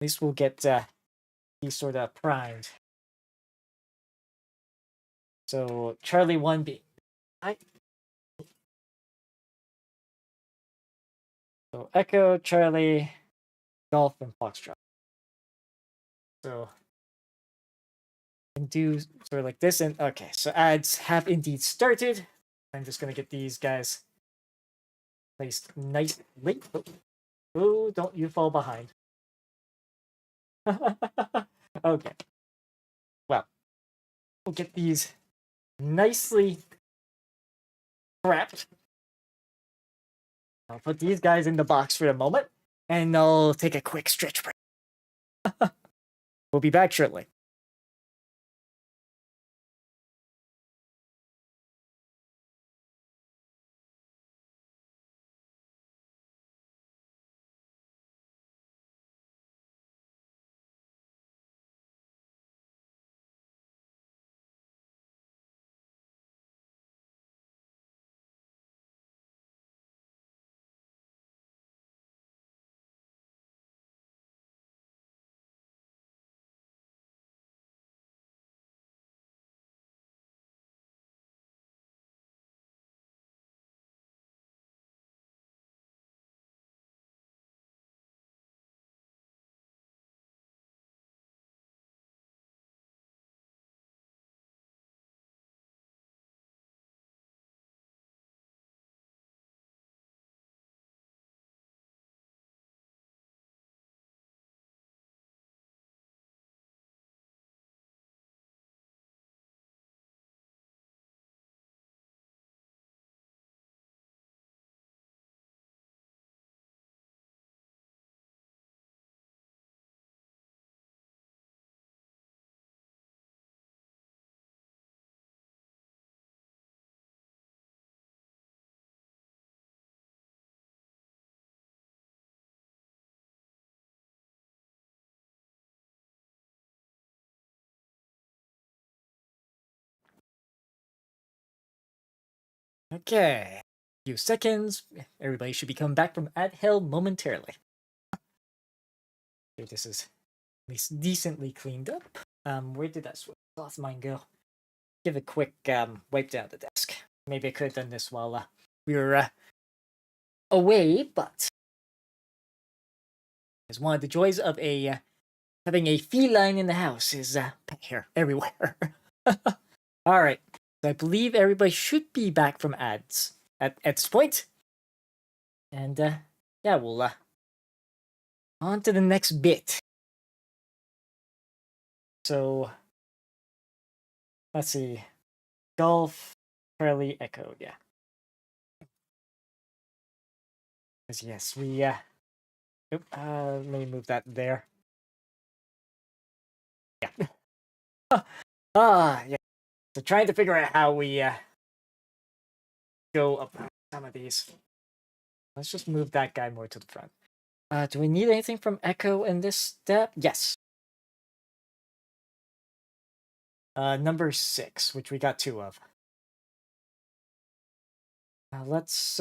A: least we'll get these sort of primed. So Charlie 1 being so Echo, Charlie, Golf, and Foxtrot. So can do sort of like this, and okay, so ads have indeed started. I'm just gonna get these guys placed nicely. Oh, don't you fall behind. Okay. Well, we'll get these nicely prepped. I'll put these guys in the box for a moment, and I'll take a quick stretch break. We'll be back shortly. Okay. Few seconds. Everybody should be coming back from ad hell momentarily. Okay, this is at least decently cleaned up. Where did that cloth mine go? Give a quick wipe down the desk. Maybe I could have done this while we were away, but as one of the joys of a having a feline in the house is pet hair everywhere. All right, so I believe everybody should be back from ads at this point, and yeah, we'll on to the next bit. So let's see, Golf, Charlie, Echo, yeah. Yes, we let me move that there. Yeah. Yeah. So trying to figure out how we go up some of these. Let's just move that guy more to the front. Do we need anything from Echo in this step? Yes. Number 6, which we got 2 of. Let's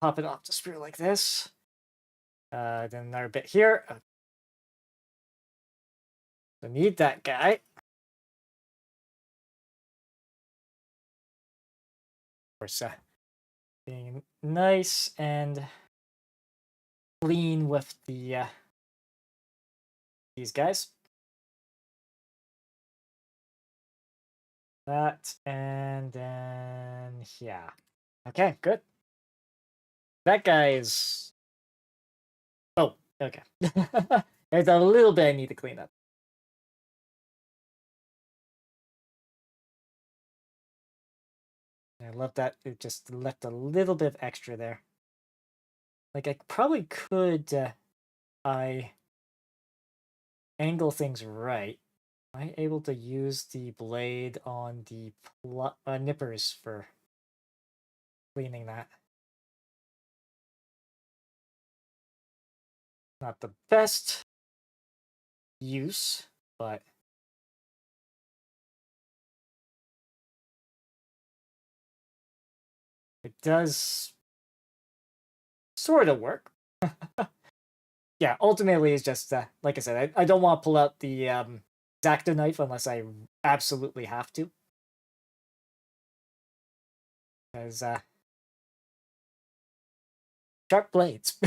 A: pop it off the spear like this. Then another bit here. So need that guy. Of course, being nice and clean with the these guys. That, and then yeah. Okay, good. That guy is. Oh, okay. There's a little bit I need to clean up. love that it just left a little bit of extra there. Like, I probably could, I angle things right. Am I able to use the blade on the nippers for cleaning that? Not the best use, but it does sort of work. Yeah, ultimately it's just, like I said, I don't want to pull out the X-Acto knife unless I absolutely have to. Because, sharp blades.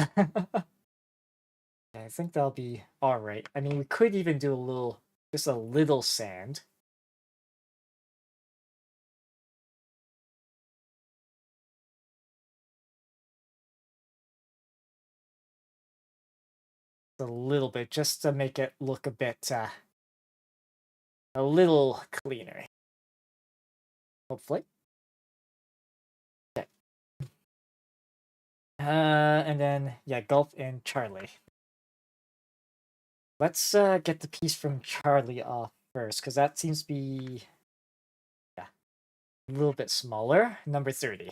A: I think that'll be alright. I mean, we could even do just a little sand. A little bit, just to make it look a bit, a little cleaner. Hopefully. Okay. And then, yeah, Gulp and Charlie. Let's get the piece from Charlie off first, because that seems to be, yeah, a little bit smaller. Number 30.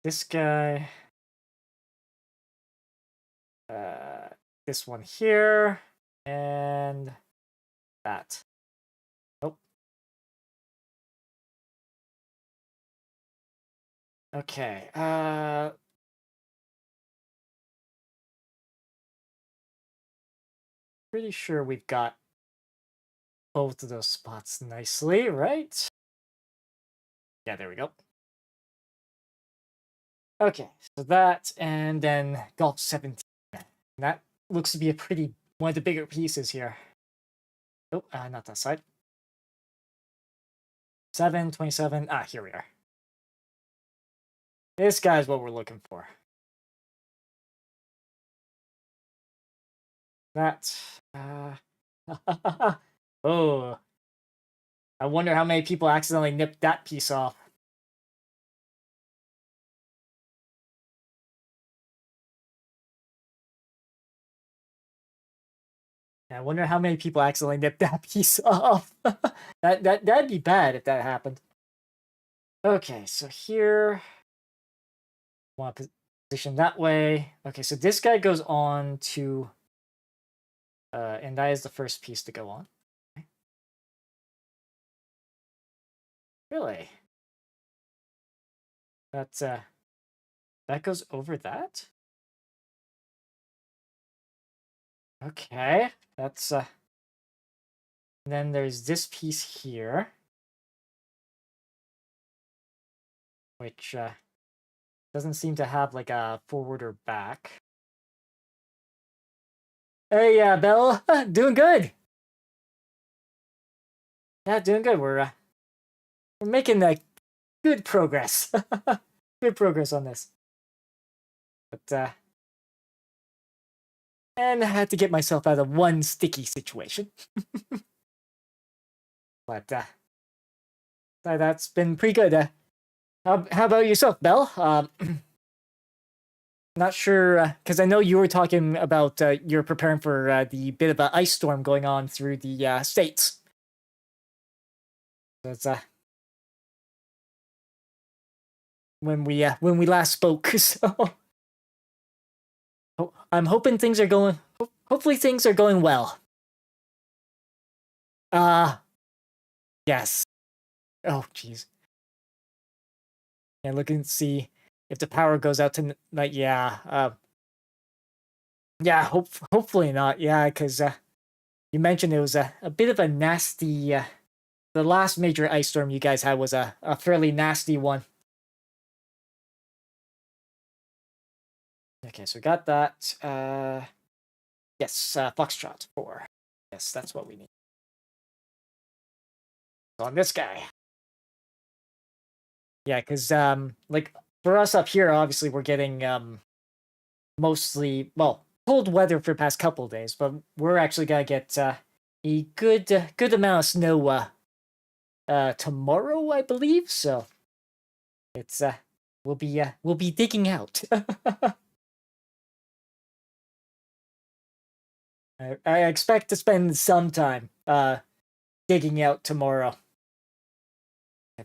A: This guy, this one here, and that. Oh. Okay, pretty sure we've got both of those spots nicely, right? Yeah, there we go. Okay, so that, and then Gulp 17. That looks to be one of the bigger pieces here. Oh, not that side. 7, 27. Ah, here we are. This guy's what we're looking for. That. Oh. I wonder how many people accidentally nipped that piece off. I wonder how many people accidentally nipped that piece off. That'd be bad if that happened. Okay, so here, want to position that way. Okay, so this guy goes on to, and that is the first piece to go on. Okay. Really? That's that goes over that? Okay, that's then there's this piece here, which doesn't seem to have like a forward or back. Hey, Belle, doing good. Yeah, doing good. We're making good progress. Good progress on this. But and I had to get myself out of one sticky situation. But that's been pretty good. How about yourself, Belle? Not sure, because I know you were talking about you're preparing for the bit of an ice storm going on through the states. So it's when we last spoke. So I'm hoping things are going. Hopefully things are going well. Yes. Oh, jeez. Yeah, look and see if the power goes out tonight. Yeah. Yeah. Hopefully not. Yeah, because you mentioned it was a bit of a nasty. The last major ice storm you guys had was a fairly nasty one. Okay, so we got that. Yes, Foxtrot 4. Yes, that's what we need. On this guy. Yeah, because like for us up here, obviously we're getting mostly cold weather for the past couple of days, but we're actually gonna get a good amount of snow tomorrow, I believe. So it's we'll be digging out. I expect to spend some time digging out tomorrow.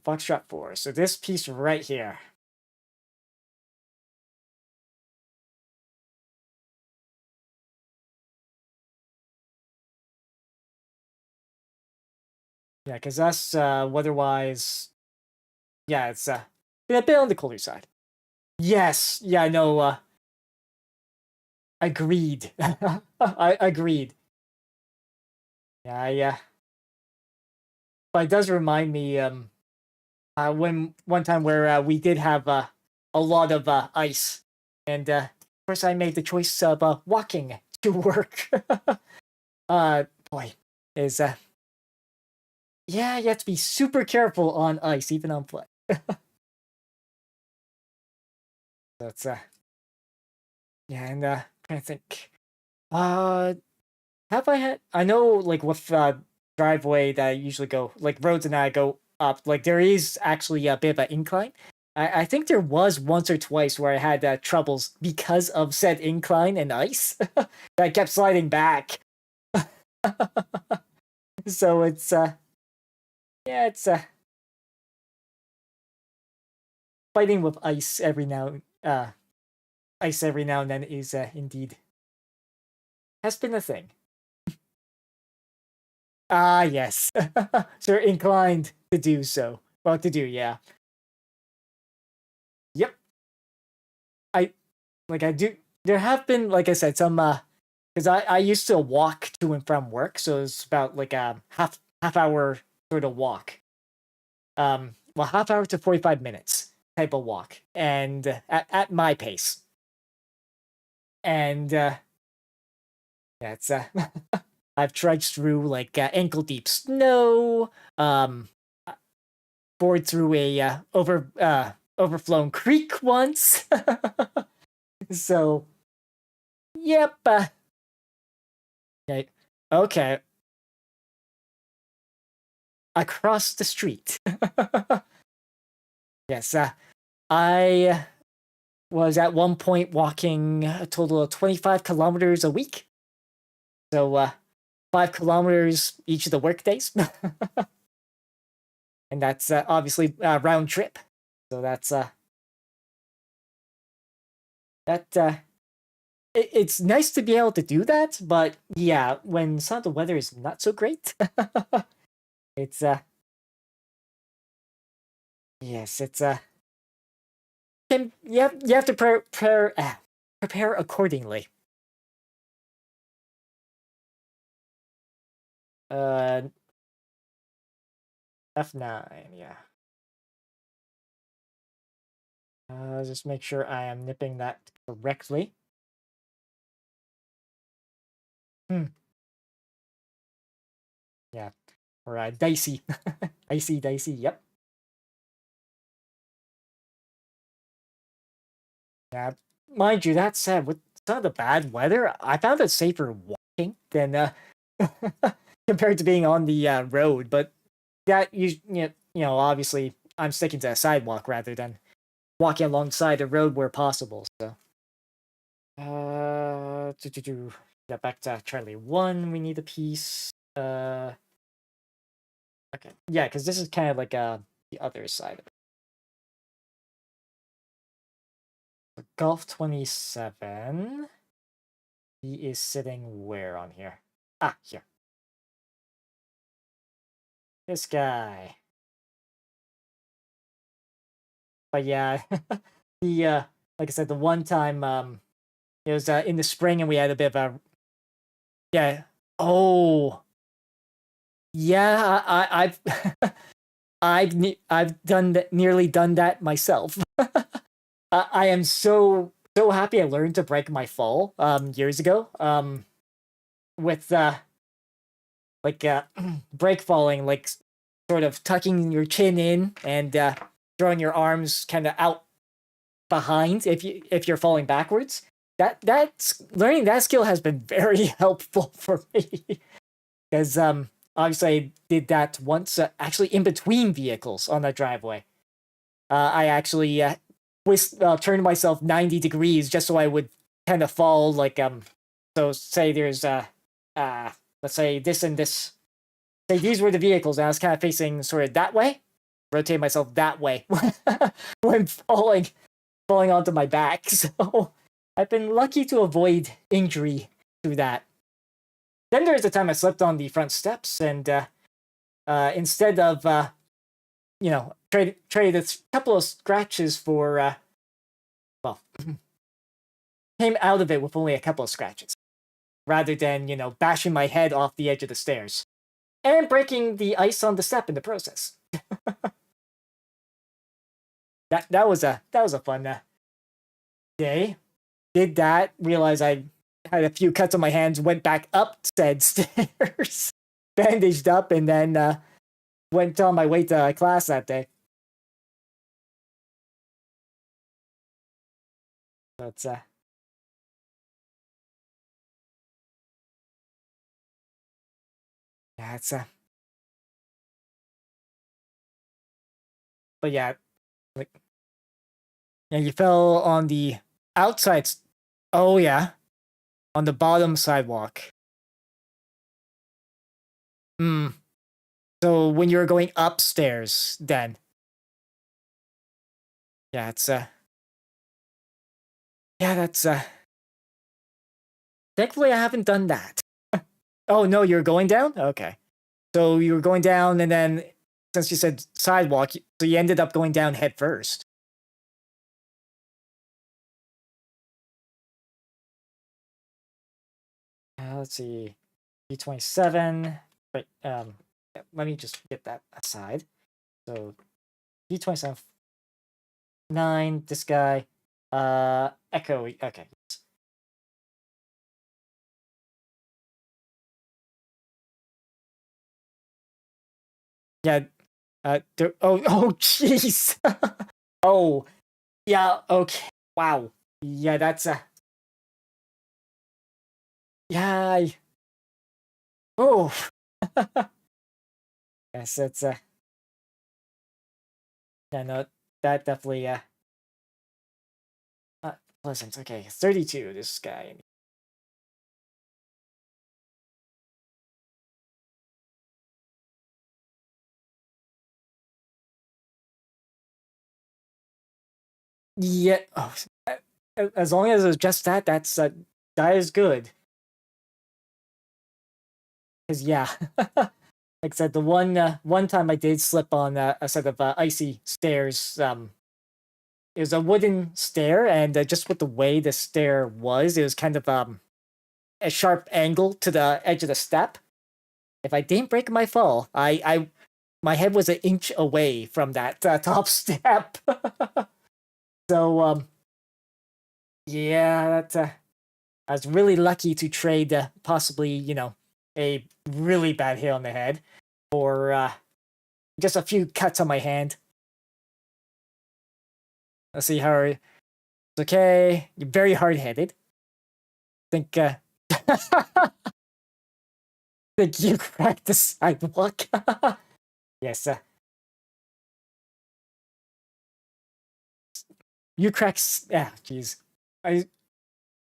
A: Foxtrot 4. So this piece right here. Yeah, because that's weather-wise, yeah, it's a bit on the colder side. Yes, yeah, no, agreed. I agreed. Yeah, but it does remind me when one time where we did have a lot of ice, and of course I made the choice of walking to work. Boy, is yeah, you have to be super careful on ice, even on foot. That's yeah, and trying to think. Uh, have I had? I know, like with driveway that I usually go, like roads and I go up. Like there is actually a bit of an incline. I think there was once or twice where I had troubles because of said incline and ice. I kept sliding back. So it's yeah, it's fighting with ice every now and then is indeed has been a thing. Ah, yes. So inclined to do so. Well, to do, yeah. Yep. I I do. There have been, like I said, some because I used to walk to and from work, so it's about like a half hour sort of walk. Well, half hour to 45 minutes type of walk, and at my pace, and yeah, it's I've trudged through like ankle deep snow, bored through a overflown creek once. So, yep. Okay. Okay. Across the street. Yes. I was at one point walking a total of 25 kilometers a week. So, 5 kilometers each of the work days. And that's obviously round trip. So that's that it's nice to be able to do that, but yeah, when some of the weather is not so great, it's yes, it's you have to prepare accordingly. Uh, F9, yeah. Just make sure I am nipping that correctly. Hmm. Yeah, or dicey, dicey. Yep. Yeah, mind you, that said, with some of the bad weather, I found it safer walking than compared to being on the road. But that obviously, I'm sticking to a sidewalk rather than walking alongside the road where possible. So, get back to Charlie 1. We need a piece. Okay, yeah, because this is kind of like the other side of it. Golf 27. He is sitting where on here? Ah, here. This guy. But yeah, the like I said, the one time it was in the spring and we had a bit of a yeah. Oh, yeah. I've I've done that, nearly done that myself. I am so happy I learned to break my fall years ago with like break falling, like sort of tucking your chin in and throwing your arms kind of out behind if you're falling backwards. That's learning that skill has been very helpful for me because obviously I did that once, actually in between vehicles on the driveway. I actually turned myself 90 degrees just so I would kind of fall like so say there's let's say this and this. Say these were the vehicles, and I was kind of facing sort of that way. Rotate myself that way when falling onto my back. So I've been lucky to avoid injury through that. Then there's the time I slipped on the front steps, and instead of traded a couple of scratches for well, came out of it with only a couple of scratches, rather than bashing my head off the edge of the stairs and breaking the ice on the step in the process. That was a fun day. Did that, realized I had a few cuts on my hands, went back up said stairs, bandaged up, and then went on my way to class that day. That's yeah, it's but yeah, like yeah, you fell on the outside. Oh yeah, on the bottom sidewalk. Hmm. So when you were going upstairs, then yeah, it's yeah, that's thankfully I haven't done that. Oh no, you're going down? Okay. So you were going down, and then since you said sidewalk, so you ended up going down head first. Let's see, D27. Right. Let me just get that aside. So D27, 9. This guy, Echo. Okay. Yeah. Oh, jeez. Oh, yeah. Okay. Wow. Yeah, that's yeah. Oh. Yes, that's yeah, no, that definitely pleasant. Okay, 32. This guy. Yeah. Oh, as long as it's just that, that is good. Because yeah, like I said, the one time I did slip on a set of icy stairs. It was a wooden stair, and just with the way the stair was, it was kind of a sharp angle to the edge of the step. If I didn't break my fall, my head was an inch away from that top step. So yeah, that I was really lucky to trade possibly a really bad hit on the head for just a few cuts on my hand. Let's see how it's okay. You're very hard headed. Think think you cracked the sidewalk. Yes, you cracked. Yeah, jeez. I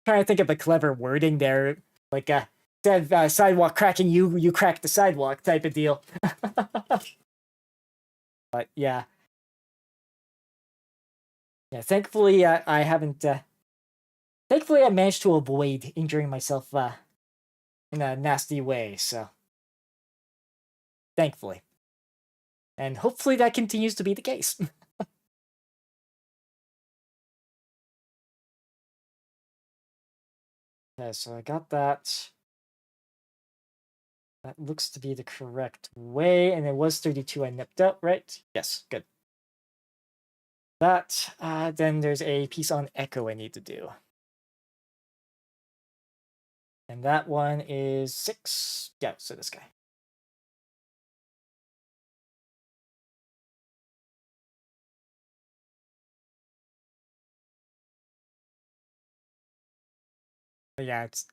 A: trying to think of a clever wording there, like instead of sidewalk cracking, you crack the sidewalk type of deal. But yeah, yeah. Thankfully, I haven't. Thankfully, I managed to avoid injuring myself in a nasty way. So thankfully, and hopefully that continues to be the case. Okay, so I got that. That looks to be the correct way, and it was 32 I nipped out, right? Yes, good. That, then there's a piece on echo I need to do. And that one is 6. Yeah, so this guy. But yeah, it's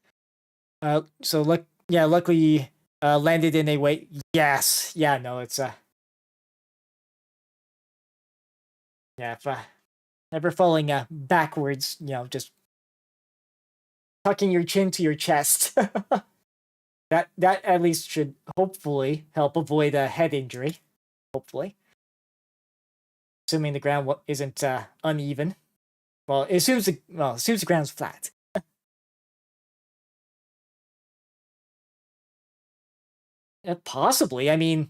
A: so luckily landed in a way. Yes, yeah, no, it's yeah, if, never falling backwards. Just tucking your chin to your chest. That at least should hopefully help avoid a head injury. Hopefully, assuming the ground isn't uneven. Well, it assumes the ground's flat. Possibly. I mean,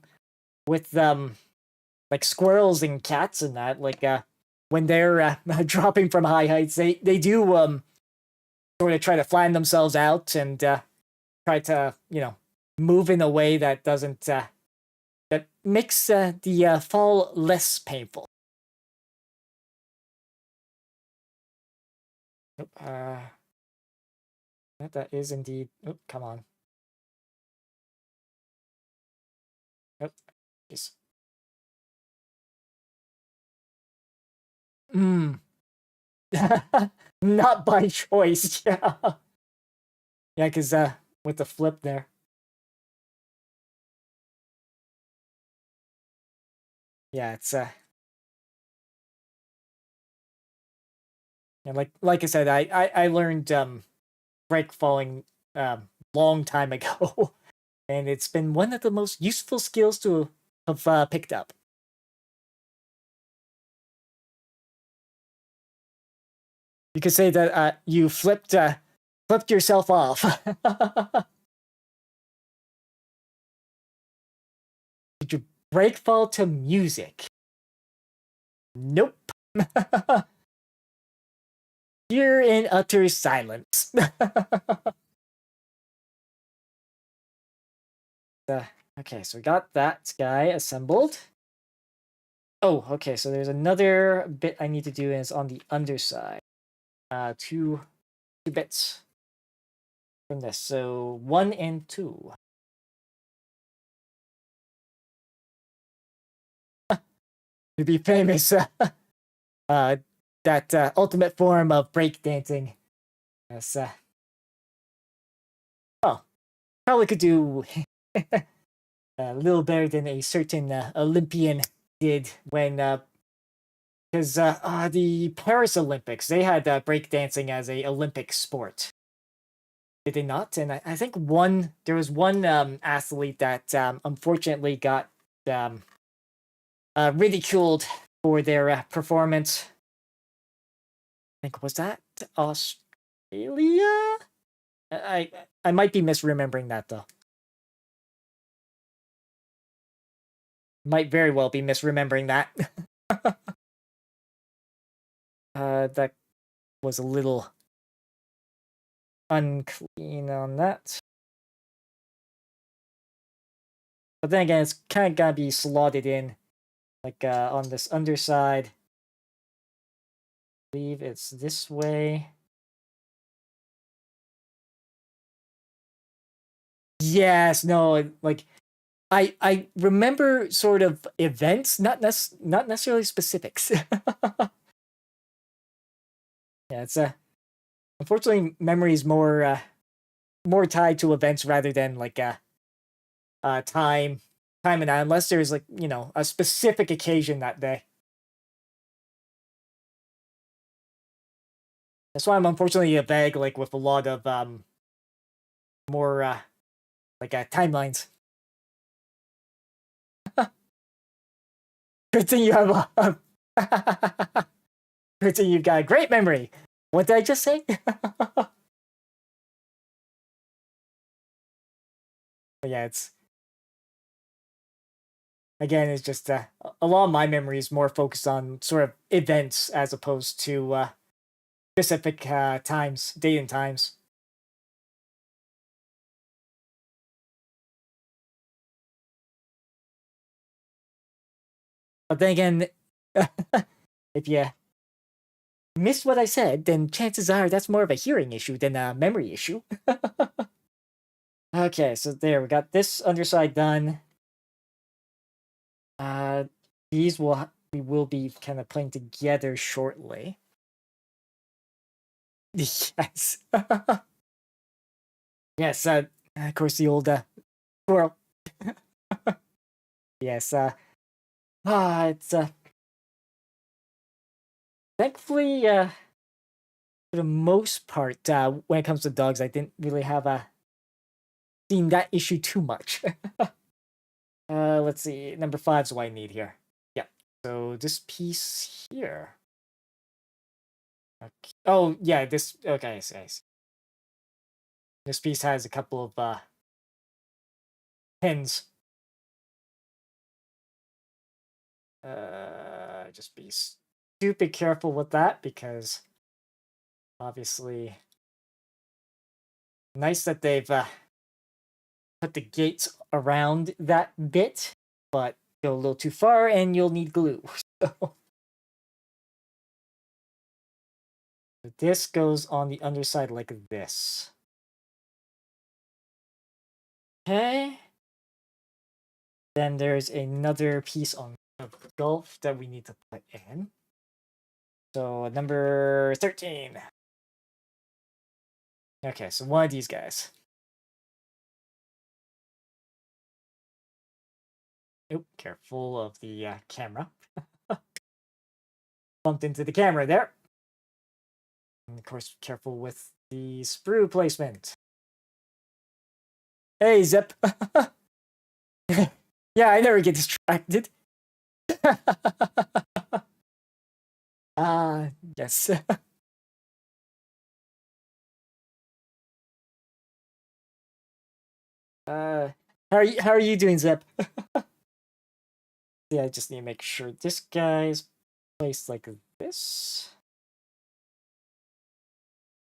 A: with like squirrels and cats and that, like when they're dropping from high heights, they do sort of try to flatten themselves out and try to move in a way that doesn't that makes the fall less painful. Uh, that is indeed. Oh, come on. Oh, jeez. Hmm. Not by choice. Yeah. Yeah, because with the flip there. Yeah, it's yeah, like I said, I learned break falling long time ago, and it's been one of the most useful skills to have picked up. You could say that you flipped yourself off. Did you break fall to music? Nope. You're in utter silence. Okay, so we got that guy assembled. Oh, okay, so there's another bit I need to do, and it's on the underside. Two bits from this. So 1 and 2. To be famous, that ultimate form of breakdancing. Yes. Oh, probably could do a little better than a certain Olympian did when because the Paris Olympics, they had breakdancing as a Olympic sport. Did they not? And I think there was one athlete that unfortunately got um, ridiculed for their performance. I think was that Australia? I might be misremembering that though. Might very well be misremembering that. That was a little unclean on that. But then again, it's kind of gotta be slotted in, like on this underside. I believe it's this way. Yes, no, like I remember sort of events, not necessarily specifics. Yeah, it's unfortunately memory is more tied to events rather than like time and unless there's like a specific occasion that day. That's why I'm unfortunately a vague like with a lot of more like timelines. Good thing you have good thing you've got a great memory. What did I just say? But yeah, it's again, it's just a lot of my memory is more focused on sort of events as opposed to specific times, date and times. But then again, if you missed what I said, then chances are that's more of a hearing issue than a memory issue. Okay, so there, we got this underside done. Uh, these we will be kind of playing together shortly. Yes. Yes, of course, the old Squirrel. Yes. It's thankfully for the most part, when it comes to dogs, I didn't really have seen that issue too much. Let's see. Number 5's what I need here. Yeah. So this piece here. Okay. Oh yeah, this. Okay, I see. This piece has a couple of pins. Just be stupid careful with that because obviously, nice that they've put the gates around that bit, but go a little too far and you'll need glue. So this goes on the underside like this. Okay. Then there's another piece on the gulf that we need to put in. So number 13. Okay, so one of these guys. Oh, careful of the camera. Bumped into the camera there. And of course, careful with the sprue placement. Hey, Zip. Yeah, I never get distracted. Yes. How are you doing, Zip? Yeah, I just need to make sure this guy's placed like this.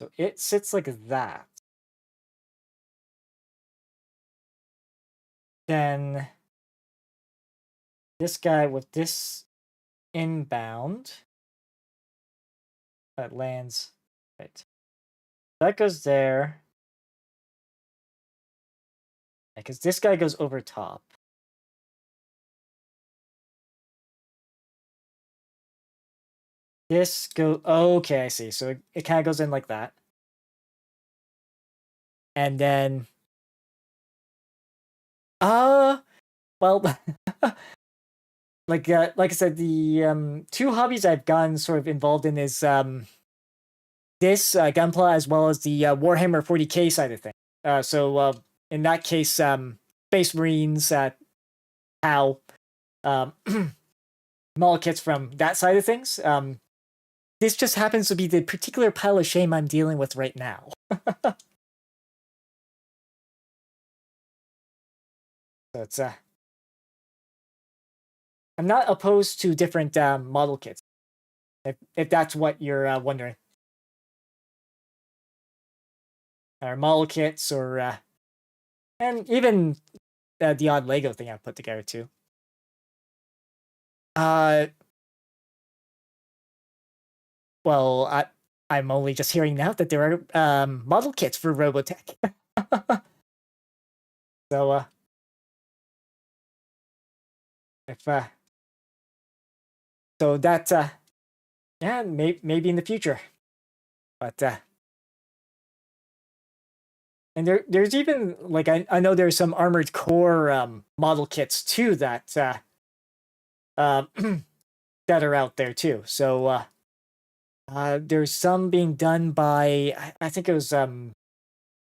A: So it sits like that. Then this guy with this inbound that lands right. That goes there. Because this guy goes over top. This go okay, I see. So it kind of goes in like that. And then well like I said, the two hobbies I've gotten sort of involved in is this Gunpla as well as the Warhammer 40k side of things. So in that case, Space Marines, POW, model kits from that side of things. This just happens to be the particular pile of shame I'm dealing with right now. So it's I'm not opposed to different model kits, if that's what you're wondering. Or model kits, or and even the odd Lego thing I put together too. Well, I'm only just hearing now that there are model kits for Robotech. So if so that yeah, maybe in the future, but and there's even like I know there's some Armored Core model kits too that that are out there too. So there's some being done by I think it was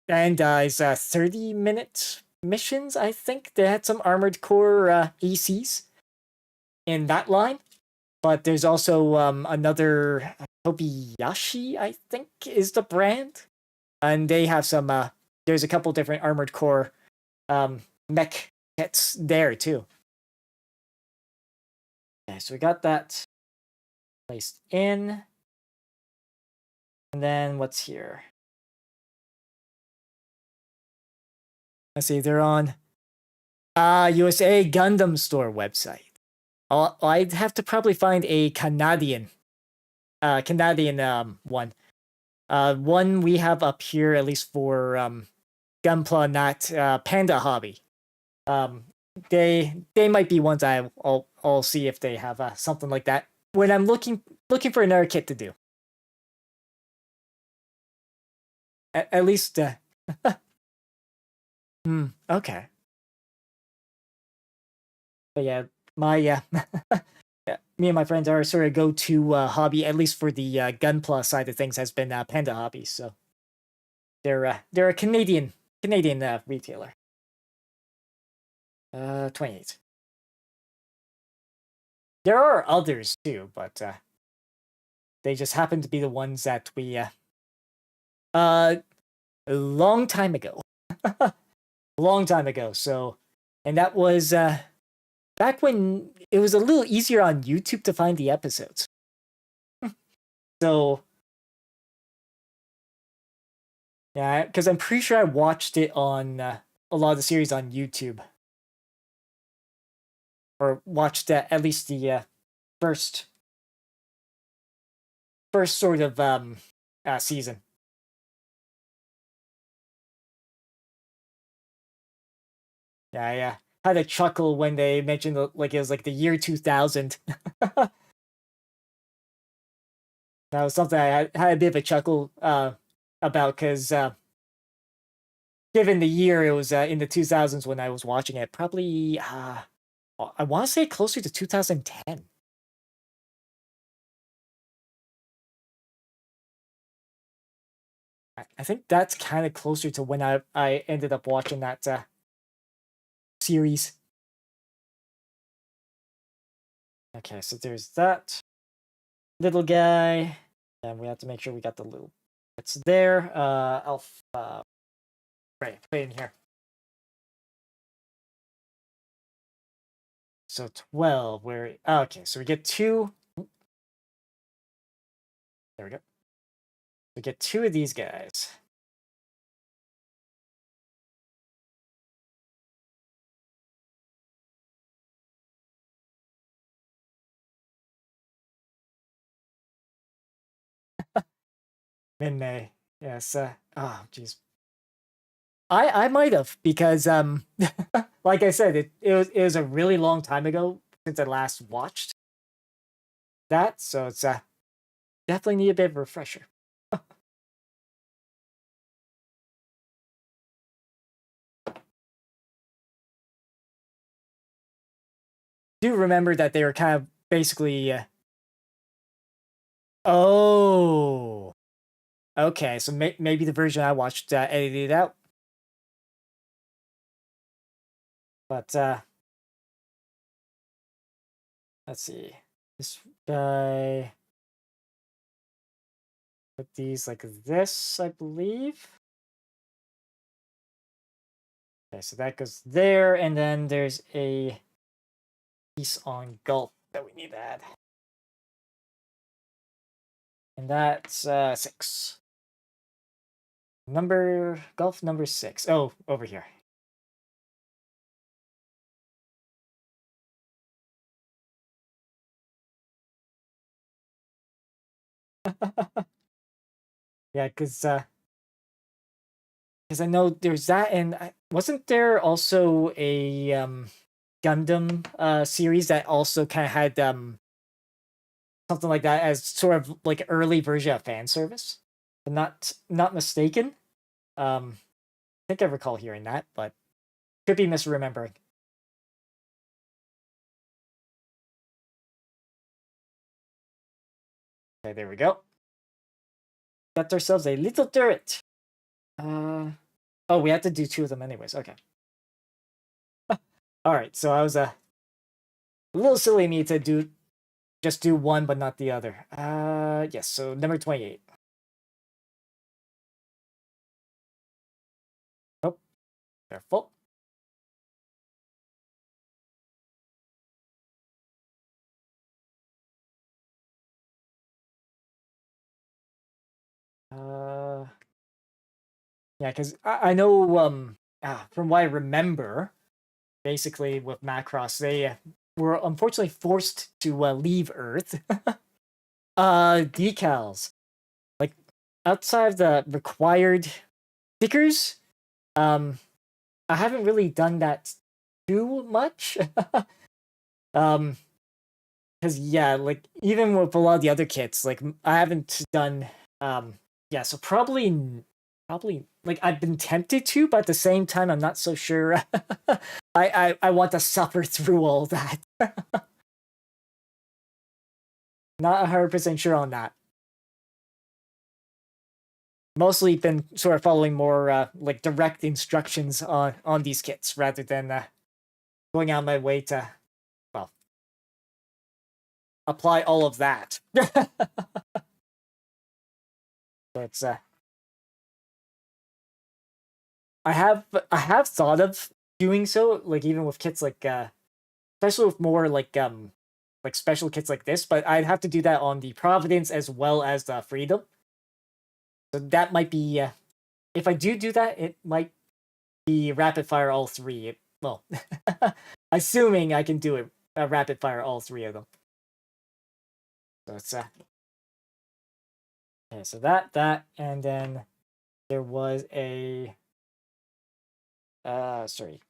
A: Bandai's 30-minute missions. I think they had some Armored Core ECs in that line, but there's also another Kobayashi, I think, is the brand, and they have some. There's a couple different Armored Core mech kits there too. Okay, so we got that placed in, and then what's here? Let's see, they're on USA Gundam Store website. I'd have to probably find a Canadian one. One we have up here, at least for Gunpla, not Panda Hobby. They might be ones I'll see if they have something like that when I'm looking for another kit to do. At least okay. But yeah, my yeah, me and my friends are sort of go-to hobby, at least for the Gunpla side of things, has been Panda Hobbies. So they're a Canadian retailer. 28. There are others too, but they just happen to be the ones that we a long time ago, a long time ago. So, and that was back when it was a little easier on YouTube to find the episodes. So yeah, because I'm pretty sure I watched it on a lot of the series on YouTube, or watched at least the first sort of season. Yeah, yeah. Had a chuckle when they mentioned like it was like the year 2000. That was something I had a bit of a chuckle about because given the year, it was in the 2000s when I was watching it. Probably I want to say closer to 2010. I think that's kind of closer to when I ended up watching that series. Okay, so there's that little guy, and we have to make sure we got the little bits there. Right, put it in here. So 12, where okay, so we get two. There we go. We get two of these guys. Minmay. Yes. Oh, jeez. I might have because like I said, it was a really long time ago since I last watched that, so it's definitely need a bit of a refresher. Do remember that they were kind of basically oh, okay, so maybe the version I watched edited out, but let's see, this guy put these like this, I believe. Okay, so that goes there, and then there's a piece on golf that we need to add. And that's 6. Golf number 6. Oh, over here. Yeah, because I know there's that, and wasn't there also a Gundam series that also kind of had something like that as sort of like early version of fan service? If I'm not mistaken. I think I recall hearing that, but could be misremembering. Okay, there we go. Got ourselves a little turret. Oh, we had to do 2 of them anyways. Okay. All right, so I was a little silly of me to just do one but not the other. Yes. So number 28. Oh, careful. Yeah, because I know from what I remember, basically with Macross, they were unfortunately forced to leave Earth. Decals, like outside of the required stickers, I haven't really done that too much. um, because yeah, like even with a lot of the other kits, like I haven't done yeah, so probably probably like I've been tempted to, but at the same time, I'm not so sure. I want to suffer through all that. Not 100% sure on that. Mostly been sort of following more like direct instructions on these kits rather than going out my way to, well, apply all of that. So it's I have thought of doing so, like even with kits like especially with more like special kits like this, but I'd have to do that on the Providence as well as the Freedom. So that might be if I do that, it might be rapid fire all three. Well, assuming I can do it rapid fire all three of them. So it's okay. So that and then there was a sorry,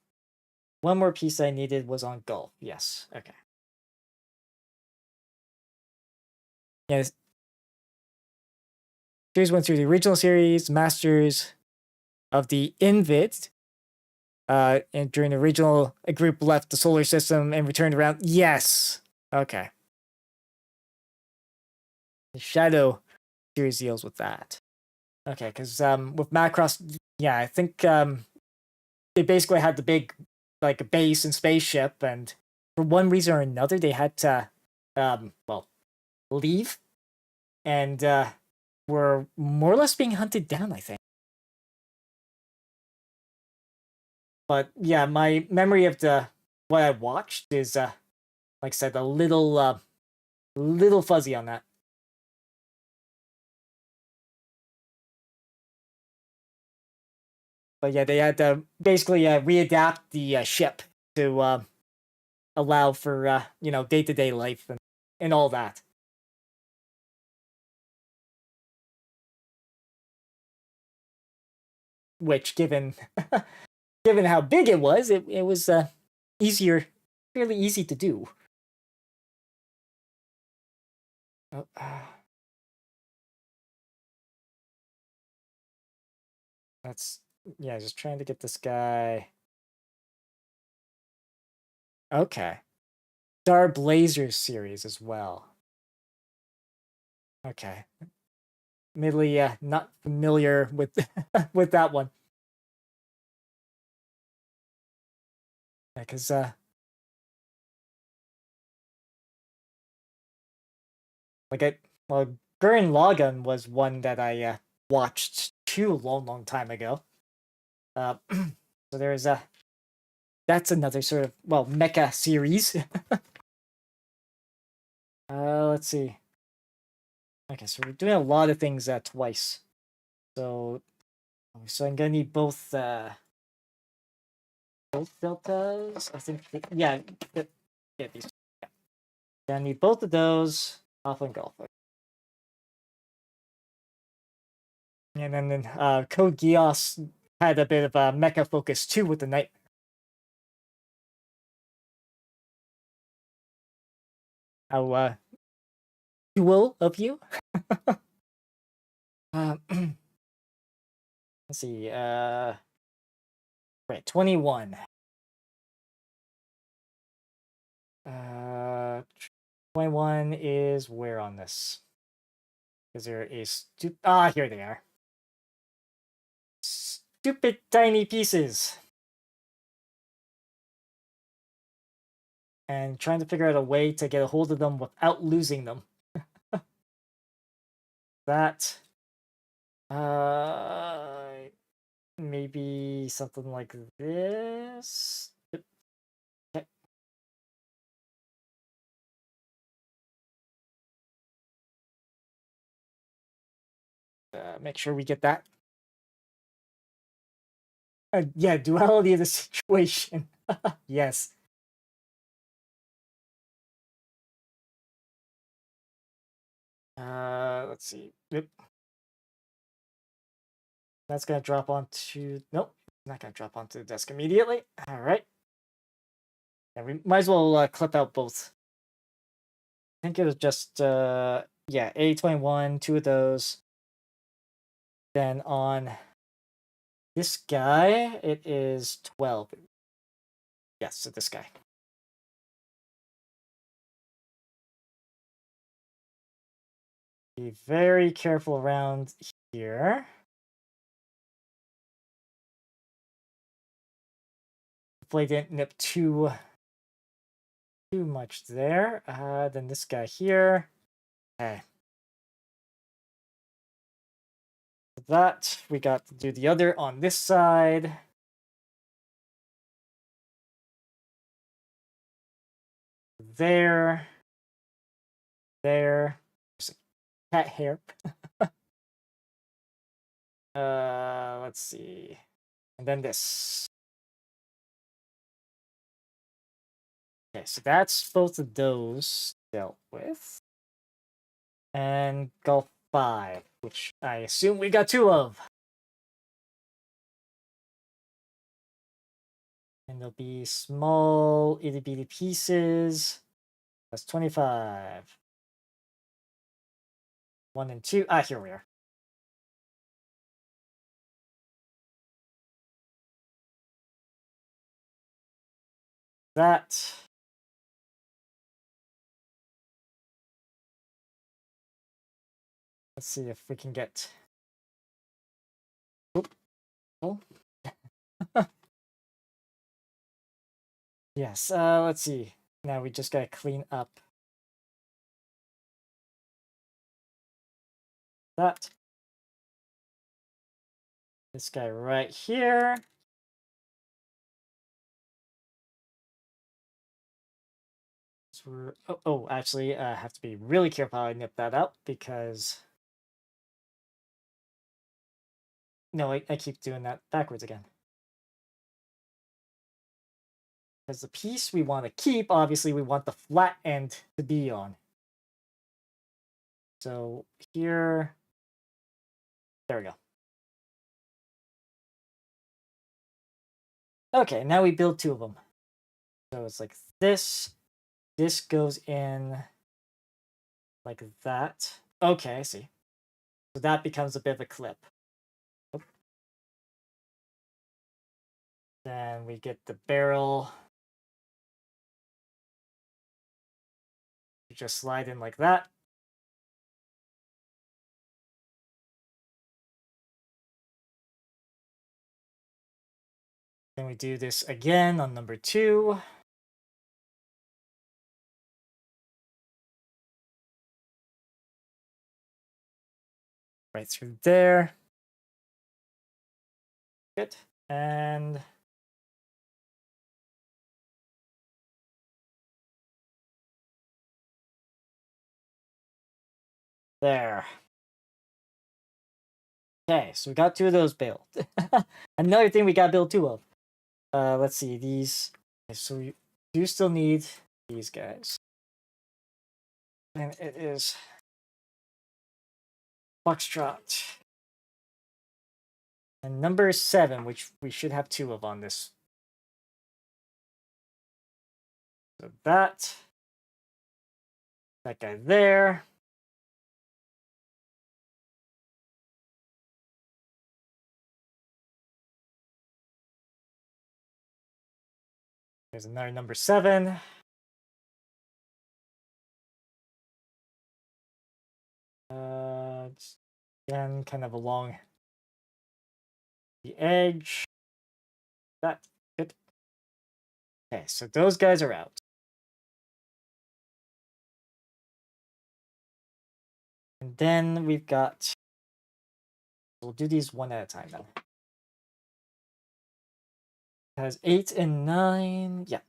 A: one more piece I needed was on golf. Yes. Okay. Yes. Series went through the original series, Masters of the Invid. And during the original, a group left the solar system and returned around. Yes. Okay. The Shadow series deals with that. Okay, because with Macross, yeah, I think they basically had the big like base and spaceship, and for one reason or another, they had to well leave, and were more or less being hunted down, I think. But yeah, my memory of the what I watched is like I said, a little fuzzy on that. But yeah, they had to basically readapt the ship to allow for day-to-day life and all that. Which, given given how big it was, it was easier, fairly easy to do. Oh, that's yeah, just trying to get this guy. Okay, Star Blazers series as well. Okay, admittedly, not familiar with with that one. Because like well, Gurren Lagann was one that I watched too long time ago. So there's that's another sort of well mecha series. Let's see. Okay, so we're doing a lot of things twice. So I'm gonna need both deltas. I think yeah, these. Yeah. Gonna need both of those. Alpha and Golf. And then Code Geass had a bit of a mecha focus too with the Night. How dual of you. Let's see. Right, 21. 21 is where on this? Is there a here they are. Stupid tiny pieces. And trying to figure out a way to get a hold of them without losing them. That maybe something like this. Okay. Make sure we get that. Yeah, duality of the situation. Yes. Let's see. Yep. That's gonna drop onto. Nope, not gonna drop onto the desk immediately. All right. Yeah, we might as well clip out both. I think it was just yeah, A21, two of those. Then on this guy, it is 12. Yes, so this guy. Be very careful around here. Hopefully didn't nip too much there. Then this guy here. Okay. That we got to do the other on this side. There. There's a cat hair. Let's see. And then this. Okay, so that's both of those dealt with. And golf 5, which I assume we got 2 of. And there'll be small itty bitty pieces. That's 25. 1 and 2. Ah, here we are. That. Let's see if we can get. Oop. Oh. Yes, let's see. Now we just gotta clean up that. This guy right here. So actually, I have to be really careful how I nip that out because. No, I keep doing that backwards again. Because the piece we want to keep, obviously, we want the flat end to be on. So here, there we go. Okay, now we build 2 of them. So it's like this. This goes in like that. Okay, I see. So that becomes a bit of a clip. Oop. Then we get the barrel. You just slide in like that. Then we do this again on number 2. Right through there. Good. And there. Okay, so we got 2 of those built. Another thing we got to build 2 of. Let's see, these. Okay, so we do still need these guys. And it is Foxtrot. And number 7, which we should have 2 of on this. So that guy there. There's another number 7. Again, kind of along the edge. That good. Okay, so those guys are out. And then we've got. We'll do these one at a time then. It has 8 and 9. Yeah.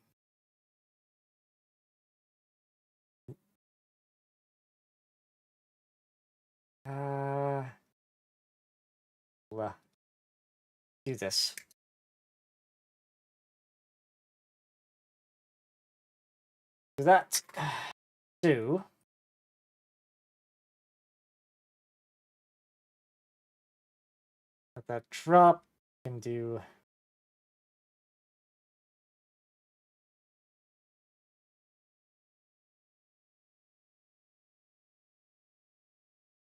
A: Well, do this. Do that. Do. Let that drop. And do.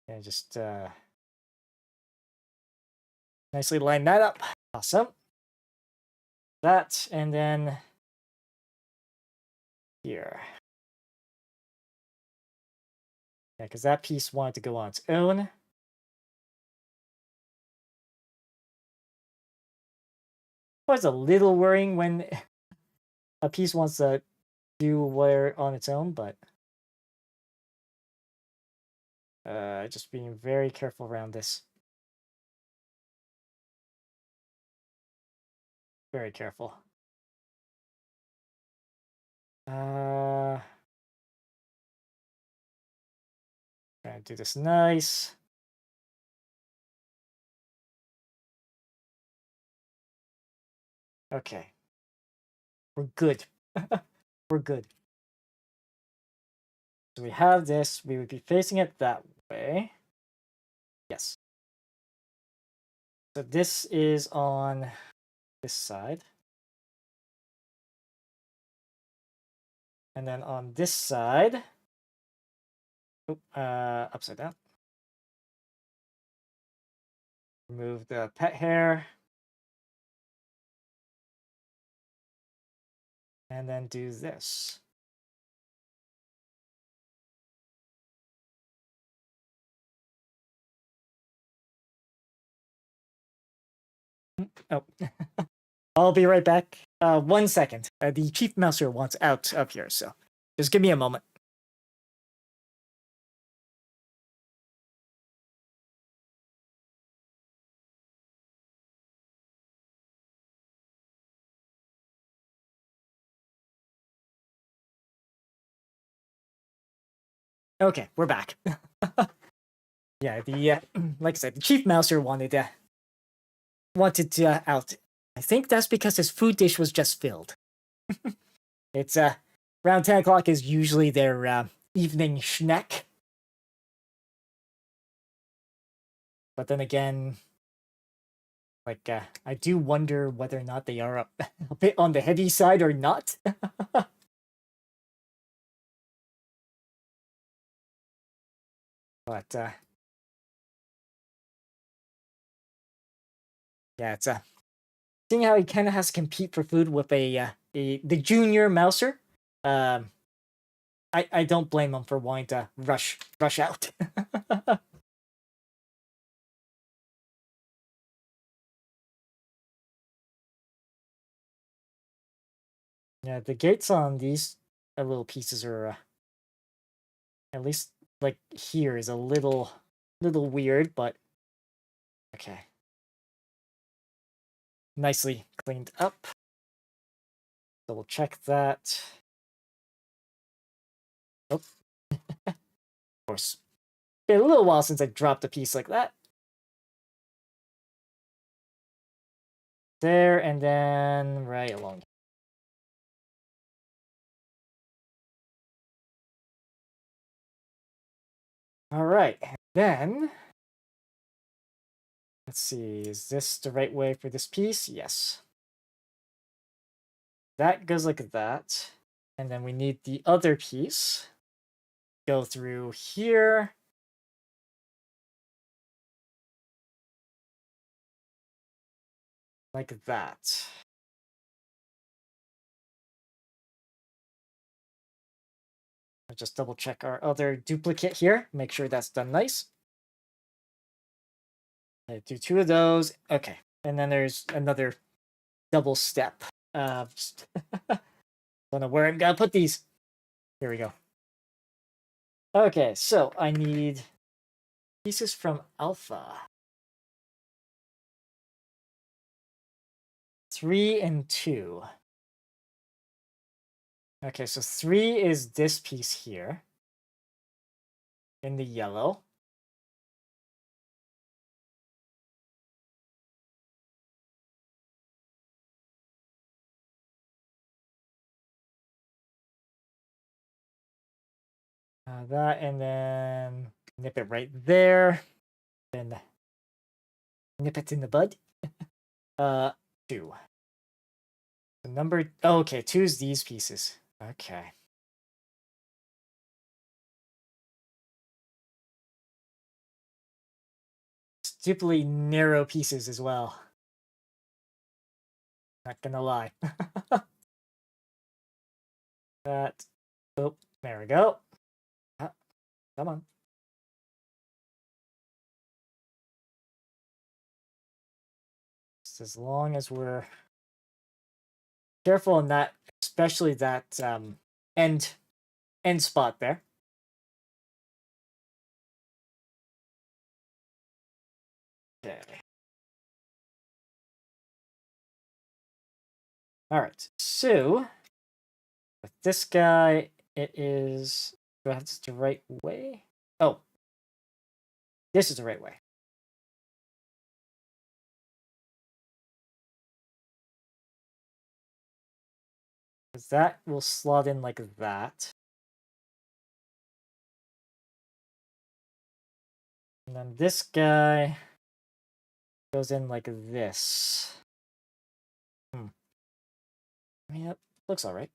A: And just nicely line that up. Awesome. That, and then here. Yeah, because that piece wanted to go on its own. Was a little worrying when a piece wants to do where on its own, but just being very careful around this. Very careful. Try to do this nice. Okay. We're good. We're good. So we have this. We would be facing it that way. Yes. So this is on this side. And then on this side, upside down. Remove the pet hair. And then do this. Oh, I'll be right back. 1 second. The chief mouser wants out of here, so just give me a moment. Okay, we're back. Yeah, the like I said, the chief mouser wanted out. I think that's because his food dish was just filled. It's around 10 o'clock is usually their evening snack. But then again, like I do wonder whether or not they are a bit on the heavy side or not. But yeah, it's seeing how he kind of has to compete for food with the junior mouser. Um, I don't blame him for wanting to rush out. Yeah, the gates on these little pieces are at least like here is a little weird, but okay. Nicely cleaned up. Double check that. Oh, of course. Been a little while since I dropped a piece like that. There, and then right along. All right, and then let's see, is this the right way for this piece? Yes. That goes like that. And then we need the other piece. Go through here. Like that. I'll just double check our other duplicate here. Make sure that's done nice. I do 2 of those. Okay. And then there's another double step. Just don't know where I'm gonna put these. Here we go. Okay, so I need pieces from Alpha. 3 and 2. Okay, so 3 is this piece here in the yellow. That, and then nip it right there. Then nip it in the bud. 2. The number, oh, okay, 2 is these pieces. Okay. Stupidly narrow pieces as well. Not gonna lie. That. Oh, there we go. Come on. Just as long as we're careful in that, especially that end spot there. Okay. All right. So with this guy, it is. Do I have this the right way? Oh, this is the right way. Because that will slot in like that. And then this guy goes in like this. Yep, looks all right.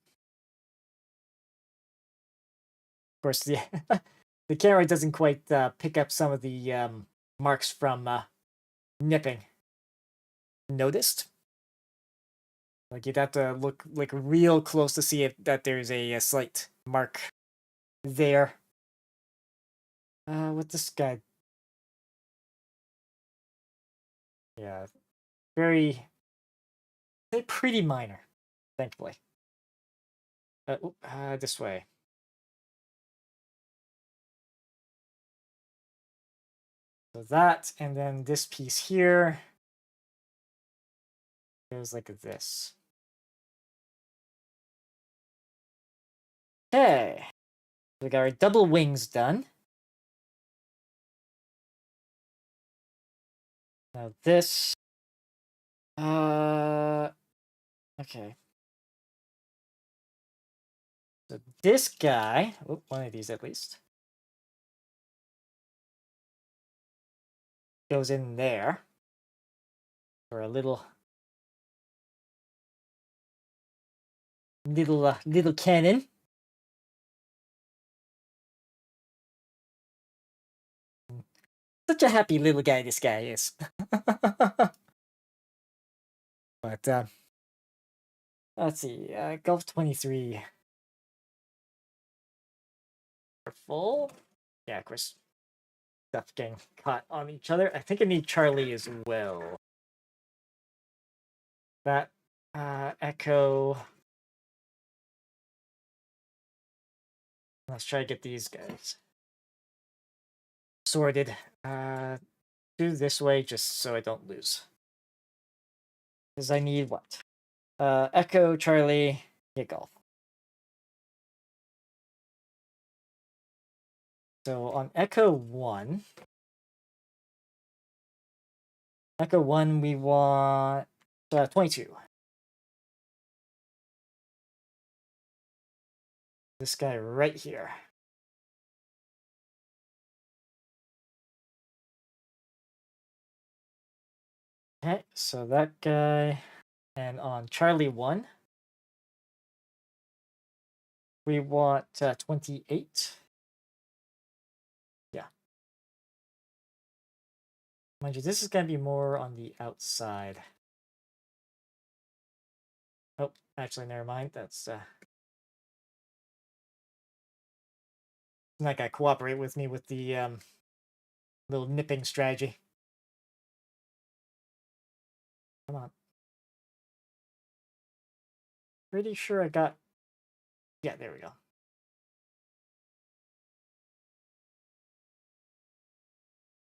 A: Of course, the the camera doesn't quite pick up some of the marks from nipping. Noticed? Like you'd have to look like real close to see if that there's a slight mark there. With this guy, yeah, very, pretty minor, thankfully. This way. So that, and then this piece here goes like this. Okay, we got our double wings done. Now this, okay. So this guy, one of these at least, goes in there for a little cannon. Such a happy little guy this guy is. But let's see, Golf 23. Full. Yeah, of course. Stuff getting caught on each other. I think I need Charlie as well. That Echo. Let's try to get these guys sorted. Do this way just so I don't lose. Because I need what? Echo, Charlie, get Golf. So on Echo 1, we want 22. This guy right here. Okay, so that guy. And on Charlie 1, we want 28. Yeah. Mind you, this is going to be more on the outside. Oh, actually, never mind. That's not going to cooperate with me with the little nipping strategy. Come on. Pretty sure I got... Yeah, there we go.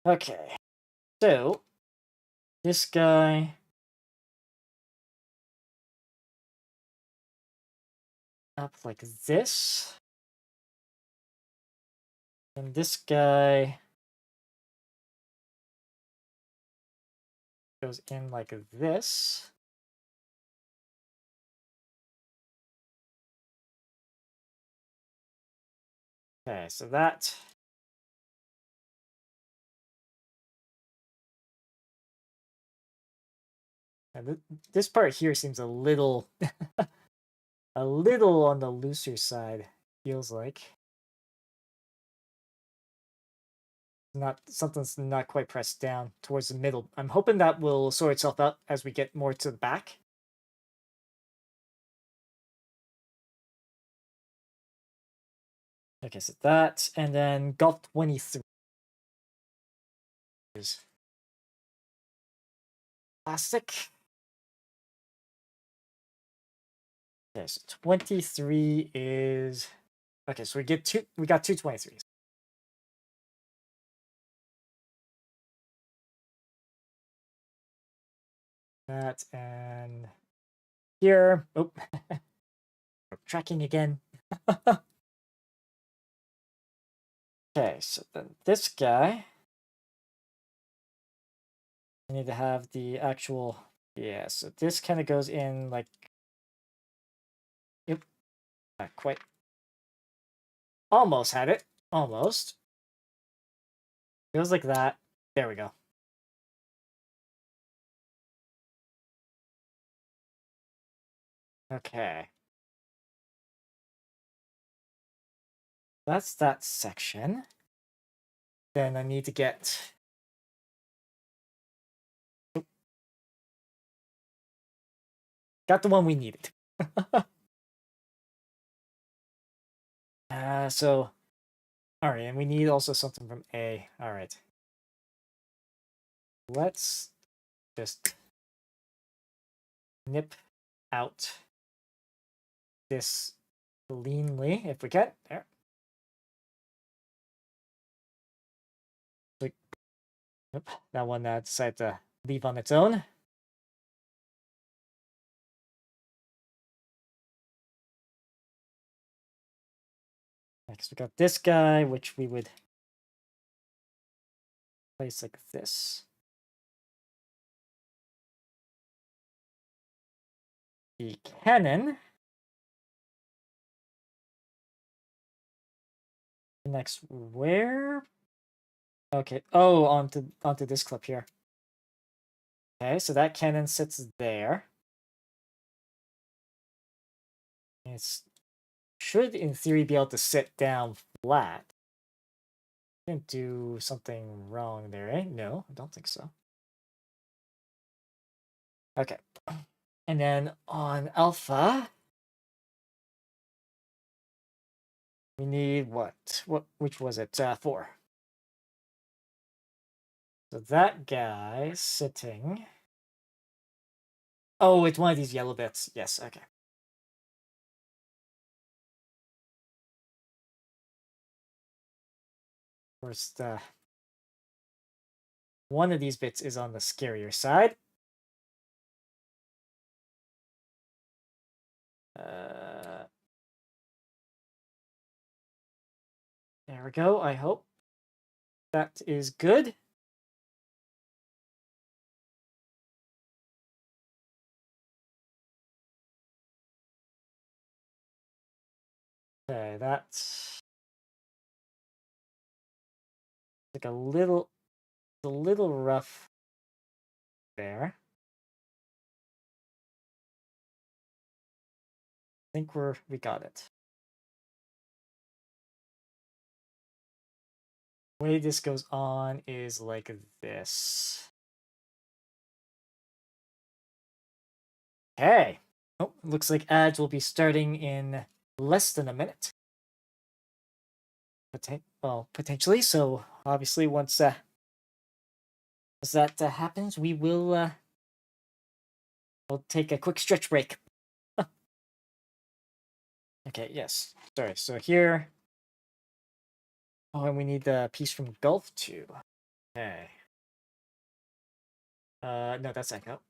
A: Okay. So, this guy... up like this. And this guy goes in like this. Okay, so that... And this part here seems a little... a little on the looser side, feels like. Something's not quite pressed down towards the middle. I'm hoping that will sort itself out as we get more to the back. Okay, so that, and then Golf 23 is plastic. Okay, so 23 is okay. So we got two 23s. That and here. Oh, tracking again. Okay, so then this guy. I need to have the actual. Yeah, so this kind of goes in like. Yep, not quite. Almost had it. Almost. It goes like that. There we go. Okay. That's that section. Then I need to get. Got the one we needed. So. Alright, and we need also something from A. Alright. Let's just nip out this cleanly, if we can. There. Yep, that one decided to leave on its own. Next, we got this guy, which we would place like this. The cannon. Next, where? Okay. Oh, onto this clip here. Okay, so that cannon sits there. It should, in theory, be able to sit down flat. Didn't do something wrong there, eh? No, I don't think so. Okay. And then on alpha, we need what? Which was it? 4. So that guy sitting. Oh, it's one of these yellow bits. Yes, okay. Of course, one of these bits is on the scarier side. There we go. I hope that is good. Okay, that's like a little rough there. I think we got it. The way this goes on is like this. Okay. Oh, looks like ads will be starting in less than a minute. Well, potentially. So obviously, once that happens, we will we'll take a quick stretch break. Okay. Yes. Sorry. So here. Oh, and we need the piece from Gulf too. Okay. No, that's Echo.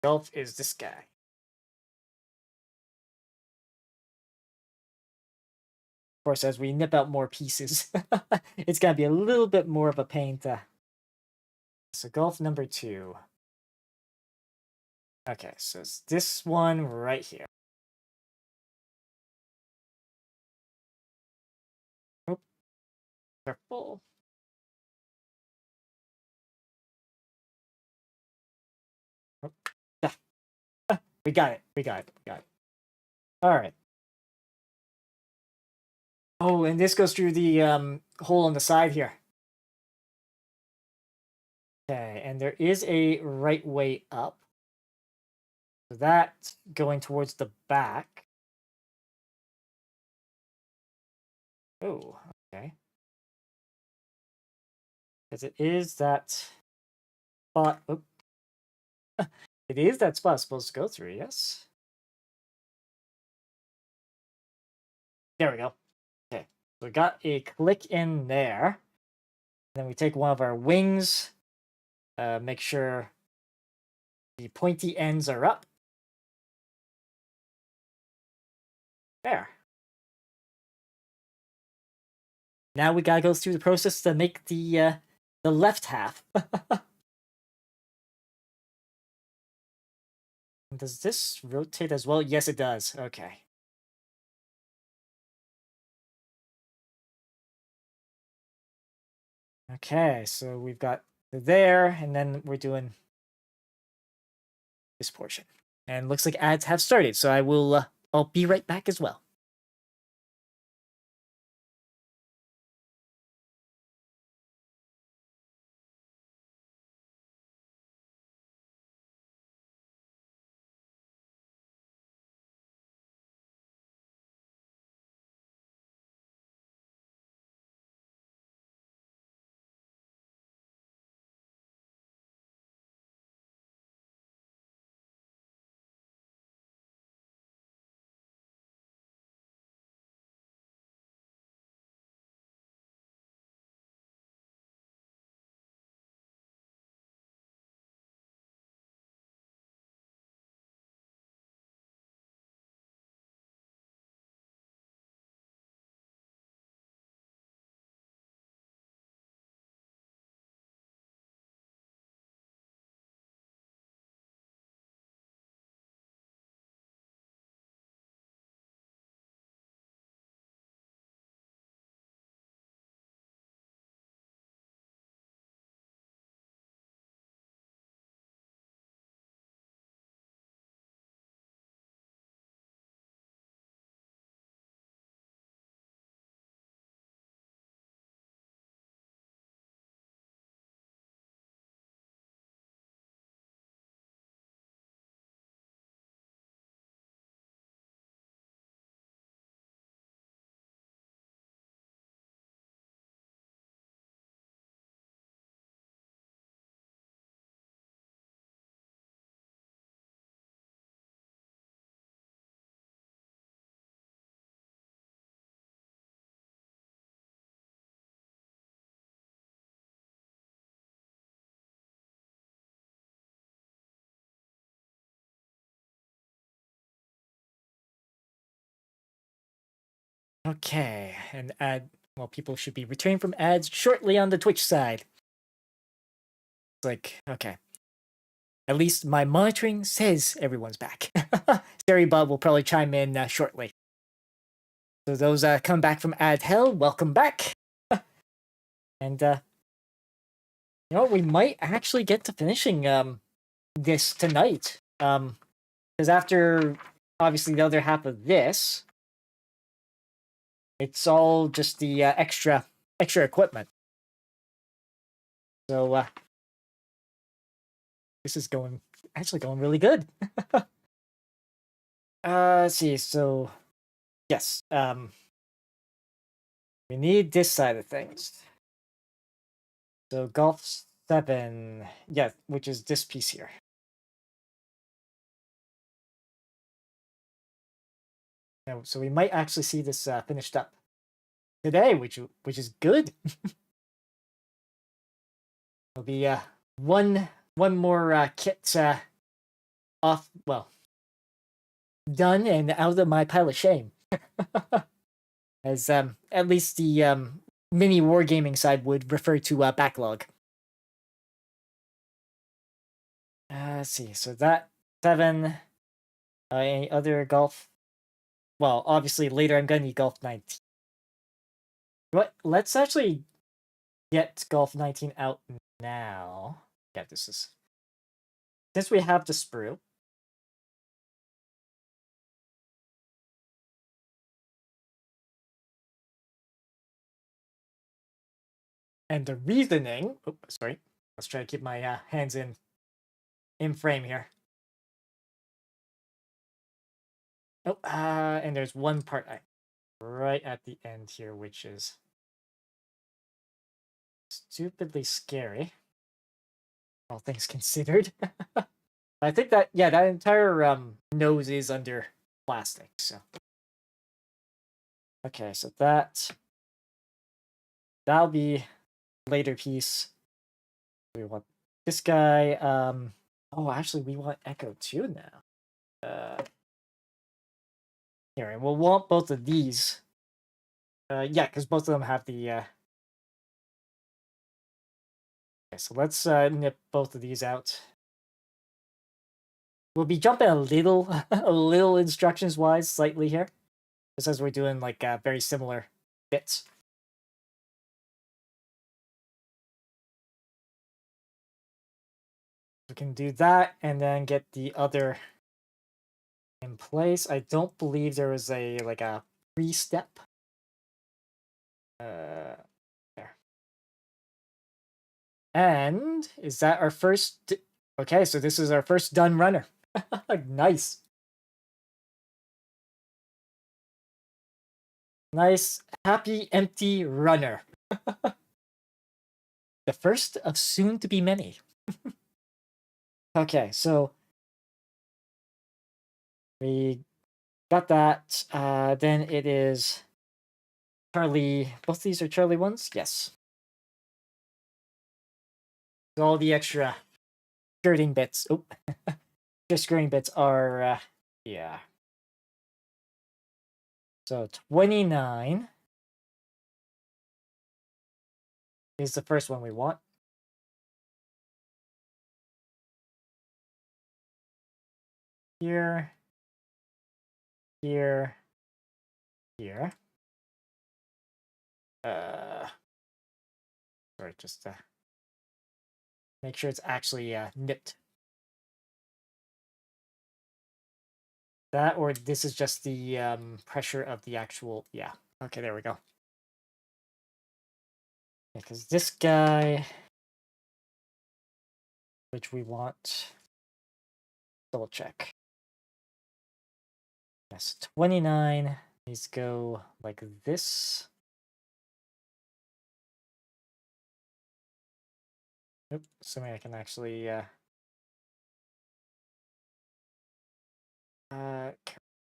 A: Gulf is this guy. Of course, as we nip out more pieces, it's gonna be a little bit more of a pain to. So Gulf number 2. Okay, so it's this one right here. Oh, purple. Oh, yeah. We got it. We got it. We got it. All right. Oh, and this goes through the hole on the side here. Okay, and there is a right way up. So that's going towards the back. Oh, okay. Because it is that spot. Oh, it is that spot supposed to go through, yes? There we go. Okay. So we got a click in there. Then we take one of our wings. Make sure the pointy ends are up. There. Now we gotta go through the process to make the left half. Does this rotate as well? Yes, it does. Okay. Okay, so we've got there, and then we're doing this portion. And looks like ads have started, so I'll be right back as well. Okay, and people should be returning from ads shortly on the Twitch side. It's like, okay. At least my monitoring says everyone's back. Scary Bob will probably chime in shortly. So those come back from ad hell, welcome back. And we might actually get to finishing this tonight. Because after obviously the other half of this, it's all just the extra equipment. So this is actually going really good. Let's see. So yes, we need this side of things. So Golf 7, yeah, which is this piece here. So we might actually see this finished up today, which is good. There'll be one more kit off, well, done and out of my pile of shame. As at least the mini wargaming side would refer to backlog. Let's see. So that 7. Any other golf? Well, obviously later I'm gonna need golf 19. But let's actually get golf 19 out now. Yeah, this is since we have the sprue. And the reasoning. Oh, sorry. Let's try to keep my hands in frame here. Oh, and there's one part right at the end here, which is stupidly scary, all things considered. I think that, yeah, that entire nose is under plastic, so. Okay, so that'll be later piece. We want this guy. Oh, actually, we want Echo too now. Here, and we'll want both of these. Yeah, because both of them have the. Okay, so let's nip both of these out. We'll be jumping a little, a little instructions wise, slightly here, just as we're doing like very similar bits. We can do that and then get the other in place. I don't believe there was a like a pre-step. There. And is that our first? Okay, so this is our first done runner. Nice. Nice, happy, empty runner. The first of soon to be many. Okay, so we got that. Then it is Charlie. Both these are Charlie ones? Yes. All the extra skirting bits. Oh, the skirting bits are, yeah. So 29 is the first one we want. Here, here, here. Sorry, just make sure it's actually nipped. That, or this is just the pressure of the actual, yeah. Okay, there we go. Because this guy, which we want, double check. Yes, 29 needs to go like this. Nope, assuming I can actually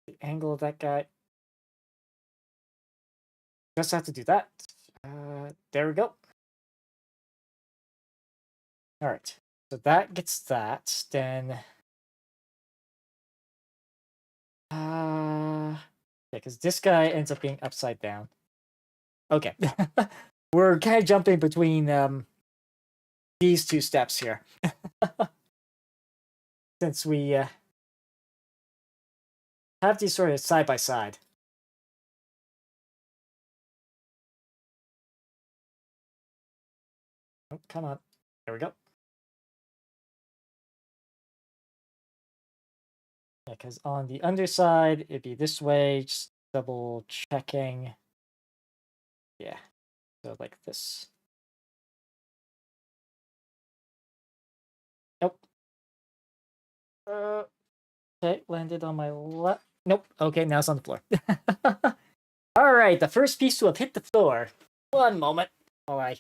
A: the angle of that guy. Just have to do that. There we go. All right, so that gets that. Then, yeah, because this guy ends up being upside down. Okay, we're kind of jumping between these two steps here, since we have these sort of side by side. Oh, come on. There we go. Yeah, because on the underside, it'd be this way, just double checking. Yeah, so like this. Nope. Okay, landed on my left. Nope. Okay, now it's on the floor. All right, the first piece to have hit the floor. One moment while I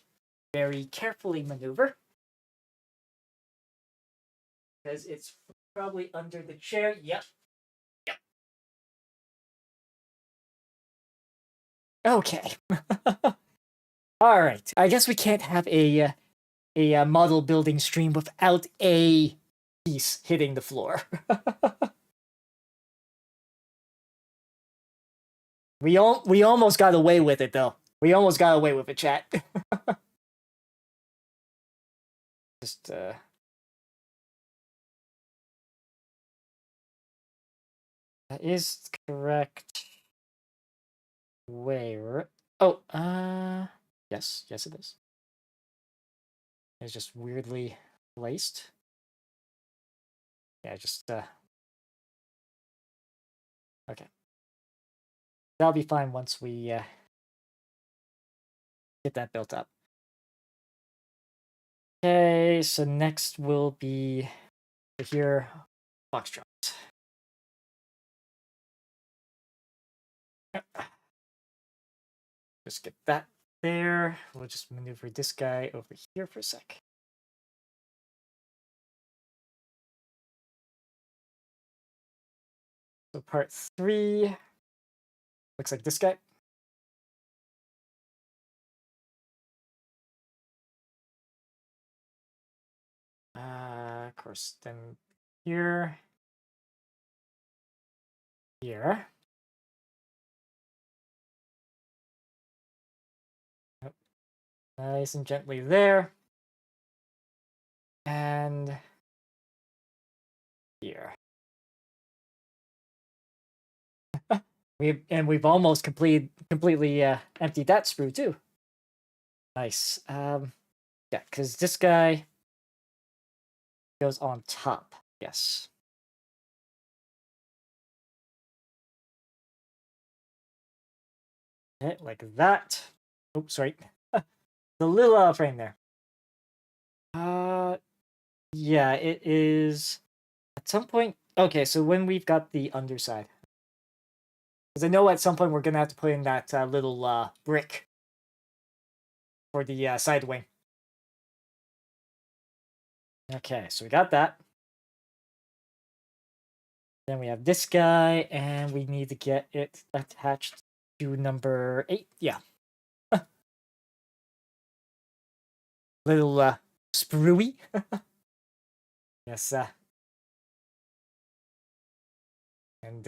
A: very carefully maneuver. Because it's probably under the chair. Yep. Yep. Okay. All right. I guess we can't have a model building stream without a piece hitting the floor. We almost got away with it though. We almost got away with it, chat. Just that is correct. Where? Oh, yes, yes it is. It's just weirdly placed. Yeah, just okay. That'll be fine once we get that built up. Okay, so next will be here, Foxtrot. just get that there. We'll just maneuver this guy over here for a sec. So part 3 looks like this guy. Of course, then here. Yep. Nice and gently there. And here. We've almost completely emptied that sprue too. Nice. Yeah, because this guy goes on top. Yes. Okay, like that. Oops, sorry. The little frame there. Yeah, it is at some point. Okay, so when we've got the underside, because I know at some point we're gonna have to put in that little brick for the side wing. Okay, so we got that. Then we have this guy, and we need to get it attached to number 8. Yeah. Little sprue. Yes. And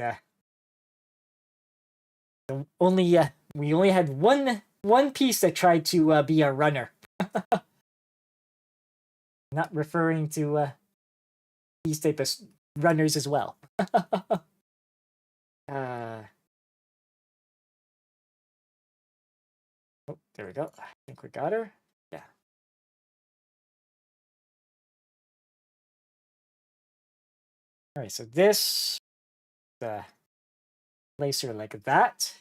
A: we only had one piece that tried to be a runner. Not referring to these type of runners as well. Oh, there we go. I think we got her. Yeah. All right, so this place her like that.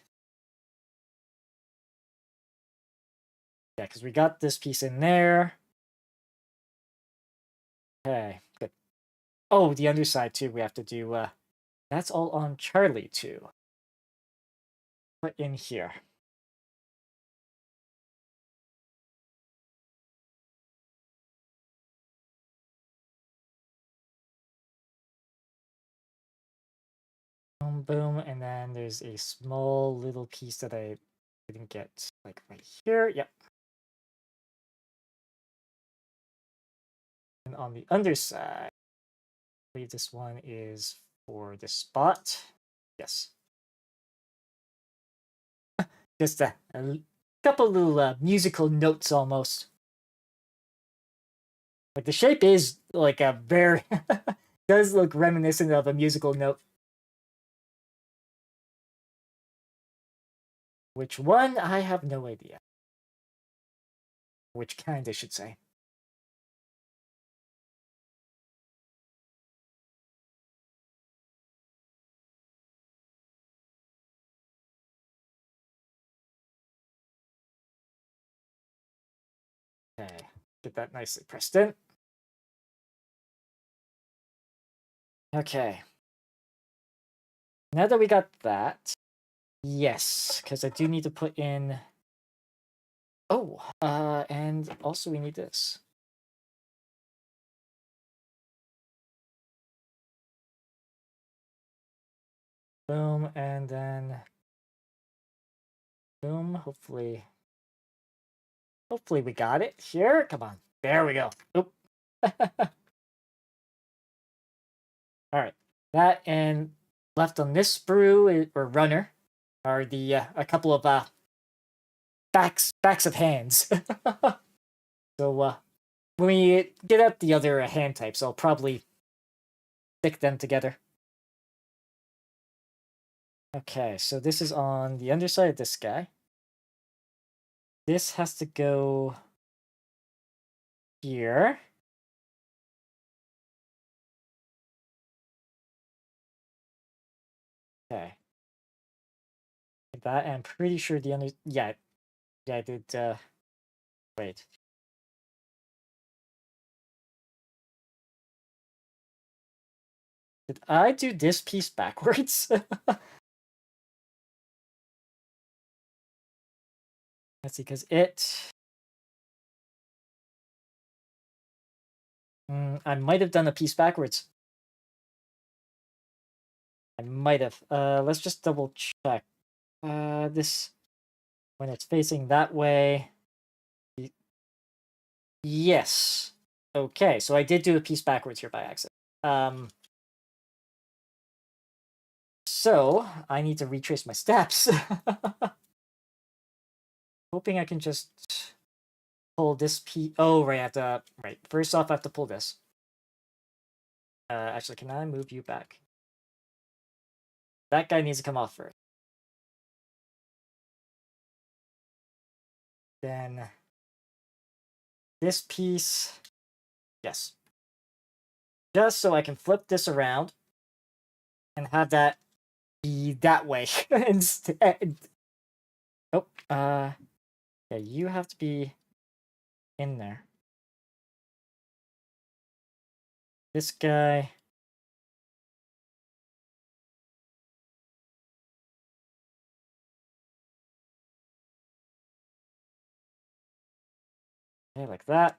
A: Yeah, because we got this piece in there. Okay, good. Oh, the underside too. We have to do. That's all on Charlie too. Put in here. Boom, boom, and then there's a small little piece that I didn't get, like right here. Yep. And on the underside, I believe this one is for this spot. Yes. Just a couple little musical notes almost. Like the shape is like a very does look reminiscent of a musical note. Which one? I have no idea. Which kind, I should say. Okay, get that nicely pressed in. Okay. Now that we got that, yes, because I do need to put in. Oh, and also we need this. Boom, and then boom. Hopefully we got it here. Come on, there we go. Oop. All right, that and left on this sprue or runner are the a couple of backs of hands. So when we get out the other hand types, I'll probably stick them together. Okay, so this is on the underside of this guy. This has to go here. Okay. Like that, and I'm pretty sure the under... Yeah, I did... Wait. Did I do this piece backwards? Let's see, because it... I might have done a piece backwards. I might have. Let's just double check. This... When it's facing that way... Yes. Okay, so I did do a piece backwards here by accident. So, I need to retrace my steps. Hoping I can just pull this piece. Oh, right, I have to... Right, first off, I have to pull this. Actually, can I move you back? That guy needs to come off first. Then... This piece... Yes. Just so I can flip this around and have that be that way instead. Oh, yeah, you have to be in there. This guy... Okay, like that.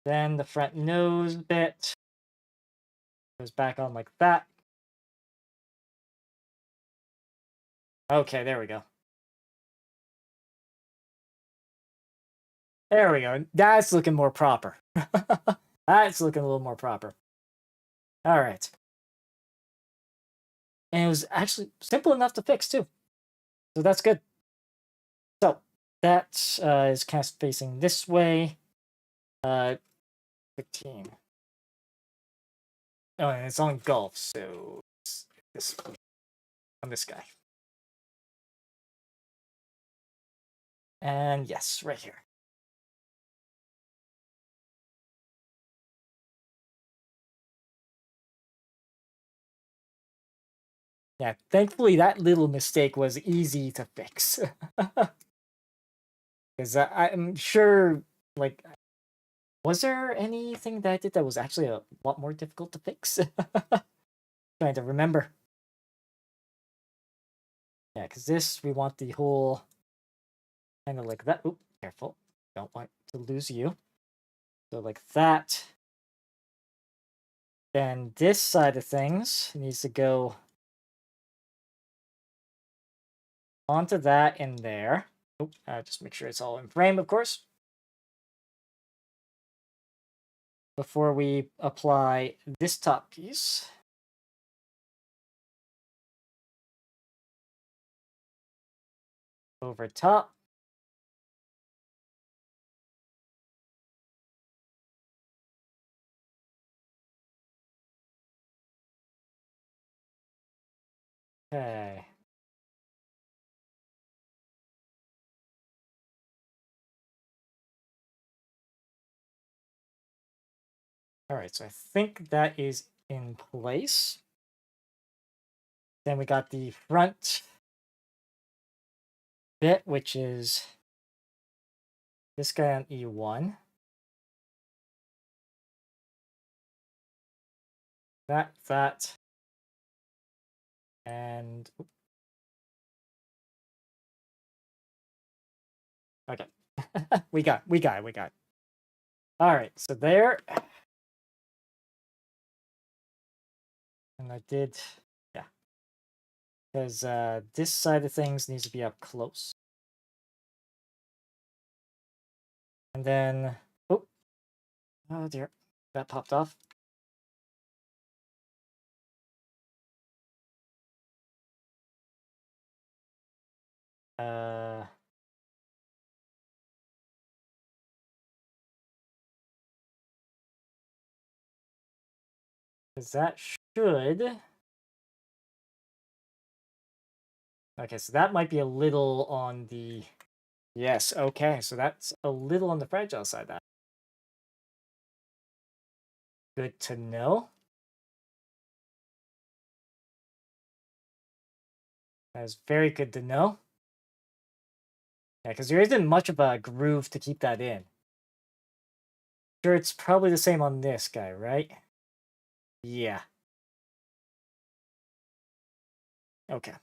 A: Then the front nose bit goes back on like that. Okay, there we go. There we go. That's looking more proper. That's looking a little more proper. All right. And it was actually simple enough to fix too. So that's good. So that is kind of facing this way. 15. Oh, and it's on golf, so it's this on this guy. And yes, right here. Yeah, thankfully that little mistake was easy to fix. Because I'm sure, like, was there anything that I did that was actually a lot more difficult to fix? Trying to remember. Yeah, because this, we want the whole kind of like that. Oop, careful. Don't want to lose you. So like that. Then this side of things needs to go onto that in there. Oop, just make sure it's all in frame, of course. Before we apply this top piece. Over top. Okay. All right, so I think that is in place. Then we got the front bit, which is this guy on E1. That. And... Okay. we got it. All right, so there. And I did... Yeah. Because this side of things needs to be up close. And then... Oh dear. That popped off. Because that should... Okay, so that might be a little on the... Yes, okay, so that's a little on the fragile side. That good to know. That is very good to know. Yeah, because there isn't much of a groove to keep that in. Sure, it's probably the same on this guy, right? Yeah. Okay.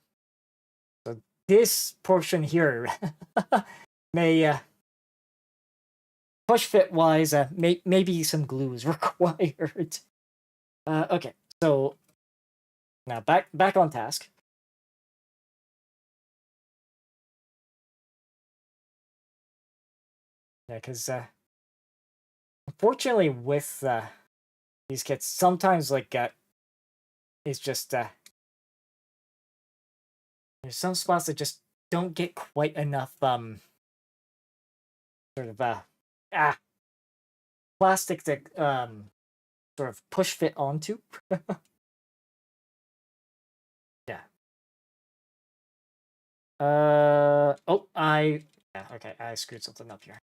A: So this portion here may push fit wise, maybe some glue is required. Okay, so now back on task. Yeah, because unfortunately with these kits, sometimes like it's just there's some spots that just don't get quite enough sort of plastic to sort of push fit onto. Yeah. Oh, yeah, okay, I screwed something up here.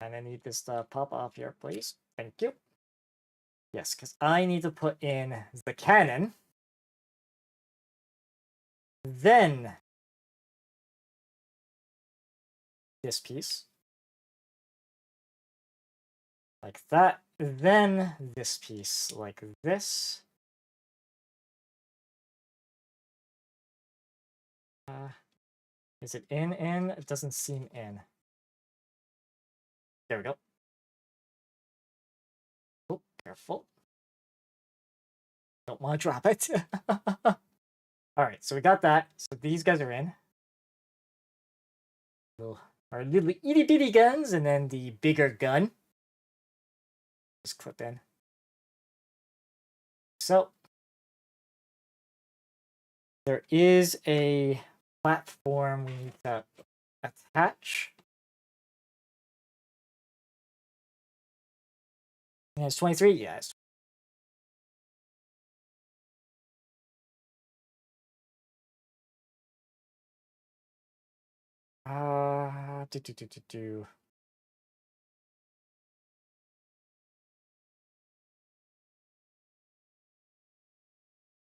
A: And I need this to pop off here, please. Thank you. Yes, because I need to put in the cannon. Then this piece. Like that. Then this piece like this. Is it in? It doesn't seem in. There we go. Oh, careful. Don't want to drop it. Alright, so we got that. So these guys are in. Our little itty bitty guns, and then the bigger gun. Just clip in. So there is a platform we need to attach. And it's 23? Yes. Do.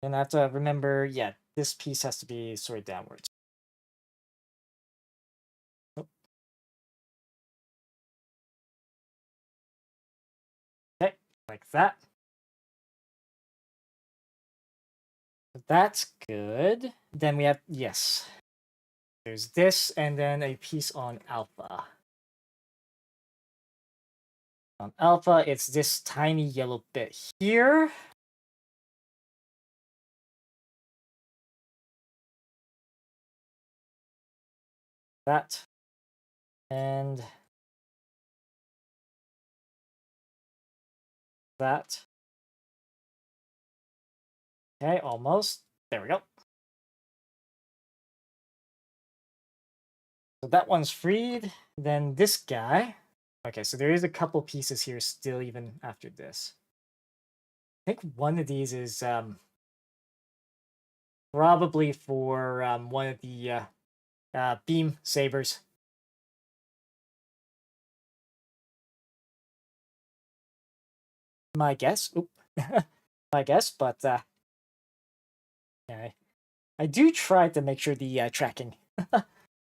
A: And I have to remember, yeah, this piece has to be sort of downwards. Oh. Okay, like that. That's good. Then we have, yes. There's this, and then a piece on alpha. On alpha, it's this tiny yellow bit here. That. And that. Okay, almost. There we go. So that one's freed. Then this guy. Okay, so there is a couple pieces here still even after this. I think one of these is probably for one of the beam sabers. My guess. Oop. My guess, but yeah, I do try to make sure the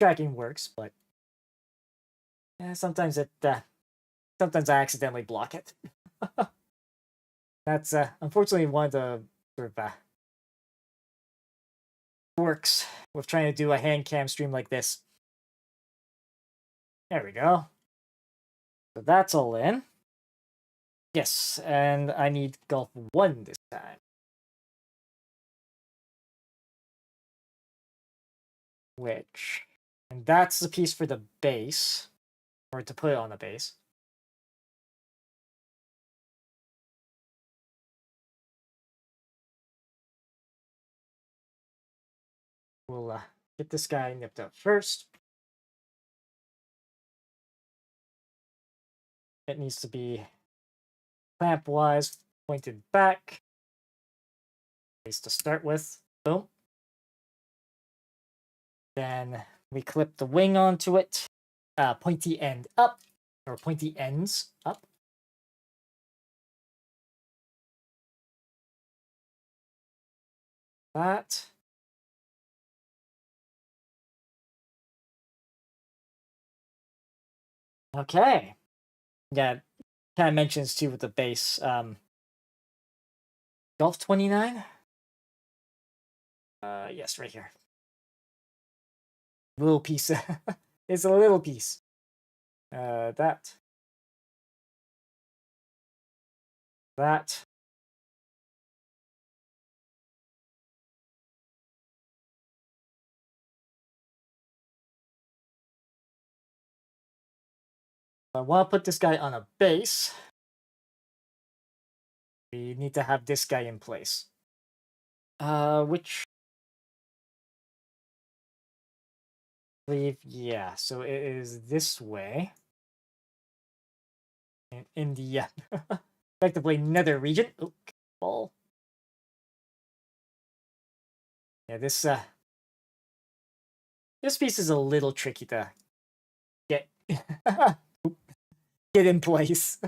A: tracking works, but sometimes sometimes I accidentally block it. That's unfortunately one of the sort of works with trying to do a hand cam stream like this. There we go. So that's all in. Yes, and I need Golf 1 this time. And that's the piece for the base, or to put it on the base. We'll get this guy nipped up first. It needs to be clamp-wise, pointed back. Base to start with. Boom. Then we clip the wing onto it. Pointy end up, or pointy ends up. That. Okay. Yeah, kind of mentions too with the base. Golf 29? Yes, right here. Little piece. It's a little piece. That. That. I want to put this guy on a base. We need to have this guy in place. Which... I believe, yeah, so it is this way. In the, effectively nether region. Oh, ball. Yeah, this piece is a little tricky to get get in place.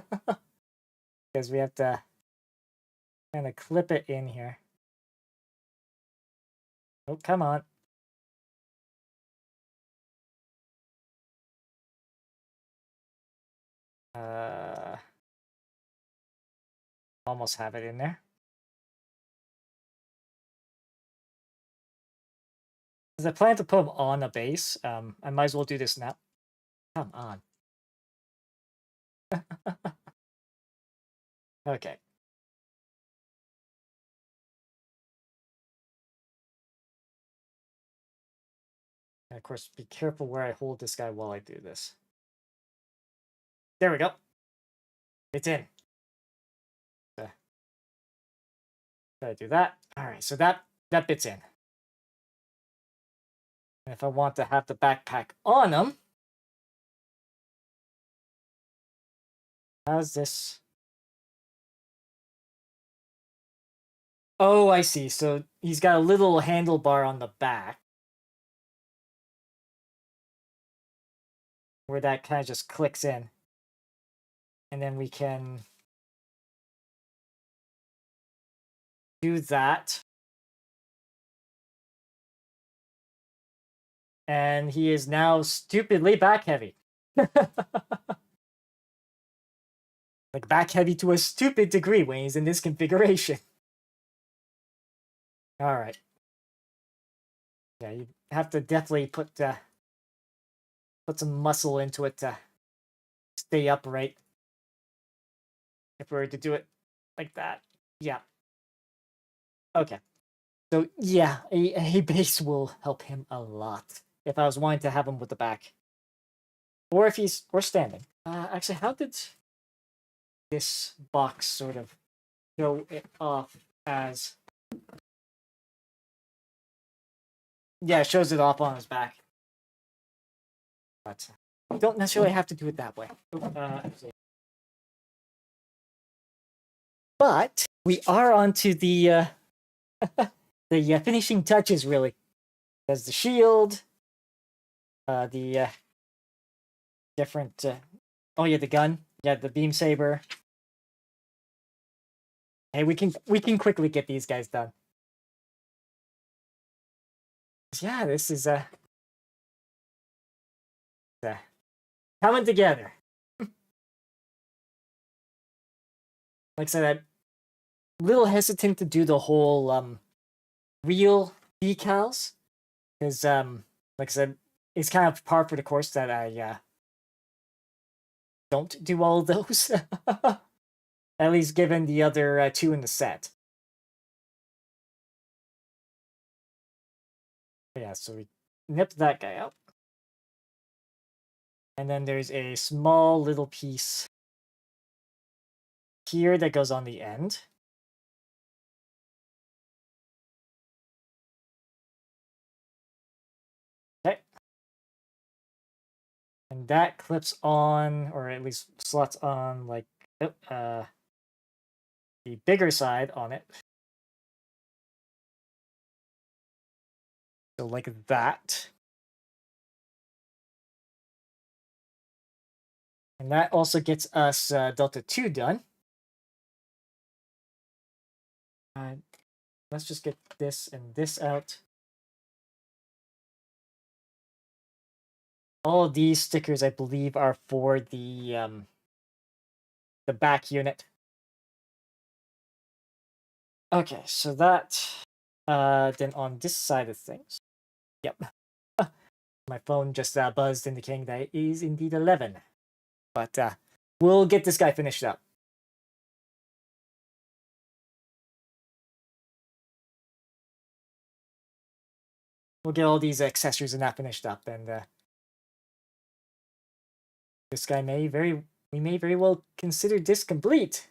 A: Because we have to kind of clip it in here. Oh, come on. Almost have it in there. Because I plan to put him on a base. I might as well do this now. Come on. Okay. And of course, be careful where I hold this guy while I do this. There we go. It's in. Gotta do that. Alright, so that bit's in. And if I want to have the backpack on him, how's this? Oh, I see. So he's got a little handlebar on the back. Where that kind of just clicks in. And then we can do that. And he is now stupidly back heavy. Like back heavy to a stupid degree when he's in this configuration. Alright. Yeah, you have to definitely put some muscle into it to stay upright. If we were to do it like that. Yeah. Okay. So yeah, a base will help him a lot. If I was wanting to have him with the back. Or if he's standing. Actually, how did this box sort of show it off as... Yeah, it shows it off on his back. But you don't necessarily have to do it that way. But we are onto the the finishing touches, really. There's the shield, the different... oh yeah, the gun. Yeah, the beam saber. Hey, we can quickly get these guys done. Yeah, this is coming together. Like I said, I'm a little hesitant to do the whole real decals, because like I said, it's kind of par for the course that I don't do all of those. At least given the other two in the set. But yeah, so we nipped that guy out. And then there's a small little piece here that goes on the end. Okay. And that clips on, or at least slots on, like, the bigger side on it. So like that. And that also gets us Delta 2 done. Let's just get this and this out. All of these stickers, I believe, are for the back unit. Okay, so that then on this side of things. Yep. My phone just buzzed indicating that it is indeed 11. But we'll get this guy finished up. We'll get all these accessories and that finished up, and this guy we may very well consider this complete.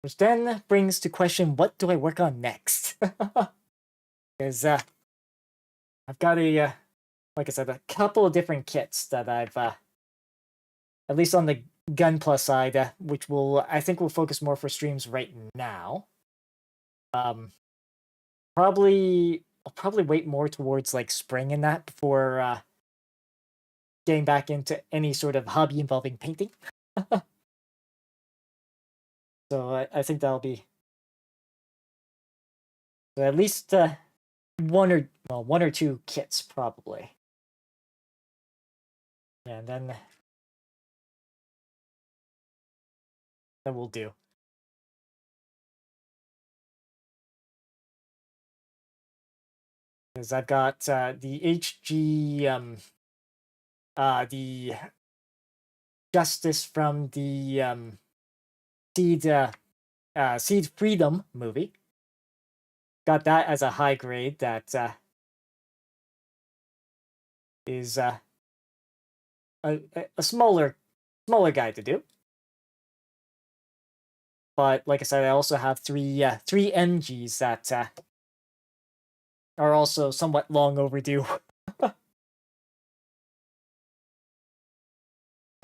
A: Which then brings to question, what do I work on next? Because I've got like I said, a couple of different kits that I've, at least on the Gunpla side, which I think will focus more for streams right now. I'll probably wait more towards like spring and that before getting back into any sort of hobby involving painting. So I think that'll be at least one or two kits probably. And then that will do. Because I've got the HG the Justice from the Seed Freedom movie. Got that as a high grade that is a smaller guy to do. But like I said, I also have three MGs that are also somewhat long overdue.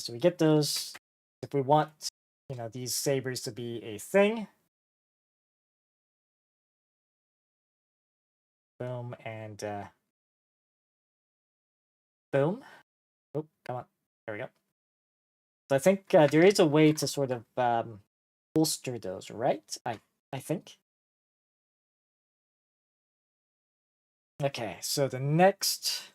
A: So we get those if we want, these sabers to be a thing. Boom and boom. Oh, come on. There we go. So I think there is a way to sort of bolster those, right? I think. Okay, so the next...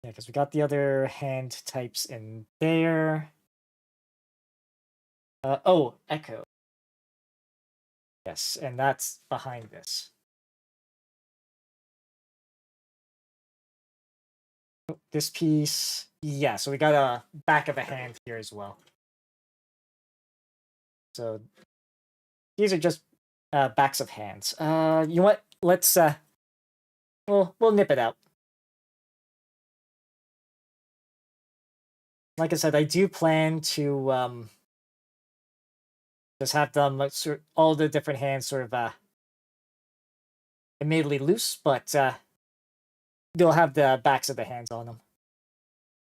A: Yeah, because we got the other hand types in there. Oh, Echo. Yes, and that's behind this. This piece... Yeah, so we got a back of a hand here as well. So these are just backs of hands. You know what? Let's... we'll nip it out. Like I said, I do plan to just have them all the different hands sort of admittedly loose, but they'll have the backs of the hands on them.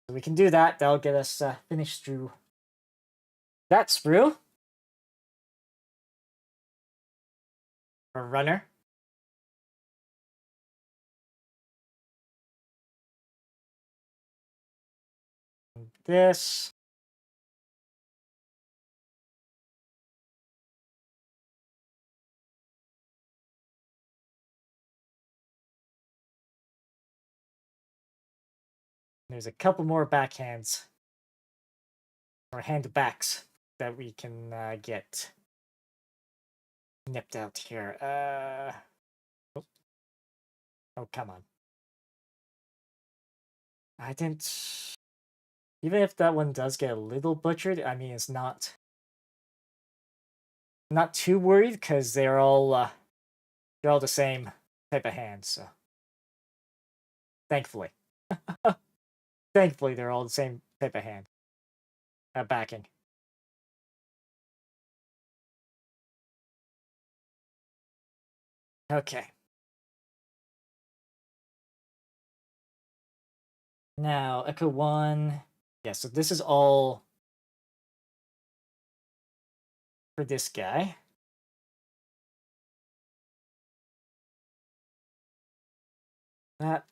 A: So we can do that. That'll get us finished through that sprue. A runner. And this. There's a couple more backhands. Or hand backs that we can get nipped out here. Oh, come on. I didn't... Even if that one does get a little butchered, I mean, it's not too worried because they're all the same type of hands. So thankfully, they're all the same type of hand. Backing. Okay. Now Echo 1. Yeah, so this is all for this guy. That.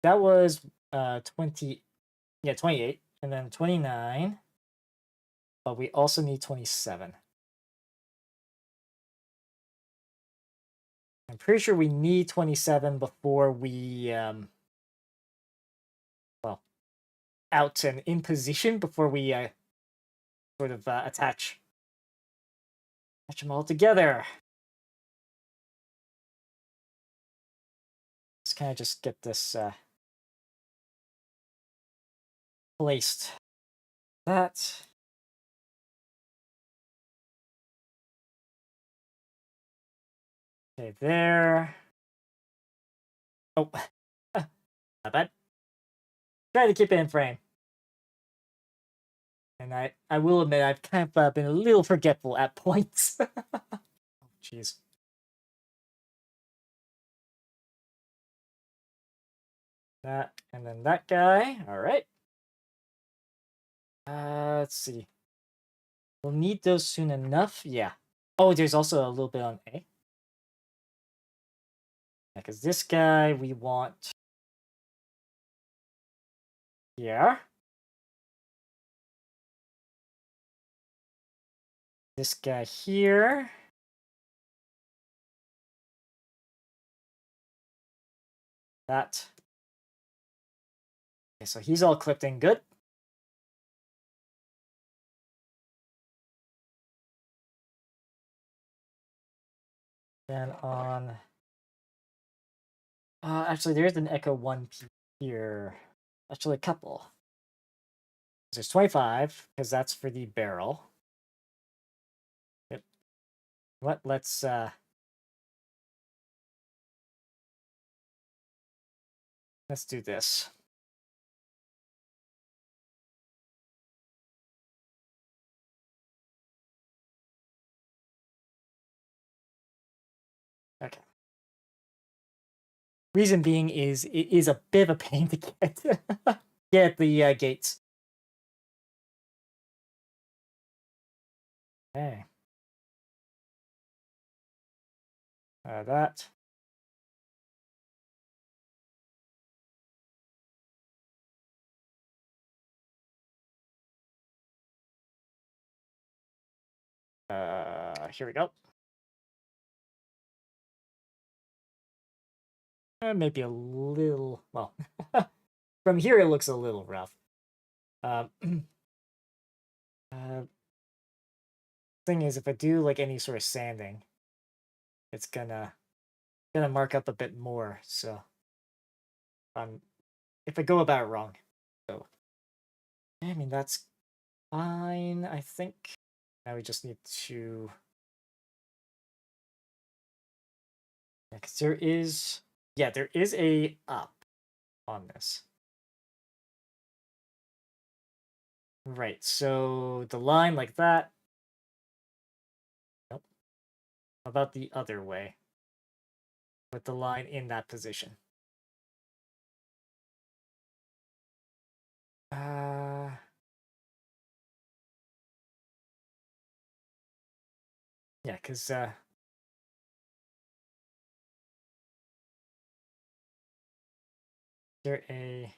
A: That was 28, and then 29. But we also need 27. I'm pretty sure we need 27 before we, well, out and in position before we sort of attach them all together. Let's kind of just get this placed. That. Okay, there. Oh, not bad. Try to keep it in frame. And I will admit, I've kind of been a little forgetful at points. Jeez. That, and then that guy. All right. Let's see. We'll need those soon enough. Yeah. Oh, there's also a little bit on A. Yeah, because this guy we want here. This guy here. That. Okay, so he's all clipped in good. Then on... actually, there's an Echo 1P here. Actually, a couple. There's 25, because that's for the barrel. Yep. What? Let's do this. Okay. Reason being is it is a bit of a pain to get the gates. Okay. That. Here we go. Maybe a little, well, from here it looks a little rough. Thing is, if I do like any sort of sanding, it's gonna mark up a bit more. So, if I go about it wrong, so I mean that's fine. I think now we just need to, because there is a up on this. Right, so the line like that. Nope. How about the other way? With the line in that position. Yeah, because there a...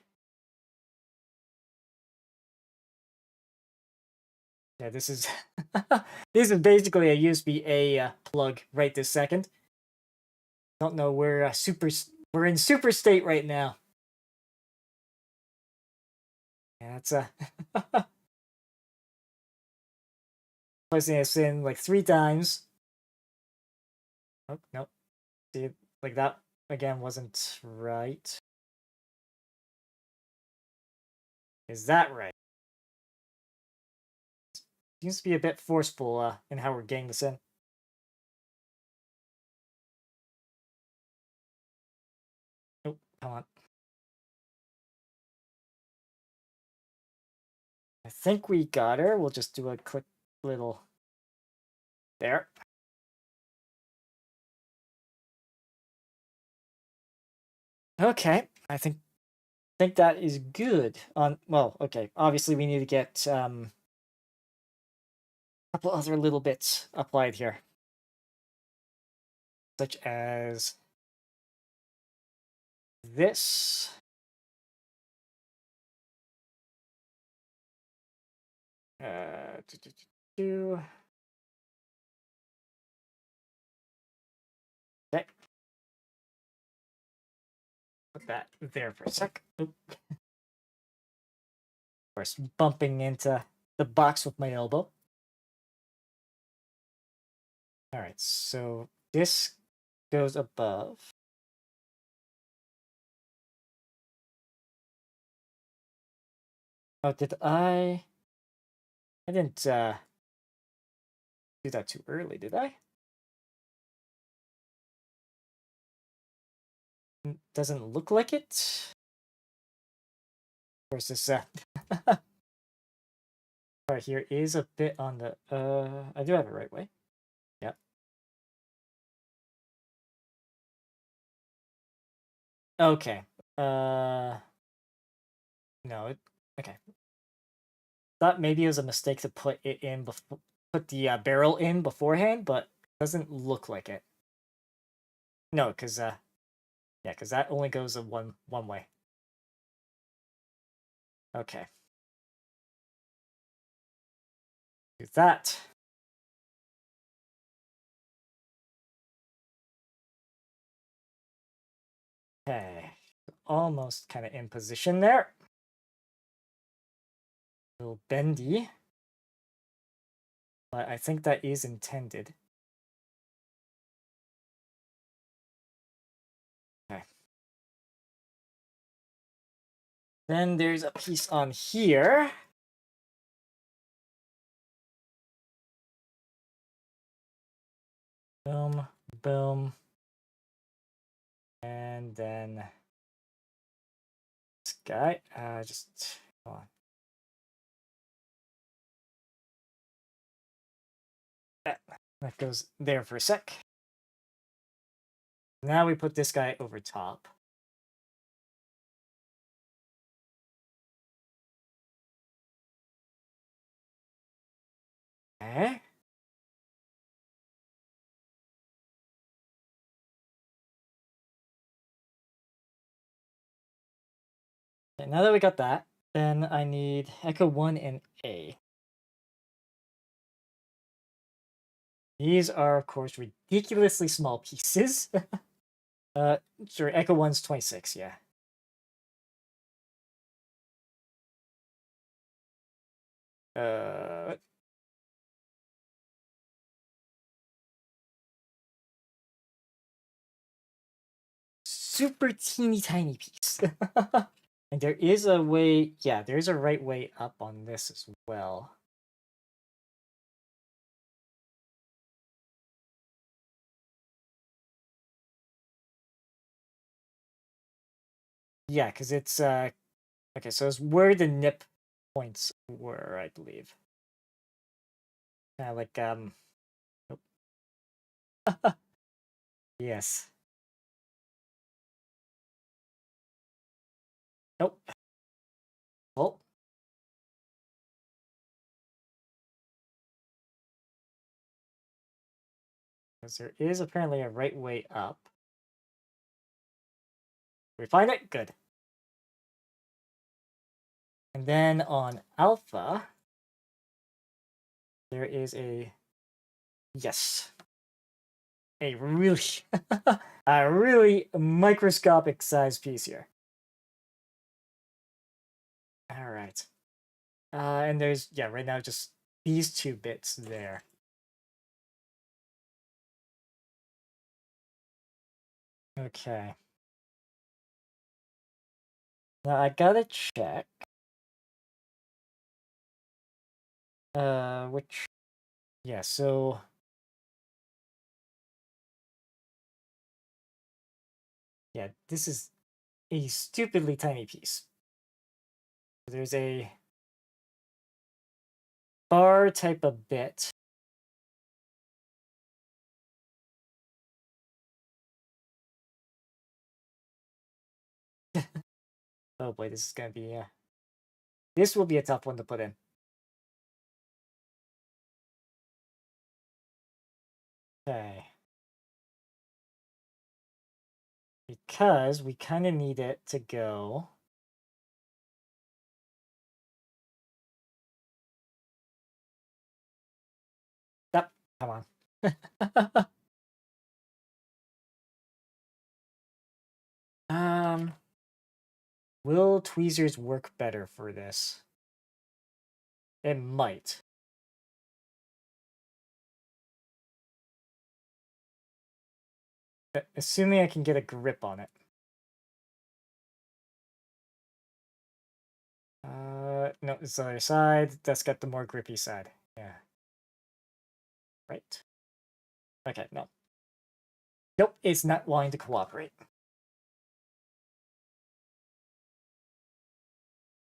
A: Yeah, this is this is basically a USB-A plug right this second. Don't know, we're in super state right now. Yeah, that's placing this in like 3 times. Oh, nope. See, like that again wasn't right. Is that right? Seems to be a bit forceful in how we're getting this in. Nope, come on. I think we got her. We'll just do a quick little... There. Okay, I think that is good. On, well, okay. Obviously, we need to get a couple other little bits applied here, such as this. Uh, do, do, do, do. Okay. that there for a sec. Oop. Of course, bumping into the box with my elbow. Alright, so this goes above. Oh, did I didn't do that too early, did I? Doesn't look like it. Of course, this part here is a bit on the I do have it right way. Yep. Okay. No, okay. Thought maybe it was a mistake to put it in before, put the barrel in beforehand, but it doesn't look like it. No, because yeah, because that only goes one way. Okay. Do that. Okay. Almost kind of in position there. A little bendy. But I think that is intended. Okay. Then there's a piece on here. Boom, boom. And then this guy, just hold on. That goes there for a sec. Now we put this guy over top. Okay. Okay, now that we got that, then I need Echo 1 and A. These are, of course, ridiculously small pieces. Sure, Echo 1's 26, yeah. Super teeny tiny piece. And there is a way, yeah, there's a right way up on this as well. Yeah, because it's, okay, so it's where the nip points were, I believe. Like, nope. Yes. Nope. Oh. Because there is apparently a right way up. We find it? Good. And then on alpha, there is a, yes, a really, a really microscopic size piece here. All right. And there's, yeah, right now just these two bits there. Okay. Now I gotta check. Which, yeah, so. Yeah, this is a stupidly tiny piece. There's a bar type of bit. Oh boy, this is gonna be, this will be a tough one to put in. Okay. Because we kind of need it to go. Yep, come on. Will tweezers work better for this? It might. Assuming I can get a grip on it. No, it's the other side. That's got the more grippy side. Yeah. Right. Okay, no. Nope, it's not wanting to cooperate.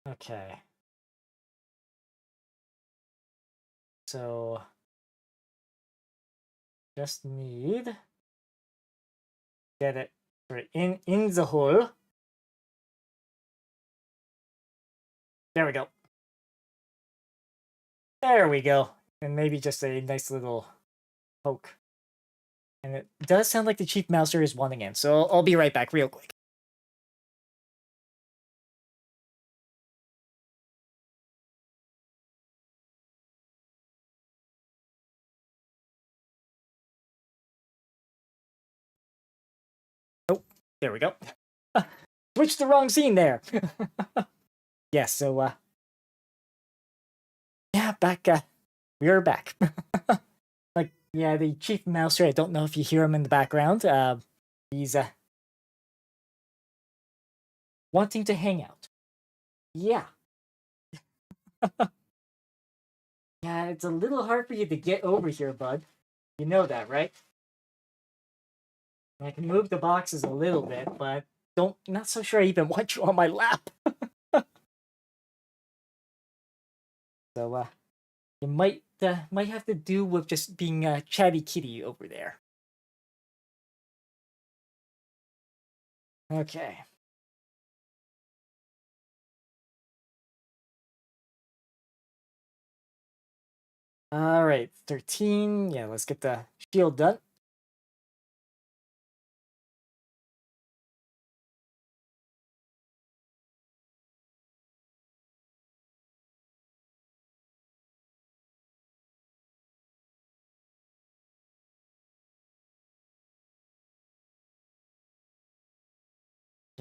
A: Okay. So just need get it in the hole. There we go. There we go. And maybe just a nice little poke. And it does sound like the Chief Mouser is wanting in, so I'll be right back real quick. Oh, there we go. Switched the wrong scene there. Yeah, so yeah, back we're back. Like, yeah, the Chief Mouser, I don't know if you hear him in the background. He's wanting to hang out. Yeah. Yeah, it's a little hard for you to get over here, bud. You know that, right? I can move the boxes a little bit, but not so sure I even want you on my lap. So you might have to do with just being a chatty kitty over there. Okay. All right, 13. Yeah, let's get the shield done.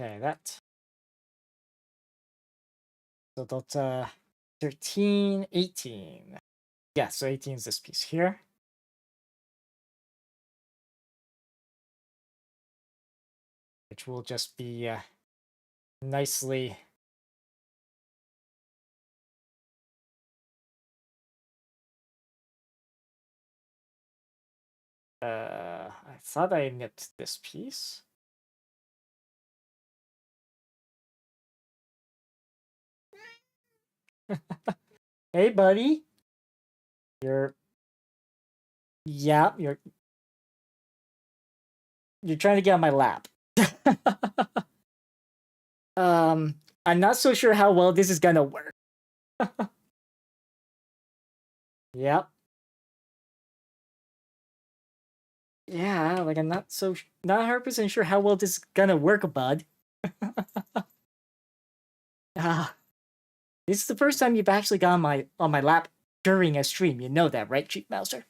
A: Okay, that. So that's 13, 18. Yeah, so 18 is this piece here. Which will just be nicely I thought I nipped this piece. Hey buddy. Yeah, you're trying to get on my lap. I'm not so sure how well this is gonna work. Yep. Yeah, like I'm not 100% sure how well this is gonna work, bud. Ah, this is the first time you've actually got on my lap during a stream. You know that, right, Chief Mouser?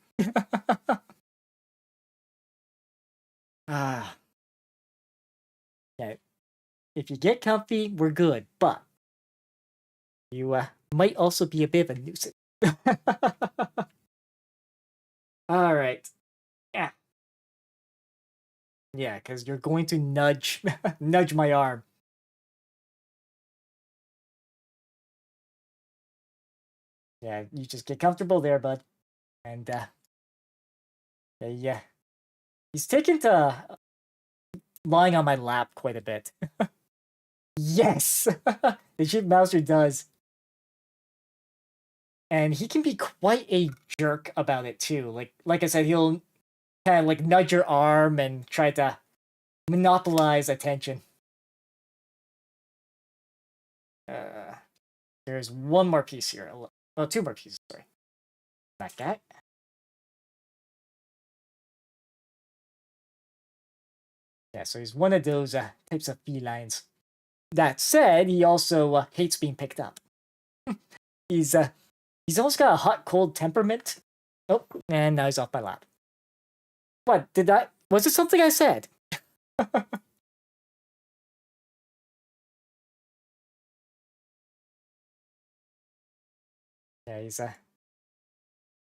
A: Ah, yeah. If you get comfy, we're good, but you might also be a bit of a nuisance. All right. Yeah. Yeah, because you're going to nudge nudge my arm. Yeah, you just get comfortable there, bud. And yeah, he's taken to lying on my lap quite a bit. Yes, the Chief Mouser does. And he can be quite a jerk about it too. Like I said, he'll kind of like nudge your arm and try to monopolize attention. Uh, there's one more piece here. Oh, two more pieces. Sorry, that guy. Yeah, so he's one of those types of felines. That said, he also hates being picked up. He's also got a hot cold temperament. Oh, and now he's off my lap. What was it something I said? Yeah, he's a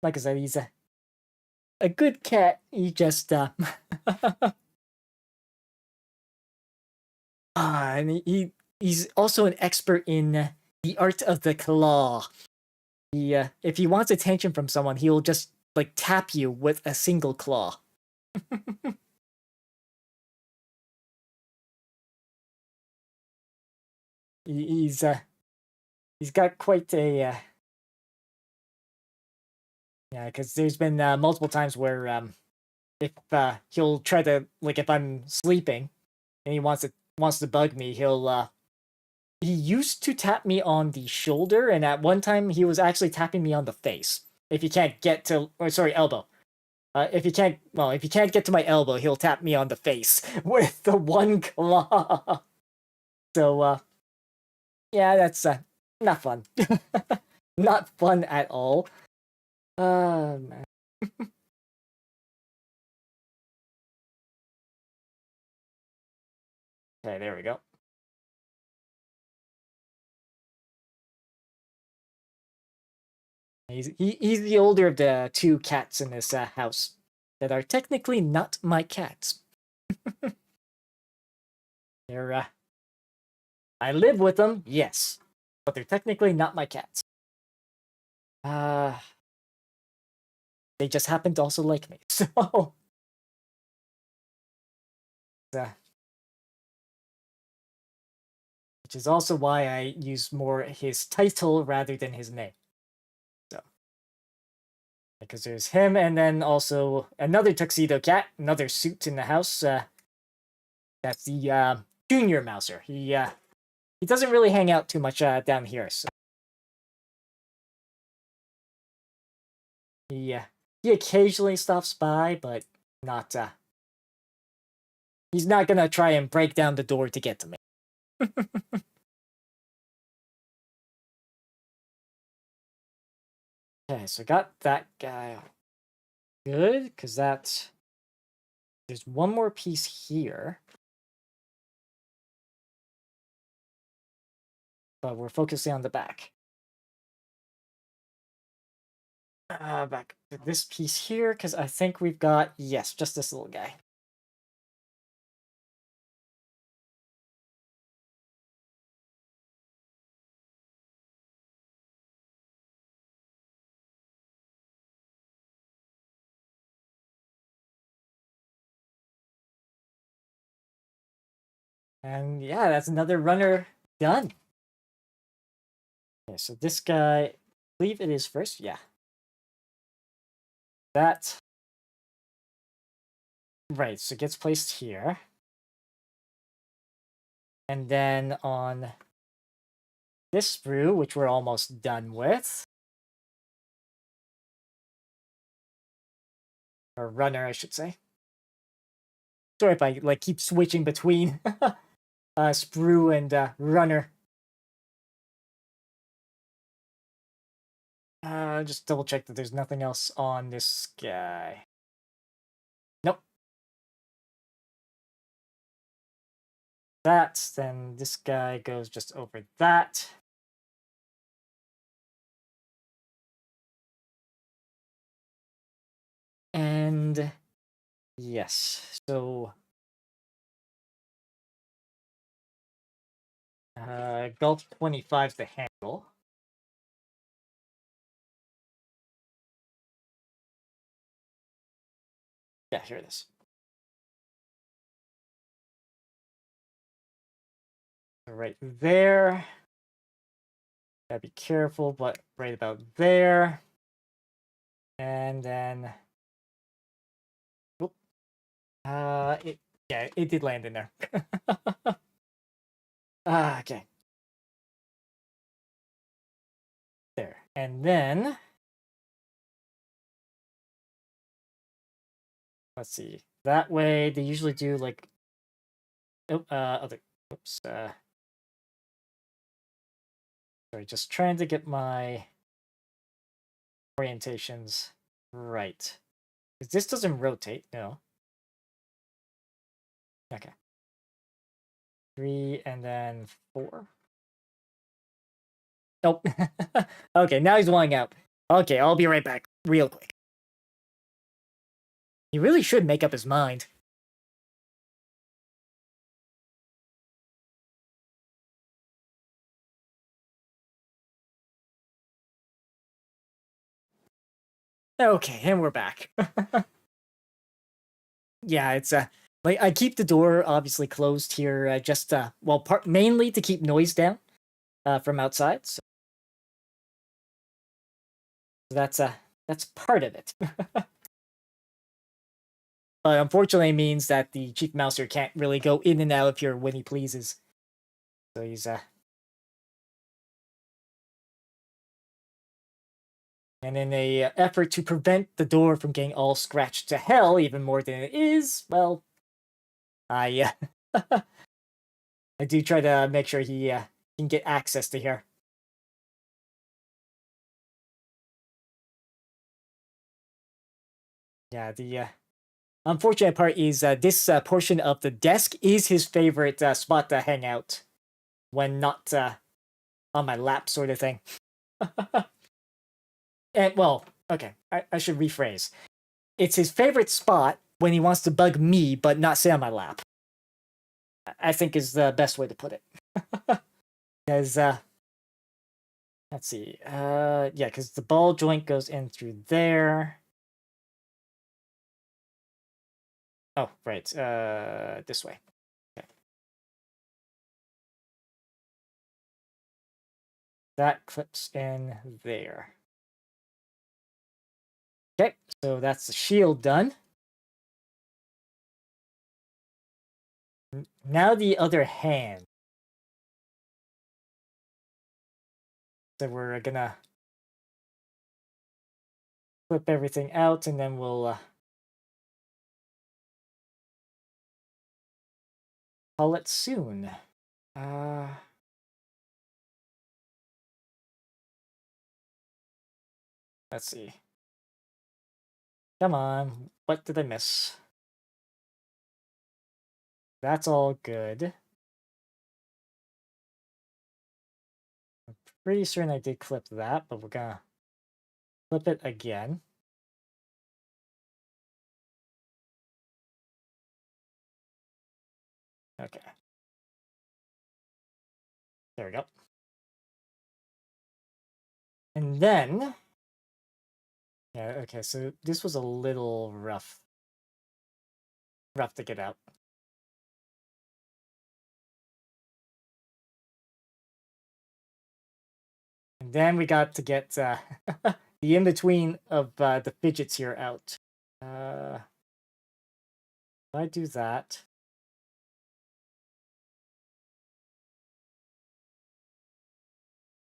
A: like I said, he's a good cat. He just and he's also an expert in the art of the claw. He if he wants attention from someone, he'll just like tap you with a single claw. He's he's got quite a yeah, because there's been multiple times where if he'll try to like if I'm sleeping and he wants to bug me, he used to tap me on the shoulder, and at one time he was actually tapping me on the face. If you can't get to, or sorry, elbow. If you can't get to my elbow, he'll tap me on the face with the one claw. So, yeah, that's not fun. Not fun at all. Man. Okay, there we go. He's the older of the two cats in this house that are technically not my cats. They're I live with them, yes, but they're technically not my cats. Uh, they just happen to also like me, so uh, which is also why I use more his title rather than his name. So because there's him, and then also another tuxedo cat, another suit in the house. That's the junior mouser. He doesn't really hang out too much down here, so he occasionally stops by, but not he's not gonna try and break down the door to get to me. Okay, so got that guy good, because that's there's one more piece here. But we're focusing on the back. Back to this piece here, because I think we've got, yes, just this little guy. And yeah, that's another runner done. Okay, so this guy, I believe it is first. Yeah. That. Right, so it gets placed here. And then on this sprue, which we're almost done with. Or runner, I should say. Sorry if I like keep switching between sprue and runner. Just double check that there's nothing else on this guy. Nope. That, then this guy goes just over that. And yes, so Gulf 25's the handle. Yeah, here it is. Right there. Gotta be careful, but right about there. And then, it did land in there. Okay. There. And then, let's see. That way, they usually do like, oops, sorry, just trying to get my orientations right. Because this doesn't rotate, no. Okay. 3 and then 4. Nope. Okay, now he's wanting out. Okay, I'll be right back, real quick. He really should make up his mind. Okay, and we're back. Yeah, it's like I keep the door obviously closed here, just well, mainly to keep noise down from outside. So that's part of it. But unfortunately, it means that the chief mouser can't really go in and out of here when he pleases. So he's and in a effort to prevent the door from getting all scratched to hell even more than it is, well, I I do try to make sure he can get access to here. Yeah, the unfortunate part is this portion of the desk is his favorite spot to hang out when not on my lap, sort of thing. And well, okay, I should rephrase. It's his favorite spot when he wants to bug me, but not sit on my lap. I think is the best way to put it. Because let's see, yeah, because the ball joint goes in through there. Oh, right, this way. Okay. That clips in there. Okay, so that's the shield done. Now the other hand. So we're gonna flip everything out and then we'll call it soon. Let's see. Come on, what did I miss? That's all good. I'm pretty certain I did clip that, but we're gonna flip it again. Okay. There we go. And then, yeah, okay, so this was a little rough to get out. And then we got to get the in-between of the fidgets here out. If I do that,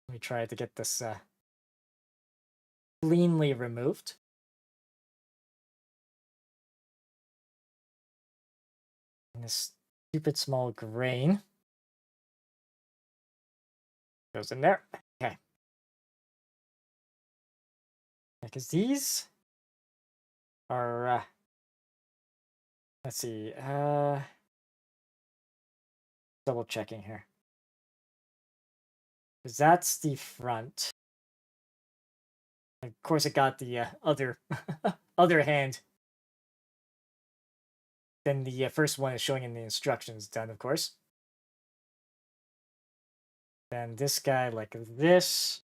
A: let me try to get this cleanly removed. And this stupid small grain goes in there. Okay. Because these are, let's see, double checking here. Because that's the front. Of course, it got the other other hand. Then the first one is showing in the instructions done, of course. Then this guy like this.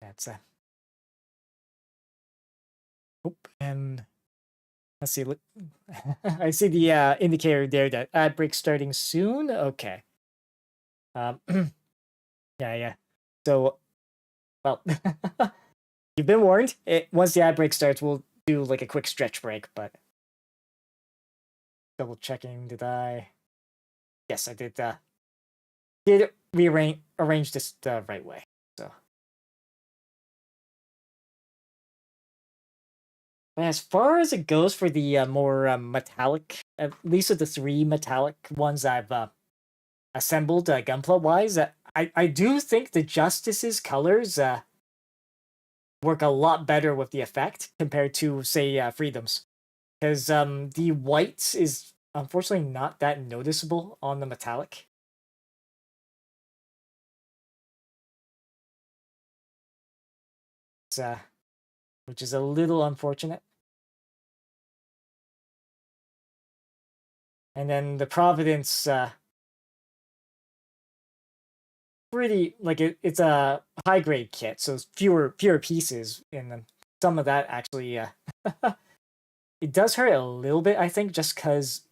A: That's oop, and let's see. I see the indicator there that ad break starting soon. Okay. Yeah. So, well, you've been warned. Once the ad break starts, we'll do like a quick stretch break. But double checking, did I? Yes, I did. Did arrange this the right way. So, as far as it goes for the more metallic, at least of the three metallic ones I've assembled Gunpla wise, I do think the Justice's colors work a lot better with the effect compared to, say, Freedoms. Because the white is unfortunately not that noticeable on the metallic. Which is a little unfortunate. And then the Providence, pretty like it's a high grade kit, so fewer pieces, and some of that actually, it does hurt a little bit, I think, just because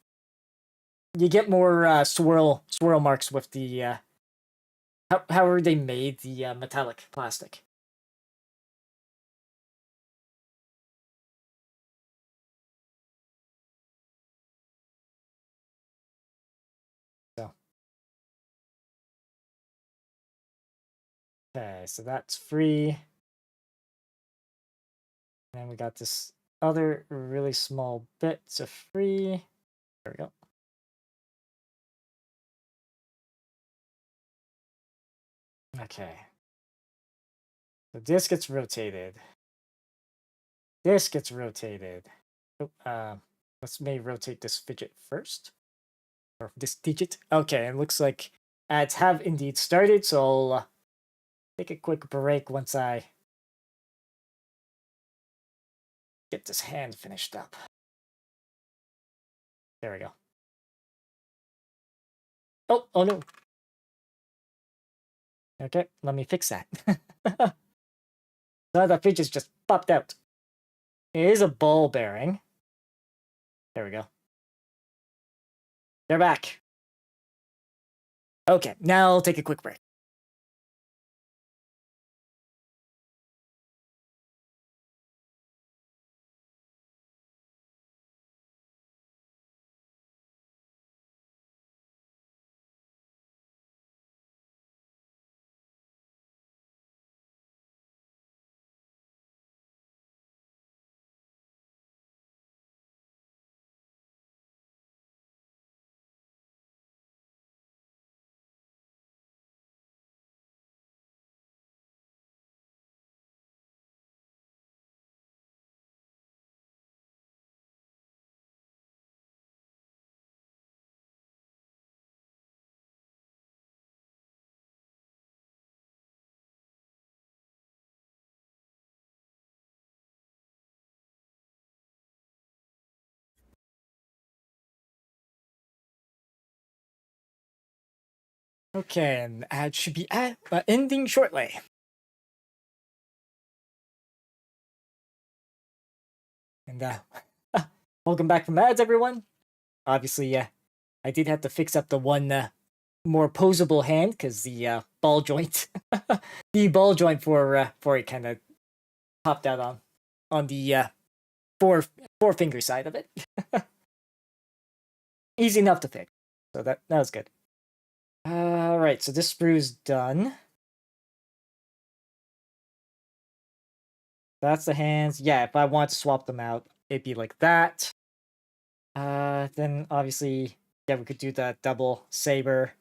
A: you get more swirl marks with the however they made the metallic plastic. So okay, so that's free. And we got this other really small bits of free. There we go. Okay. So this gets rotated. This gets rotated. Oh, let's maybe rotate this fidget first. Or this digit. Okay, it looks like ads have indeed started, so I'll take a quick break once I get this hand finished up. There we go. Oh no. Okay, let me fix that. So the fidget just popped out. It is a ball bearing. There we go. They're back. Okay, now I'll take a quick break. Okay, and the ad should be ending shortly. And welcome back from ads, everyone. Obviously, I did have to fix up the one more posable hand because the ball joint, the ball joint for it kind of popped out on the four finger side of it. Easy enough to fix, so that was good. All right, so this sprue's done. That's the hands. Yeah, if I want to swap them out, it'd be like that. Then obviously, yeah, we could do the double saber.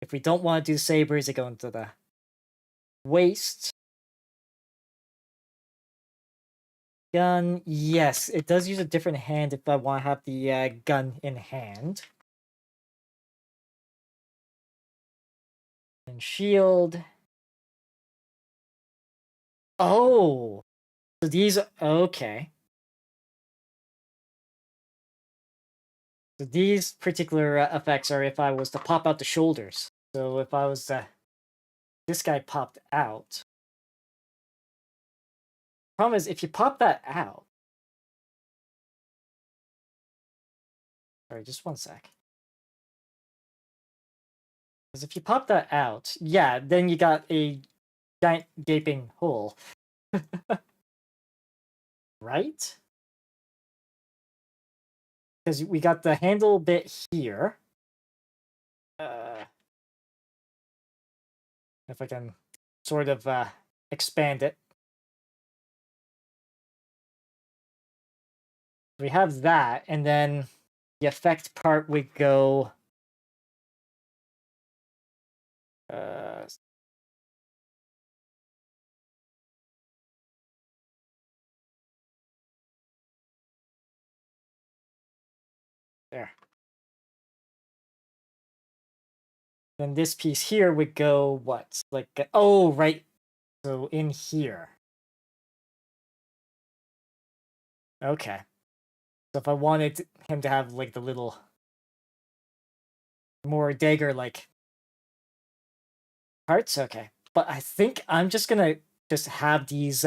A: If we don't want to do sabers, it go into the waist. Gun, yes, it does use a different hand if I want to have the gun in hand. And shield. Oh, so these, okay. So these particular effects are if I was to pop out the shoulders. So if I was, this guy popped out. Problem is, if you pop that out. Sorry, just one sec. Because if you pop that out, yeah, then you got a giant gaping hole. Right? Because we got the handle bit here. If I can sort of expand it. We have that, and then the effect part would go... Then this piece here would go what? Like, oh, right. So in here. Okay. So if I wanted him to have like the little more dagger like parts, okay. But I think I'm just gonna just have these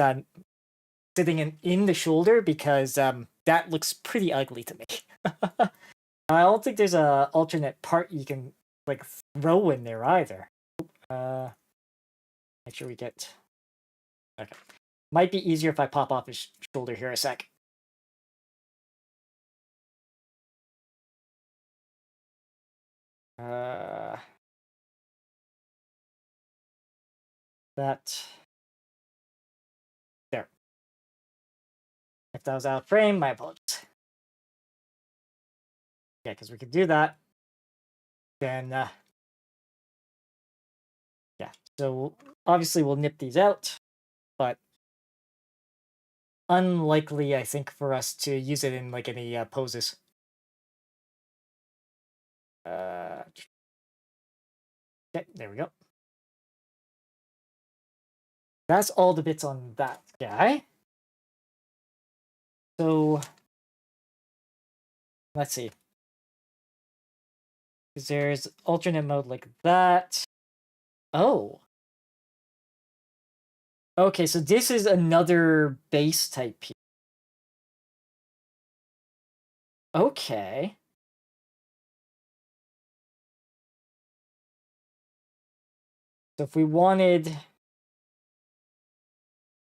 A: sitting in the shoulder because that looks pretty ugly to me. I don't think there's a alternate part you can like throw in there either. Make sure we get. Okay, might be easier if I pop off his shoulder here a sec. Uh, that there. If that was out of frame, my apologies. Yeah, because we could do that. Then yeah. So obviously we'll nip these out, but unlikely, I think, for us to use it in like any poses. Okay, there we go. That's all the bits on that guy. So let's see. There's alternate mode like that. Oh. Okay, so this is another base type piece. Okay. So if we wanted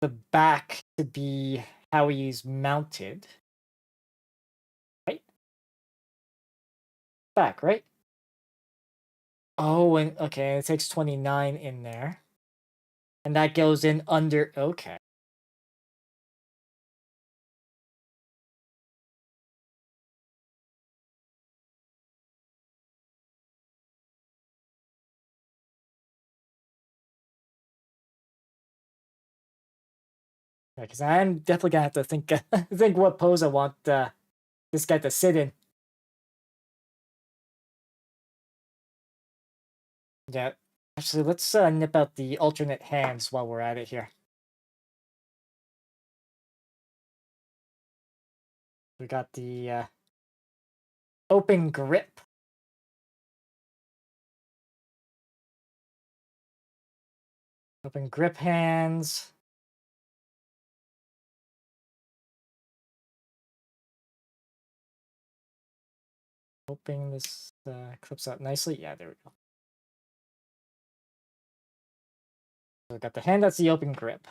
A: the back to be how he's mounted, right? Back, right? Oh, and okay, it takes 29 in there. And that goes in under, okay. Because I'm definitely gonna have to think think what pose I want this guy to sit in. Yeah, actually, let's nip out the alternate hands while we're at it here. We got the open grip. Open grip hands. Hoping this clips out nicely. Yeah, there we go. So we got the hand that's the open grip.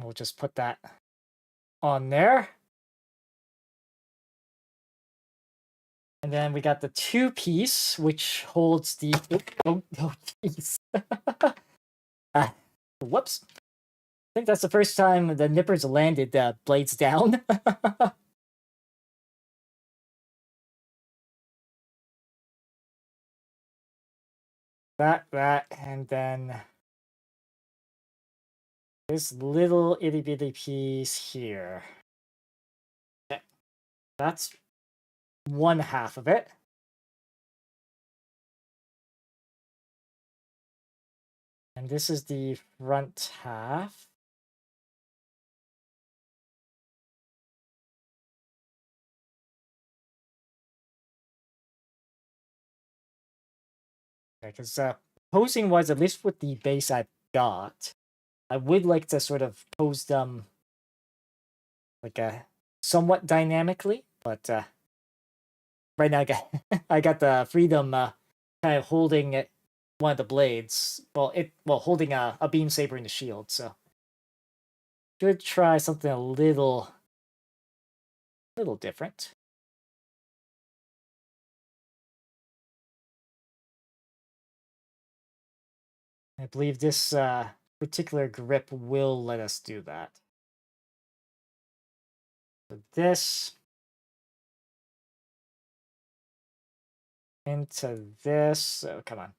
A: We'll just put that on there. And then we got the two piece, which holds the. Oh, jeez. Whoops. I think that's the first time the nippers landed blades down. that, and then this little itty bitty piece here. Okay. That's one half of it. And this is the front half. Because posing wise, at least with the base I've got, I would like to sort of pose them like somewhat dynamically, but right now I got the freedom kind of holding one of the blades. Well holding a beam saber in the shield, so should try something a little different. I believe this particular grip will let us do that. So this into this. So come on.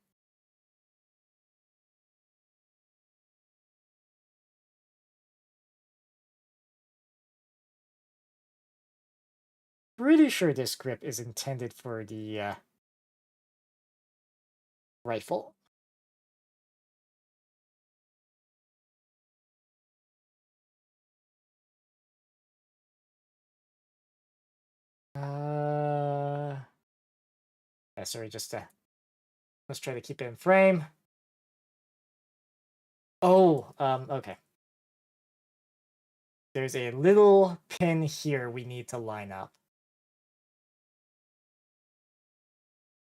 A: Pretty sure this grip is intended for the rifle. Yeah, sorry, just let's try to keep it in frame. Oh, okay. There's a little pin here we need to line up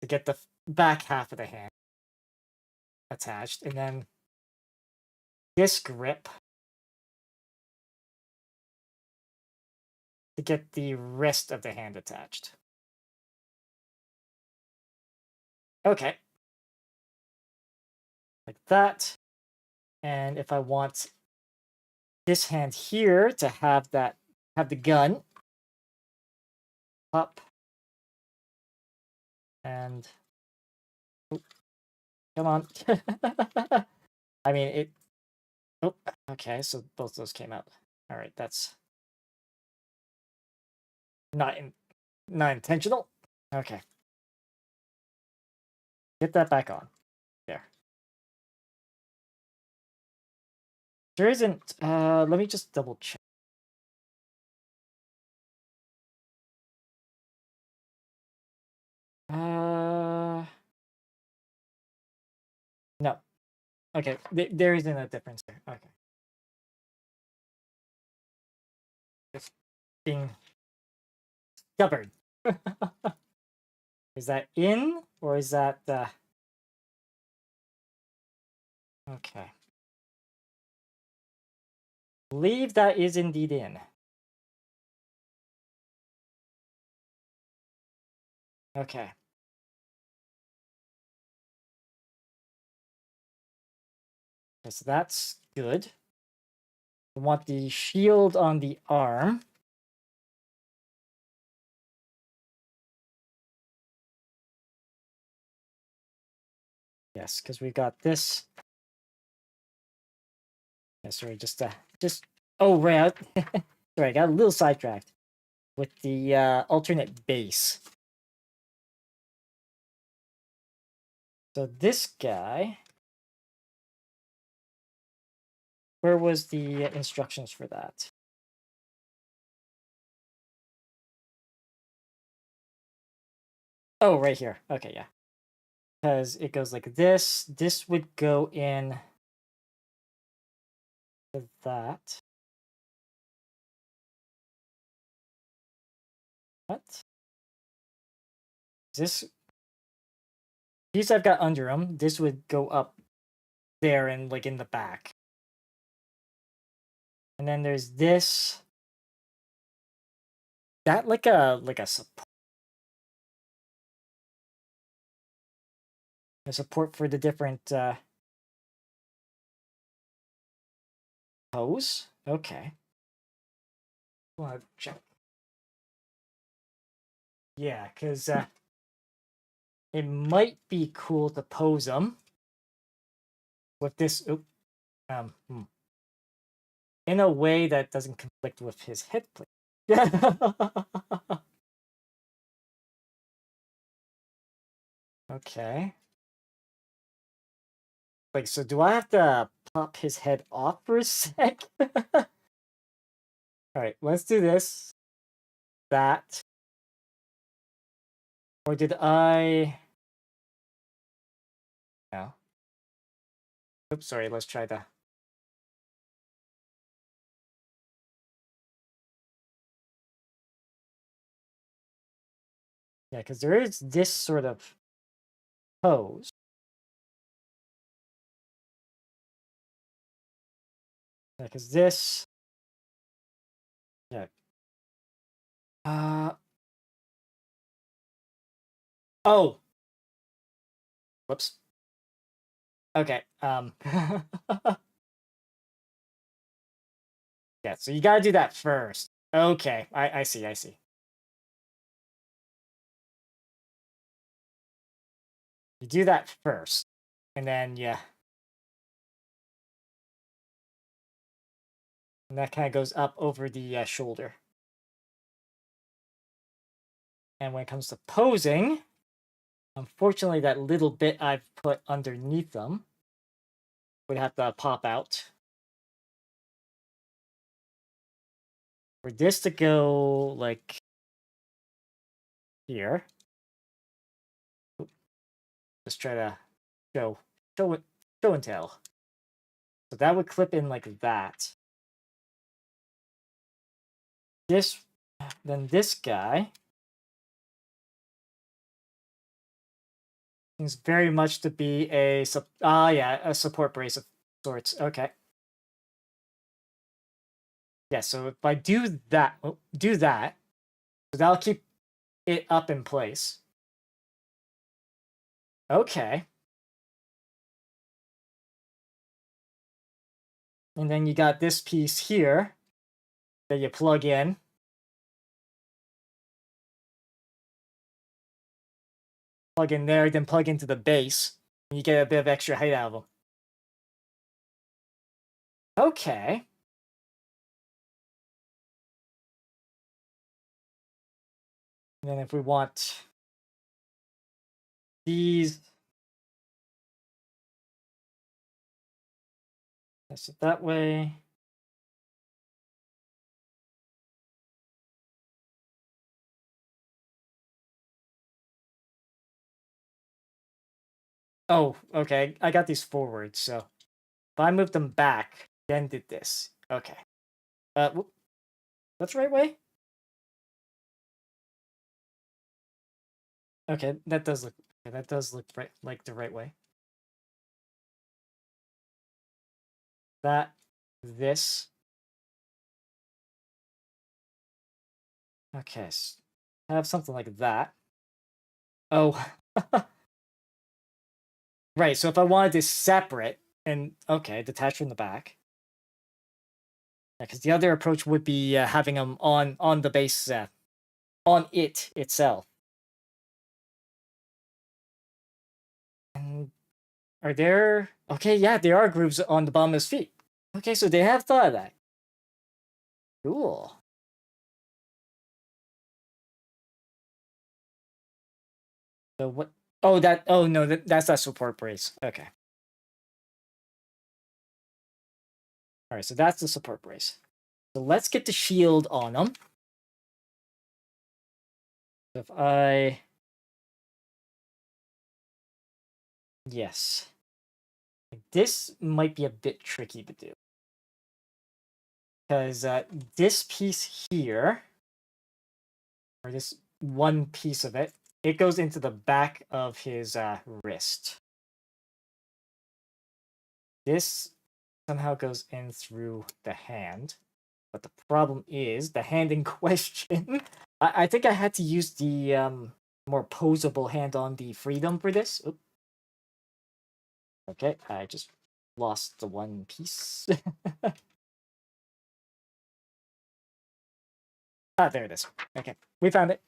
A: to get the back half of the hand attached, and then this grip to get the rest of the hand attached. Okay. Like that. And if I want this hand here to have the gun, up, and oh, come on. I mean it. Oh, okay. So both those came out. All right, that's not intentional. Okay, get that back on. There. There isn't. Let me just double check. No. Okay, there isn't a difference there. Okay. Just being stubborn. Is that in or is that okay? Believe that is indeed in. Okay. Okay, so that's good. I want the shield on the arm. Yes, because we've got this. Yeah, sorry, just oh right. Sorry, I got a little sidetracked with the alternate base. So this guy, where was the instructions for that? Oh, right here. Okay, yeah. Because it goes like this. This would go in to that. What? This? These I've got under them. This would go up there and like in the back. And then there's this. That like a support for the different pose. Okay. Want to check. Yeah, because it might be cool to pose them with this. In a way that doesn't conflict with his head plate. Okay. Like, so do I have to pop his head off for a sec? Alright, let's do this. That. Or did I... No. Oops, sorry, let's try that. Yeah, because there is this sort of pose. Yeah, because this... Yeah. Oh! Whoops. Okay, yeah, so you gotta do that first. Okay, I see, I see. You do that first. And then, yeah. And that kind of goes up over the shoulder. And when it comes to posing, Unfortunately, that little bit I've put underneath them would have to pop out. For this to go, like, here. Just try to show and tell. So that would clip in like that. Then this guy seems very much to be a support brace of sorts. Okay. Yeah, so if I do that, so that'll keep it up in place. Okay. And then you got this piece here that you plug in. Plug in there, then plug into the base. And you get a bit of extra height out of them. Okay. And then if we want these, that's it that way. Oh, okay. I got these forward, so if I move them back, then did this. Okay. That's the right way? Okay, that does look right, like the right way. This. Okay, so have something like that. Oh. Right, so if I wanted this separate, and okay, detach from the back. Yeah, because the other approach would be having them on the base, on it itself. And are there... Okay, yeah, there are grooves on the bottom of his feet. Okay, so they have thought of that. Cool. So what... Oh, no, that's that support brace. Okay. Alright, so that's the support brace. So let's get the shield on them. So if I... Yes. This might be a bit tricky to do. Because this piece here, or this one piece of it, it goes into the back of his wrist. This somehow goes in through the hand. But the problem is, the hand in question, I think I had to use the more posable hand on the Freedom for this. Oop. Okay, I just lost the one piece. Ah, there it is. Okay, we found it.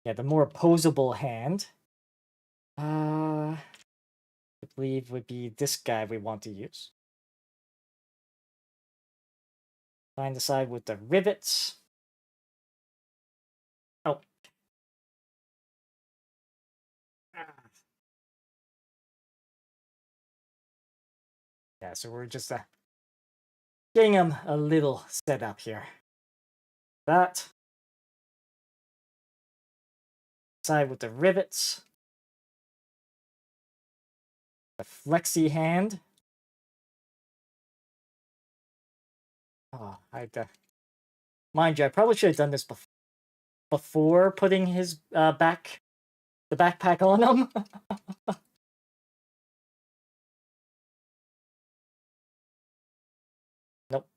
A: Yeah, the more posable hand, I believe would be this guy we want to use. Find the side with the rivets. Oh. Yeah, so we're just getting him a little set up here. That. Side with the rivets. The flexi hand. Oh, mind you, I probably should have done this before putting his the backpack on him. Nope.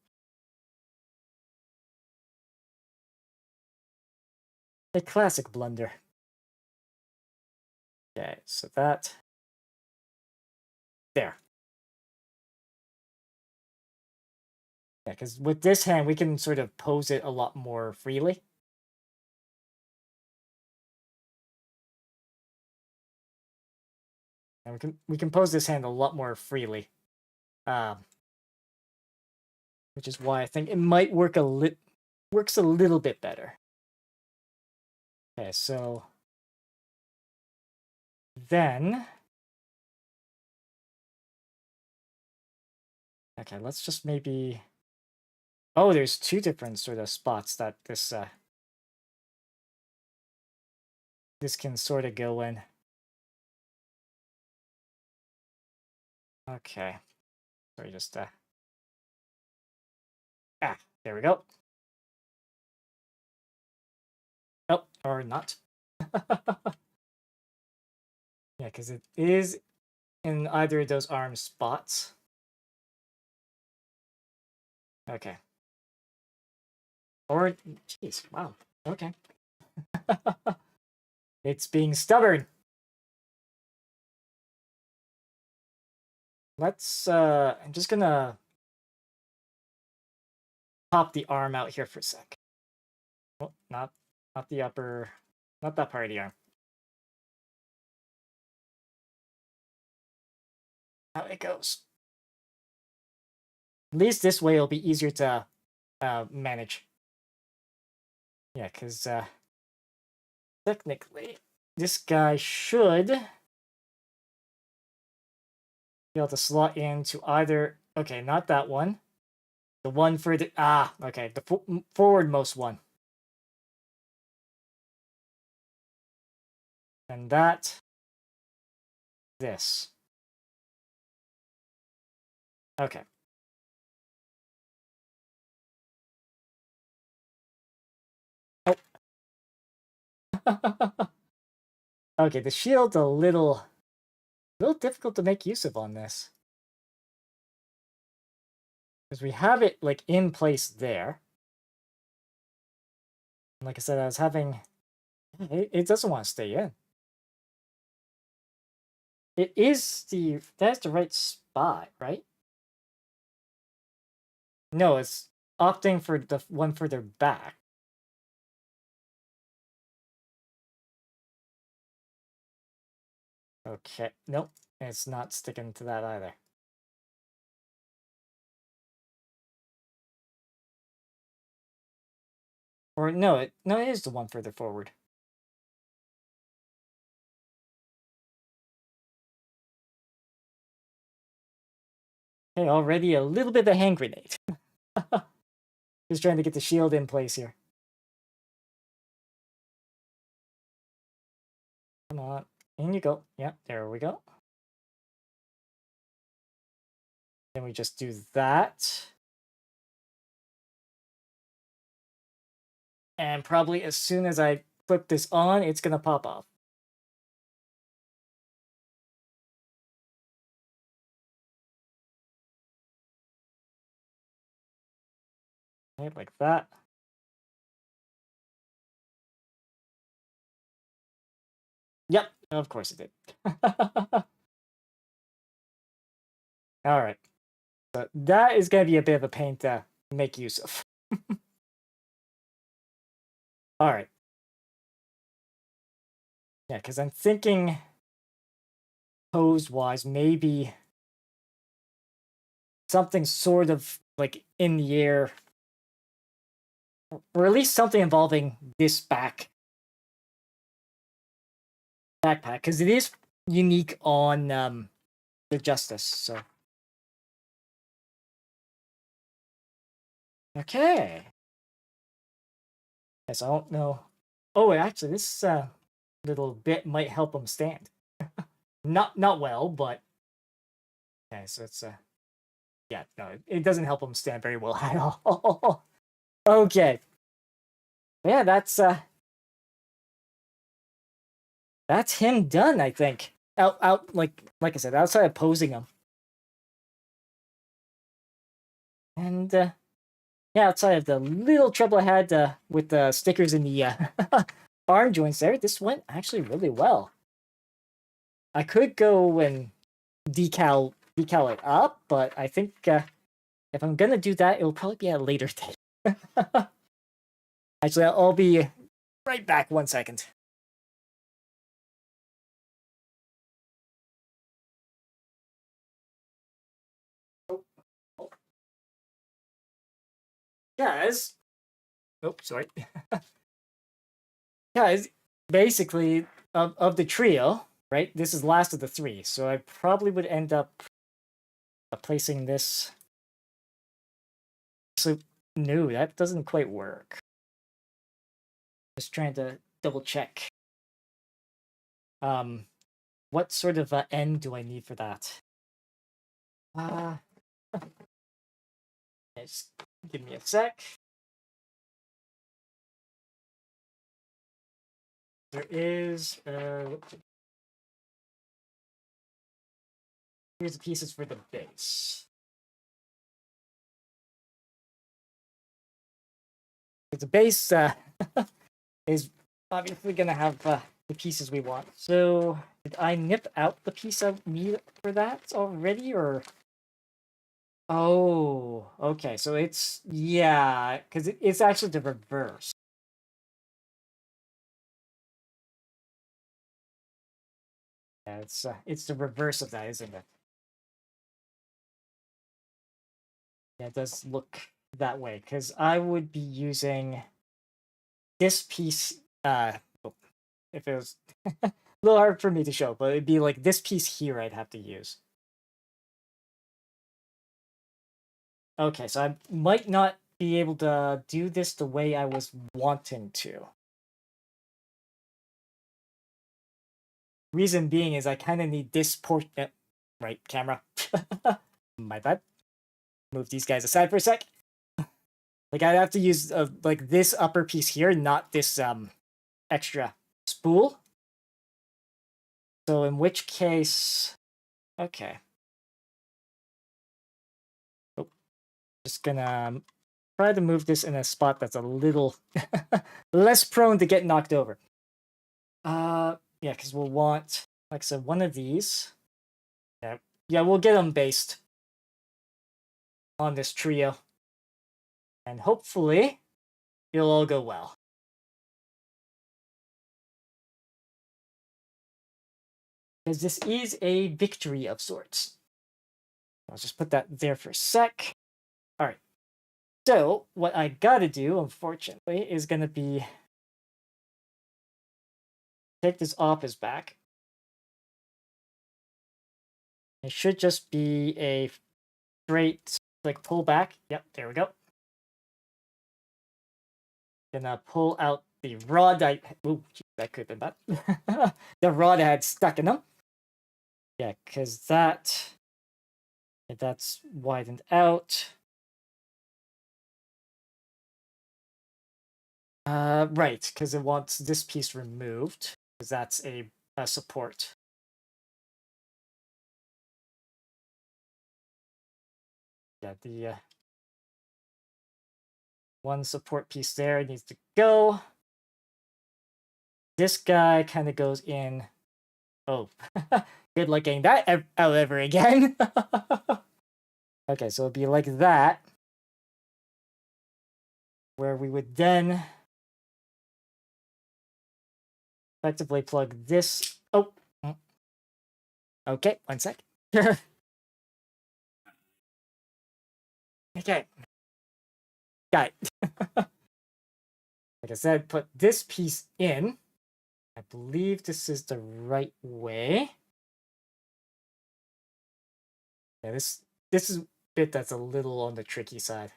A: A classic blunder. Okay, so that... There. Yeah, because with this hand, we can sort of pose it a lot more freely. And we can pose this hand a lot more freely. Which is why I think it might works a little bit better. Okay, so Then, okay, let's just maybe. Oh, there's two different sort of spots that this can sort of go in. Okay, so just there we go. Oh, or not. Yeah, because it is in either of those arm spots. Okay. Or, jeez, wow. Okay. It's being stubborn. Let's, I'm just gonna pop the arm out here for a sec. Oh, not the upper, not that part of the arm. How it goes. At least this way it'll be easier to manage. Yeah, because technically this guy should be able to slot into either. Okay, not that one. The one further. Okay, the forwardmost one. And that. This. Okay. Oh. Okay, the shield's a little difficult to make use of on this. Because we have it, like, in place there. Like I said, I was having... It doesn't want to stay in. It is that's the right spot, right? No, it's opting for the one further back. Okay, nope, it's not sticking to that either. Or no, it is the one further forward. Hey, already a little bit of a hand grenade. Just trying to get the shield in place here. Come on, in you go. Yeah, there we go. Then we just do that. And probably as soon as I flip this on, it's gonna pop off. Right, like that. Yep, of course it did. All right. So that is going to be a bit of a pain to make use of. All right. Yeah, because I'm thinking pose-wise, maybe something sort of like in the air, or at least something involving this backpack, because it is unique on the Justice. So okay. Yes, I don't know. Oh, actually, this little bit might help him stand. Not well, but okay. So it's yeah, no, it doesn't help him stand very well at all. Okay. Yeah, that's him done, I think. Out like I said, outside of posing him. And yeah, outside of the little trouble I had with the stickers in the arm joints there, this went actually really well. I could go and decal it up, but I think if I'm gonna do that, it'll probably be at a later date. Actually, I'll be right back 1 second. Guys, oh, sorry. Guys, basically, of the trio, right? This is last of the three, so I probably would end up placing this. So no, that doesn't quite work. Just trying to double check. What sort of end do I need for that? Just give me a sec. There is here's the pieces for the base. The base is obviously gonna have the pieces we want. So did I nip out the piece I need for that already, or? Oh, okay. So it's yeah, because it's actually the reverse. Yeah, it's the reverse of that, isn't it? Yeah, it does look that way because I would be using this piece. If it was a little hard for me to show, but it'd be like this piece here I'd have to use. Okay, so I might not be able to do this the way I was wanting to. Reason being is I kind of need this portion. Right, camera. My bad. Move these guys aside for a sec. Like I'd have to use like this upper piece here, not this extra spool. So in which case, okay. Oh, just gonna try to move this in a spot that's a little less prone to get knocked over. Yeah, because we'll want, like I said, one of these. Yeah, we'll get them based on this trio. And hopefully, it'll all go well. Because this is a victory of sorts. I'll just put that there for a sec. All right. So, what I gotta do, unfortunately, is gonna be take this office back. It should just be a straight, like, pull back. Yep, there we go. Gonna pull out the rod. Ooh, geez, that could have been bad. The rod I had stuck in them. Yeah, because that's widened out. Right, because it wants this piece removed, because that's a support. Yeah, the one support piece there needs to go. This guy kind of goes in. Oh, good luck getting that out ever again. Okay, so it'd be like that, where we would then effectively plug this. Oh, okay, one sec. Okay, got it. Like I said, put this piece in. I believe this is the right way. Yeah, this is a bit that's a little on the tricky side.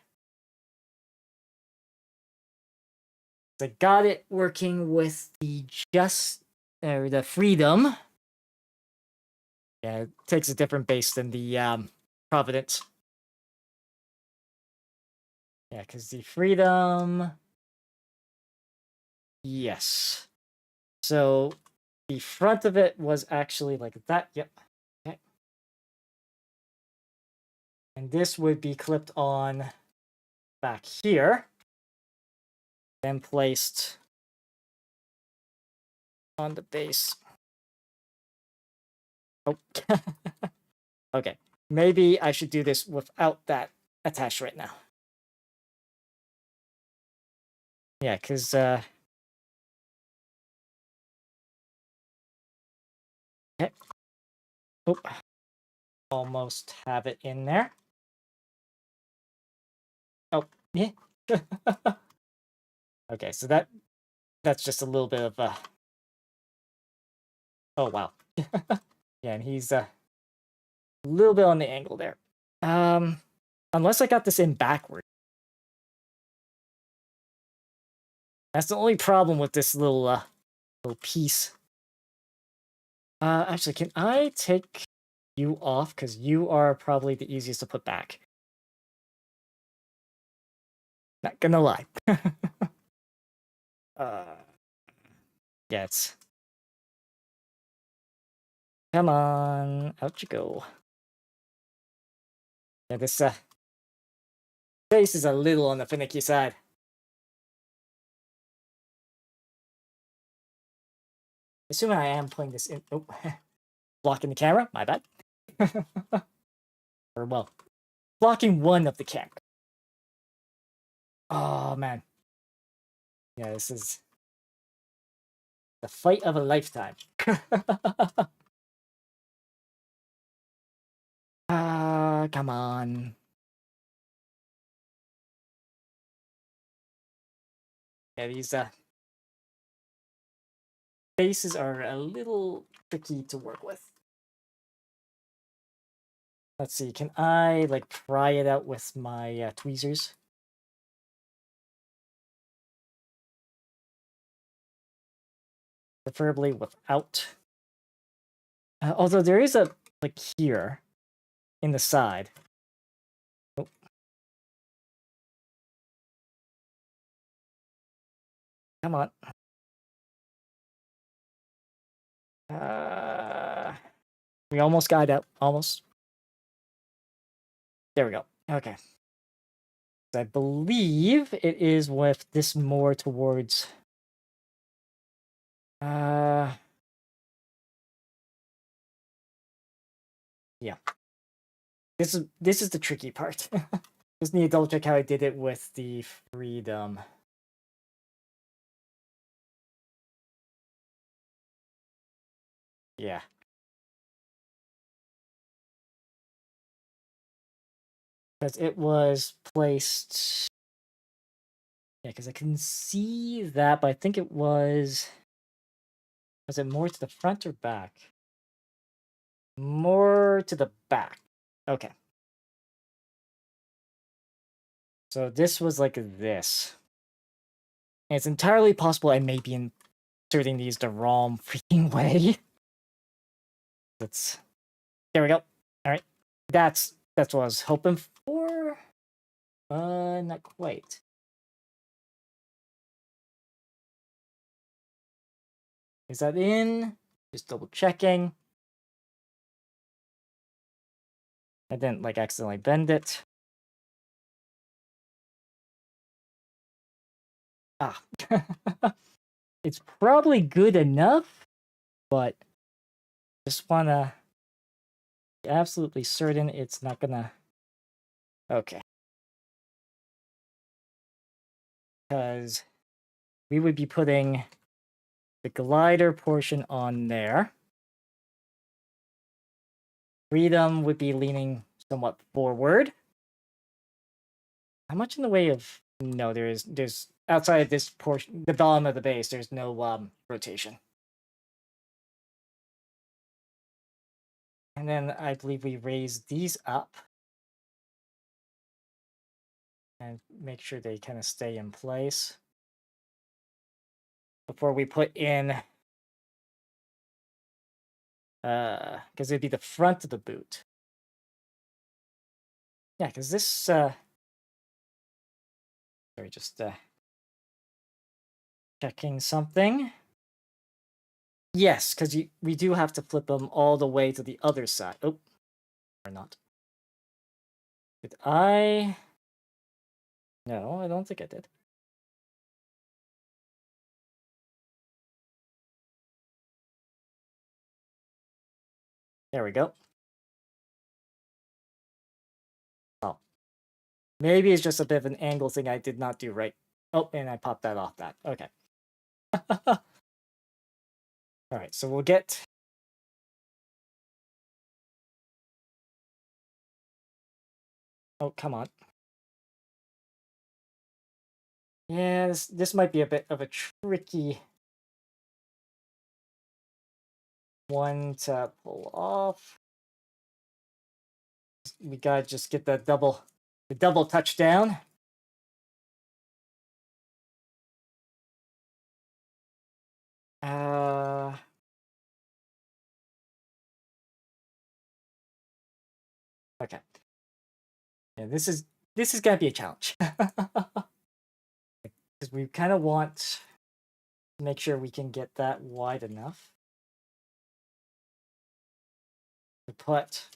A: I got it working with the the freedom. Yeah, it takes a different base than the Providence. Yeah, because the freedom. Yes. So the front of it was actually like that. Yep. Okay. And this would be clipped on back here. Then placed on the base. Oh. Okay. Maybe I should do this without that attached right now. Yeah, because okay. Oh, almost have it in there. Oh, yeah. Okay, so that's just a little bit of a. Oh wow. Yeah, and he's a little bit on the angle there. Unless I got this in backward. That's the only problem with this little piece. Actually, can I take you off? Because you are probably the easiest to put back. Not gonna lie. uh, yeah, it's... Come on, out you go. Yeah, this face is a little on the finicky side. Assuming I am playing this in... Oh, blocking the camera, my bad. Or, well, blocking one of the camera. Oh, man. Yeah, this is the fight of a lifetime. Come on. Yeah, these faces are a little tricky to work with. Let's see, can I, like, pry it out with my tweezers? Preferably without. Although there is a, like, here, in the side. Oh. Come on. We almost got it out. Almost. There we go. Okay. I believe it is with this more towards... yeah. This is the tricky part. Just need to double check how I did it with the freedom. Yeah. Because it was placed... Yeah, because I can see that, but I think it was... Was it more to the front or back? More to the back. Okay. So this was like this. And it's entirely possible I may be inserting these the wrong freaking way. There we go. Alright. That's what I was hoping for. Not quite. Is that in? Just double checking. I didn't, like, accidentally bend it. Ah. It's probably good enough, but just wanna be absolutely certain it's not gonna... Okay. Because we would be putting the glider portion on there. Freedom would be leaning somewhat forward. How much in the way of... No, there's outside of this portion, the bottom of the base, there's no rotation. And then I believe we raise these up and make sure they kind of stay in place before we put in... because it'd be the front of the boot. Yeah, because this... Sorry, just checking something. Yes, because we do have to flip them all the way to the other side. Oh, or not. Did I... No, I don't think I did. There we go. Oh. Maybe it's just a bit of an angle thing I did not do right. Oh, and I popped that off that. Okay. Alright, so we'll get... Oh, come on. Yeah, this might be a bit of a tricky... one to pull off. We gotta just get the double touchdown. Okay. Yeah, this is gonna be a challenge. Because we kind of want to make sure we can get that wide enough to put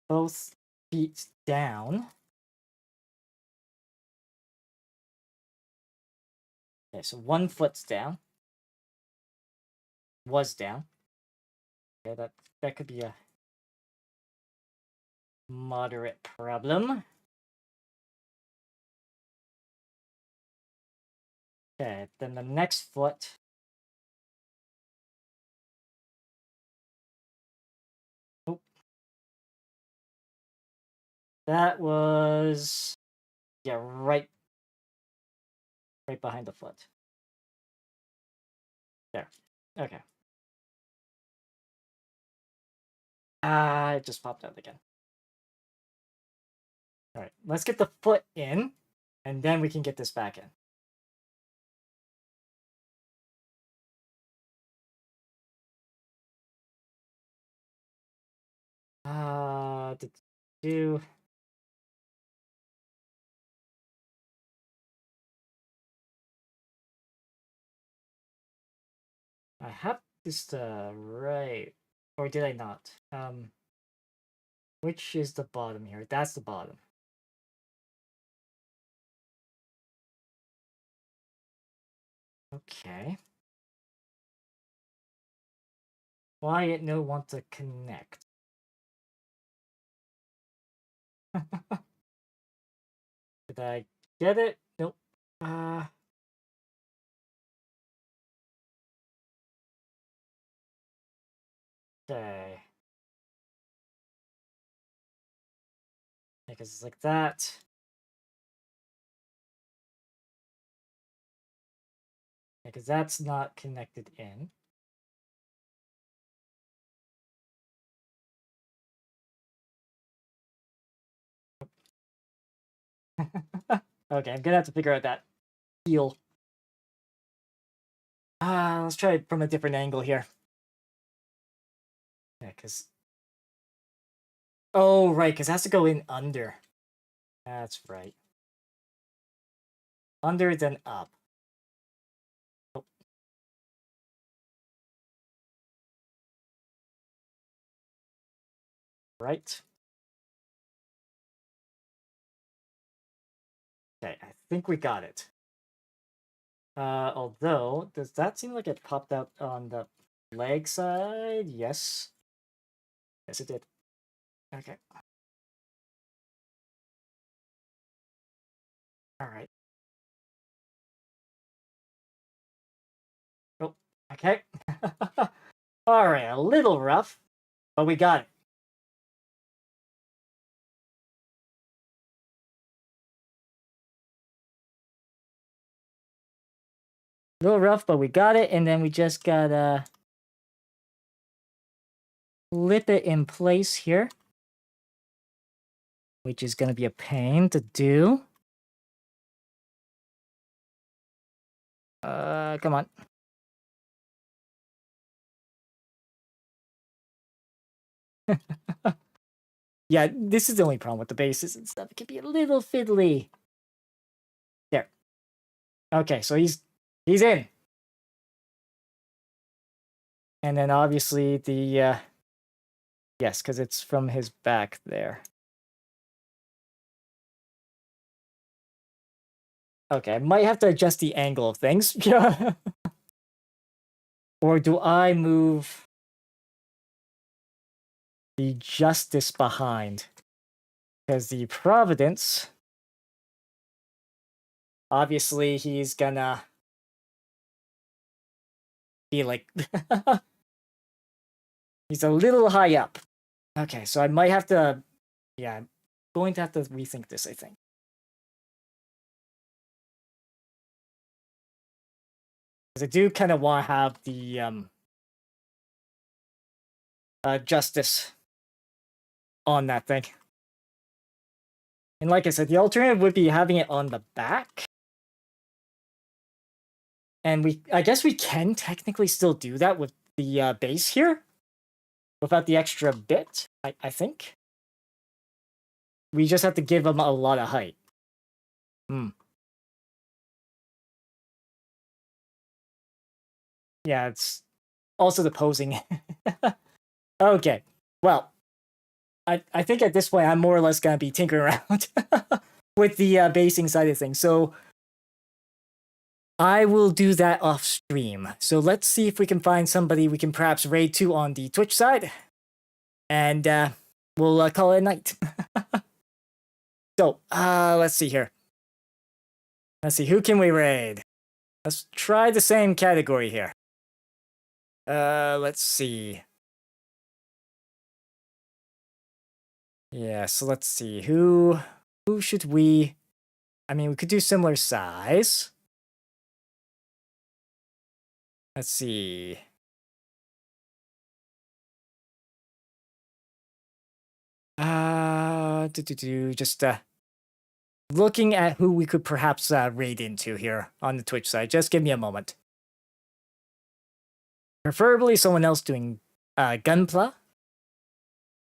A: both feet down. Okay, so one foot's down. Was down. Okay, that could be a moderate problem. Okay, then the next foot. Oh. That was, yeah, right behind the foot. There. Okay. It just popped out again. All right, let's get the foot in, and then we can get this back in. Do I have this right, or did I not? Which is the bottom here? That's the bottom. Okay. Why it no want to connect? Did I get it? Nope. Okay. Because it's like that. Because that's not connected in. Okay, I'm gonna have to figure out that heel. Let's try it from a different angle here. Yeah, because... Oh, right, because it has to go in under. That's right. Under, then up. Oh. Right. Okay, I think we got it. Although, does that seem like it popped out on the leg side? Yes. Yes, it did. Okay. All right. Oh, okay. All right, a little rough, but we got it. A little rough, but we got it, and then we just gotta flip it in place here, which is gonna be a pain to do. Come on. Yeah, this is the only problem with the bases and stuff. It can be a little fiddly. There. Okay, so he's in. And then obviously the yes, because it's from his back there. Okay, I might have to adjust the angle of things. Or do I move the Justice behind? Because the Providence, obviously he's gonna be like... he's a little high up. Okay, so I might have to... Yeah, I'm going to have to rethink this, I think. Because I do kind of want to have the justice on that thing. And like I said, the alternative would be having it on the back. And I guess we can technically still do that with the base here, without the extra bit, I think. We just have to give them a lot of height. Yeah, it's also the posing. Okay, well, I think at this point I'm more or less gonna be tinkering around with the basing side of things. So I will do that off stream. So let's see if we can find somebody we can perhaps raid to on the Twitch side, and we'll call it a night. So let's see here. Let's see, who can we raid? Let's try the same category here. Let's see. Yeah, so let's see. Who should we... I mean, we could do similar size. Let's see. Just looking at who we could perhaps raid into here on the Twitch side. Just give me a moment. Preferably someone else doing Gunpla.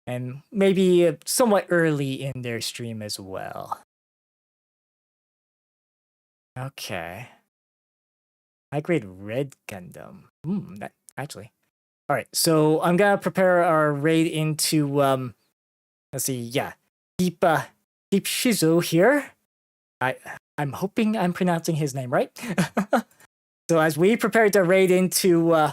A: And maybe somewhat early in their stream as well. Okay. I grade Red Gundam. That actually. Alright, so I'm gonna prepare our raid into let's see, yeah. Deep Shizo here. I'm hoping I'm pronouncing his name right. So as we prepare to raid into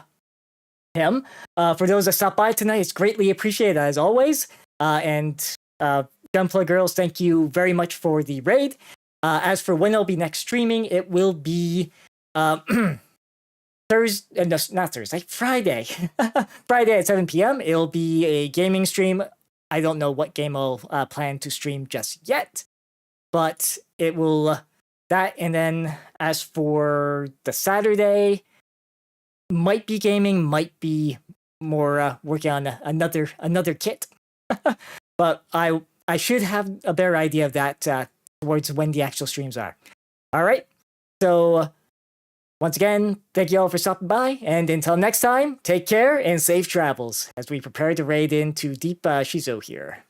A: him, for those that stopped by tonight, it's greatly appreciated as always. And Gunpla girls, thank you very much for the raid. As for when I'll be next streaming, it will be Thursday, no, not Thursday, Friday. Friday at 7 p.m. It'll be a gaming stream. I don't know what game I'll plan to stream just yet, but it will that. And then as for the Saturday, might be gaming, might be more working on another kit. But I should have a better idea of that towards when the actual streams are. All right. So once again, thank you all for stopping by, and until next time, take care and safe travels as we prepare to raid into Deep Shizo here.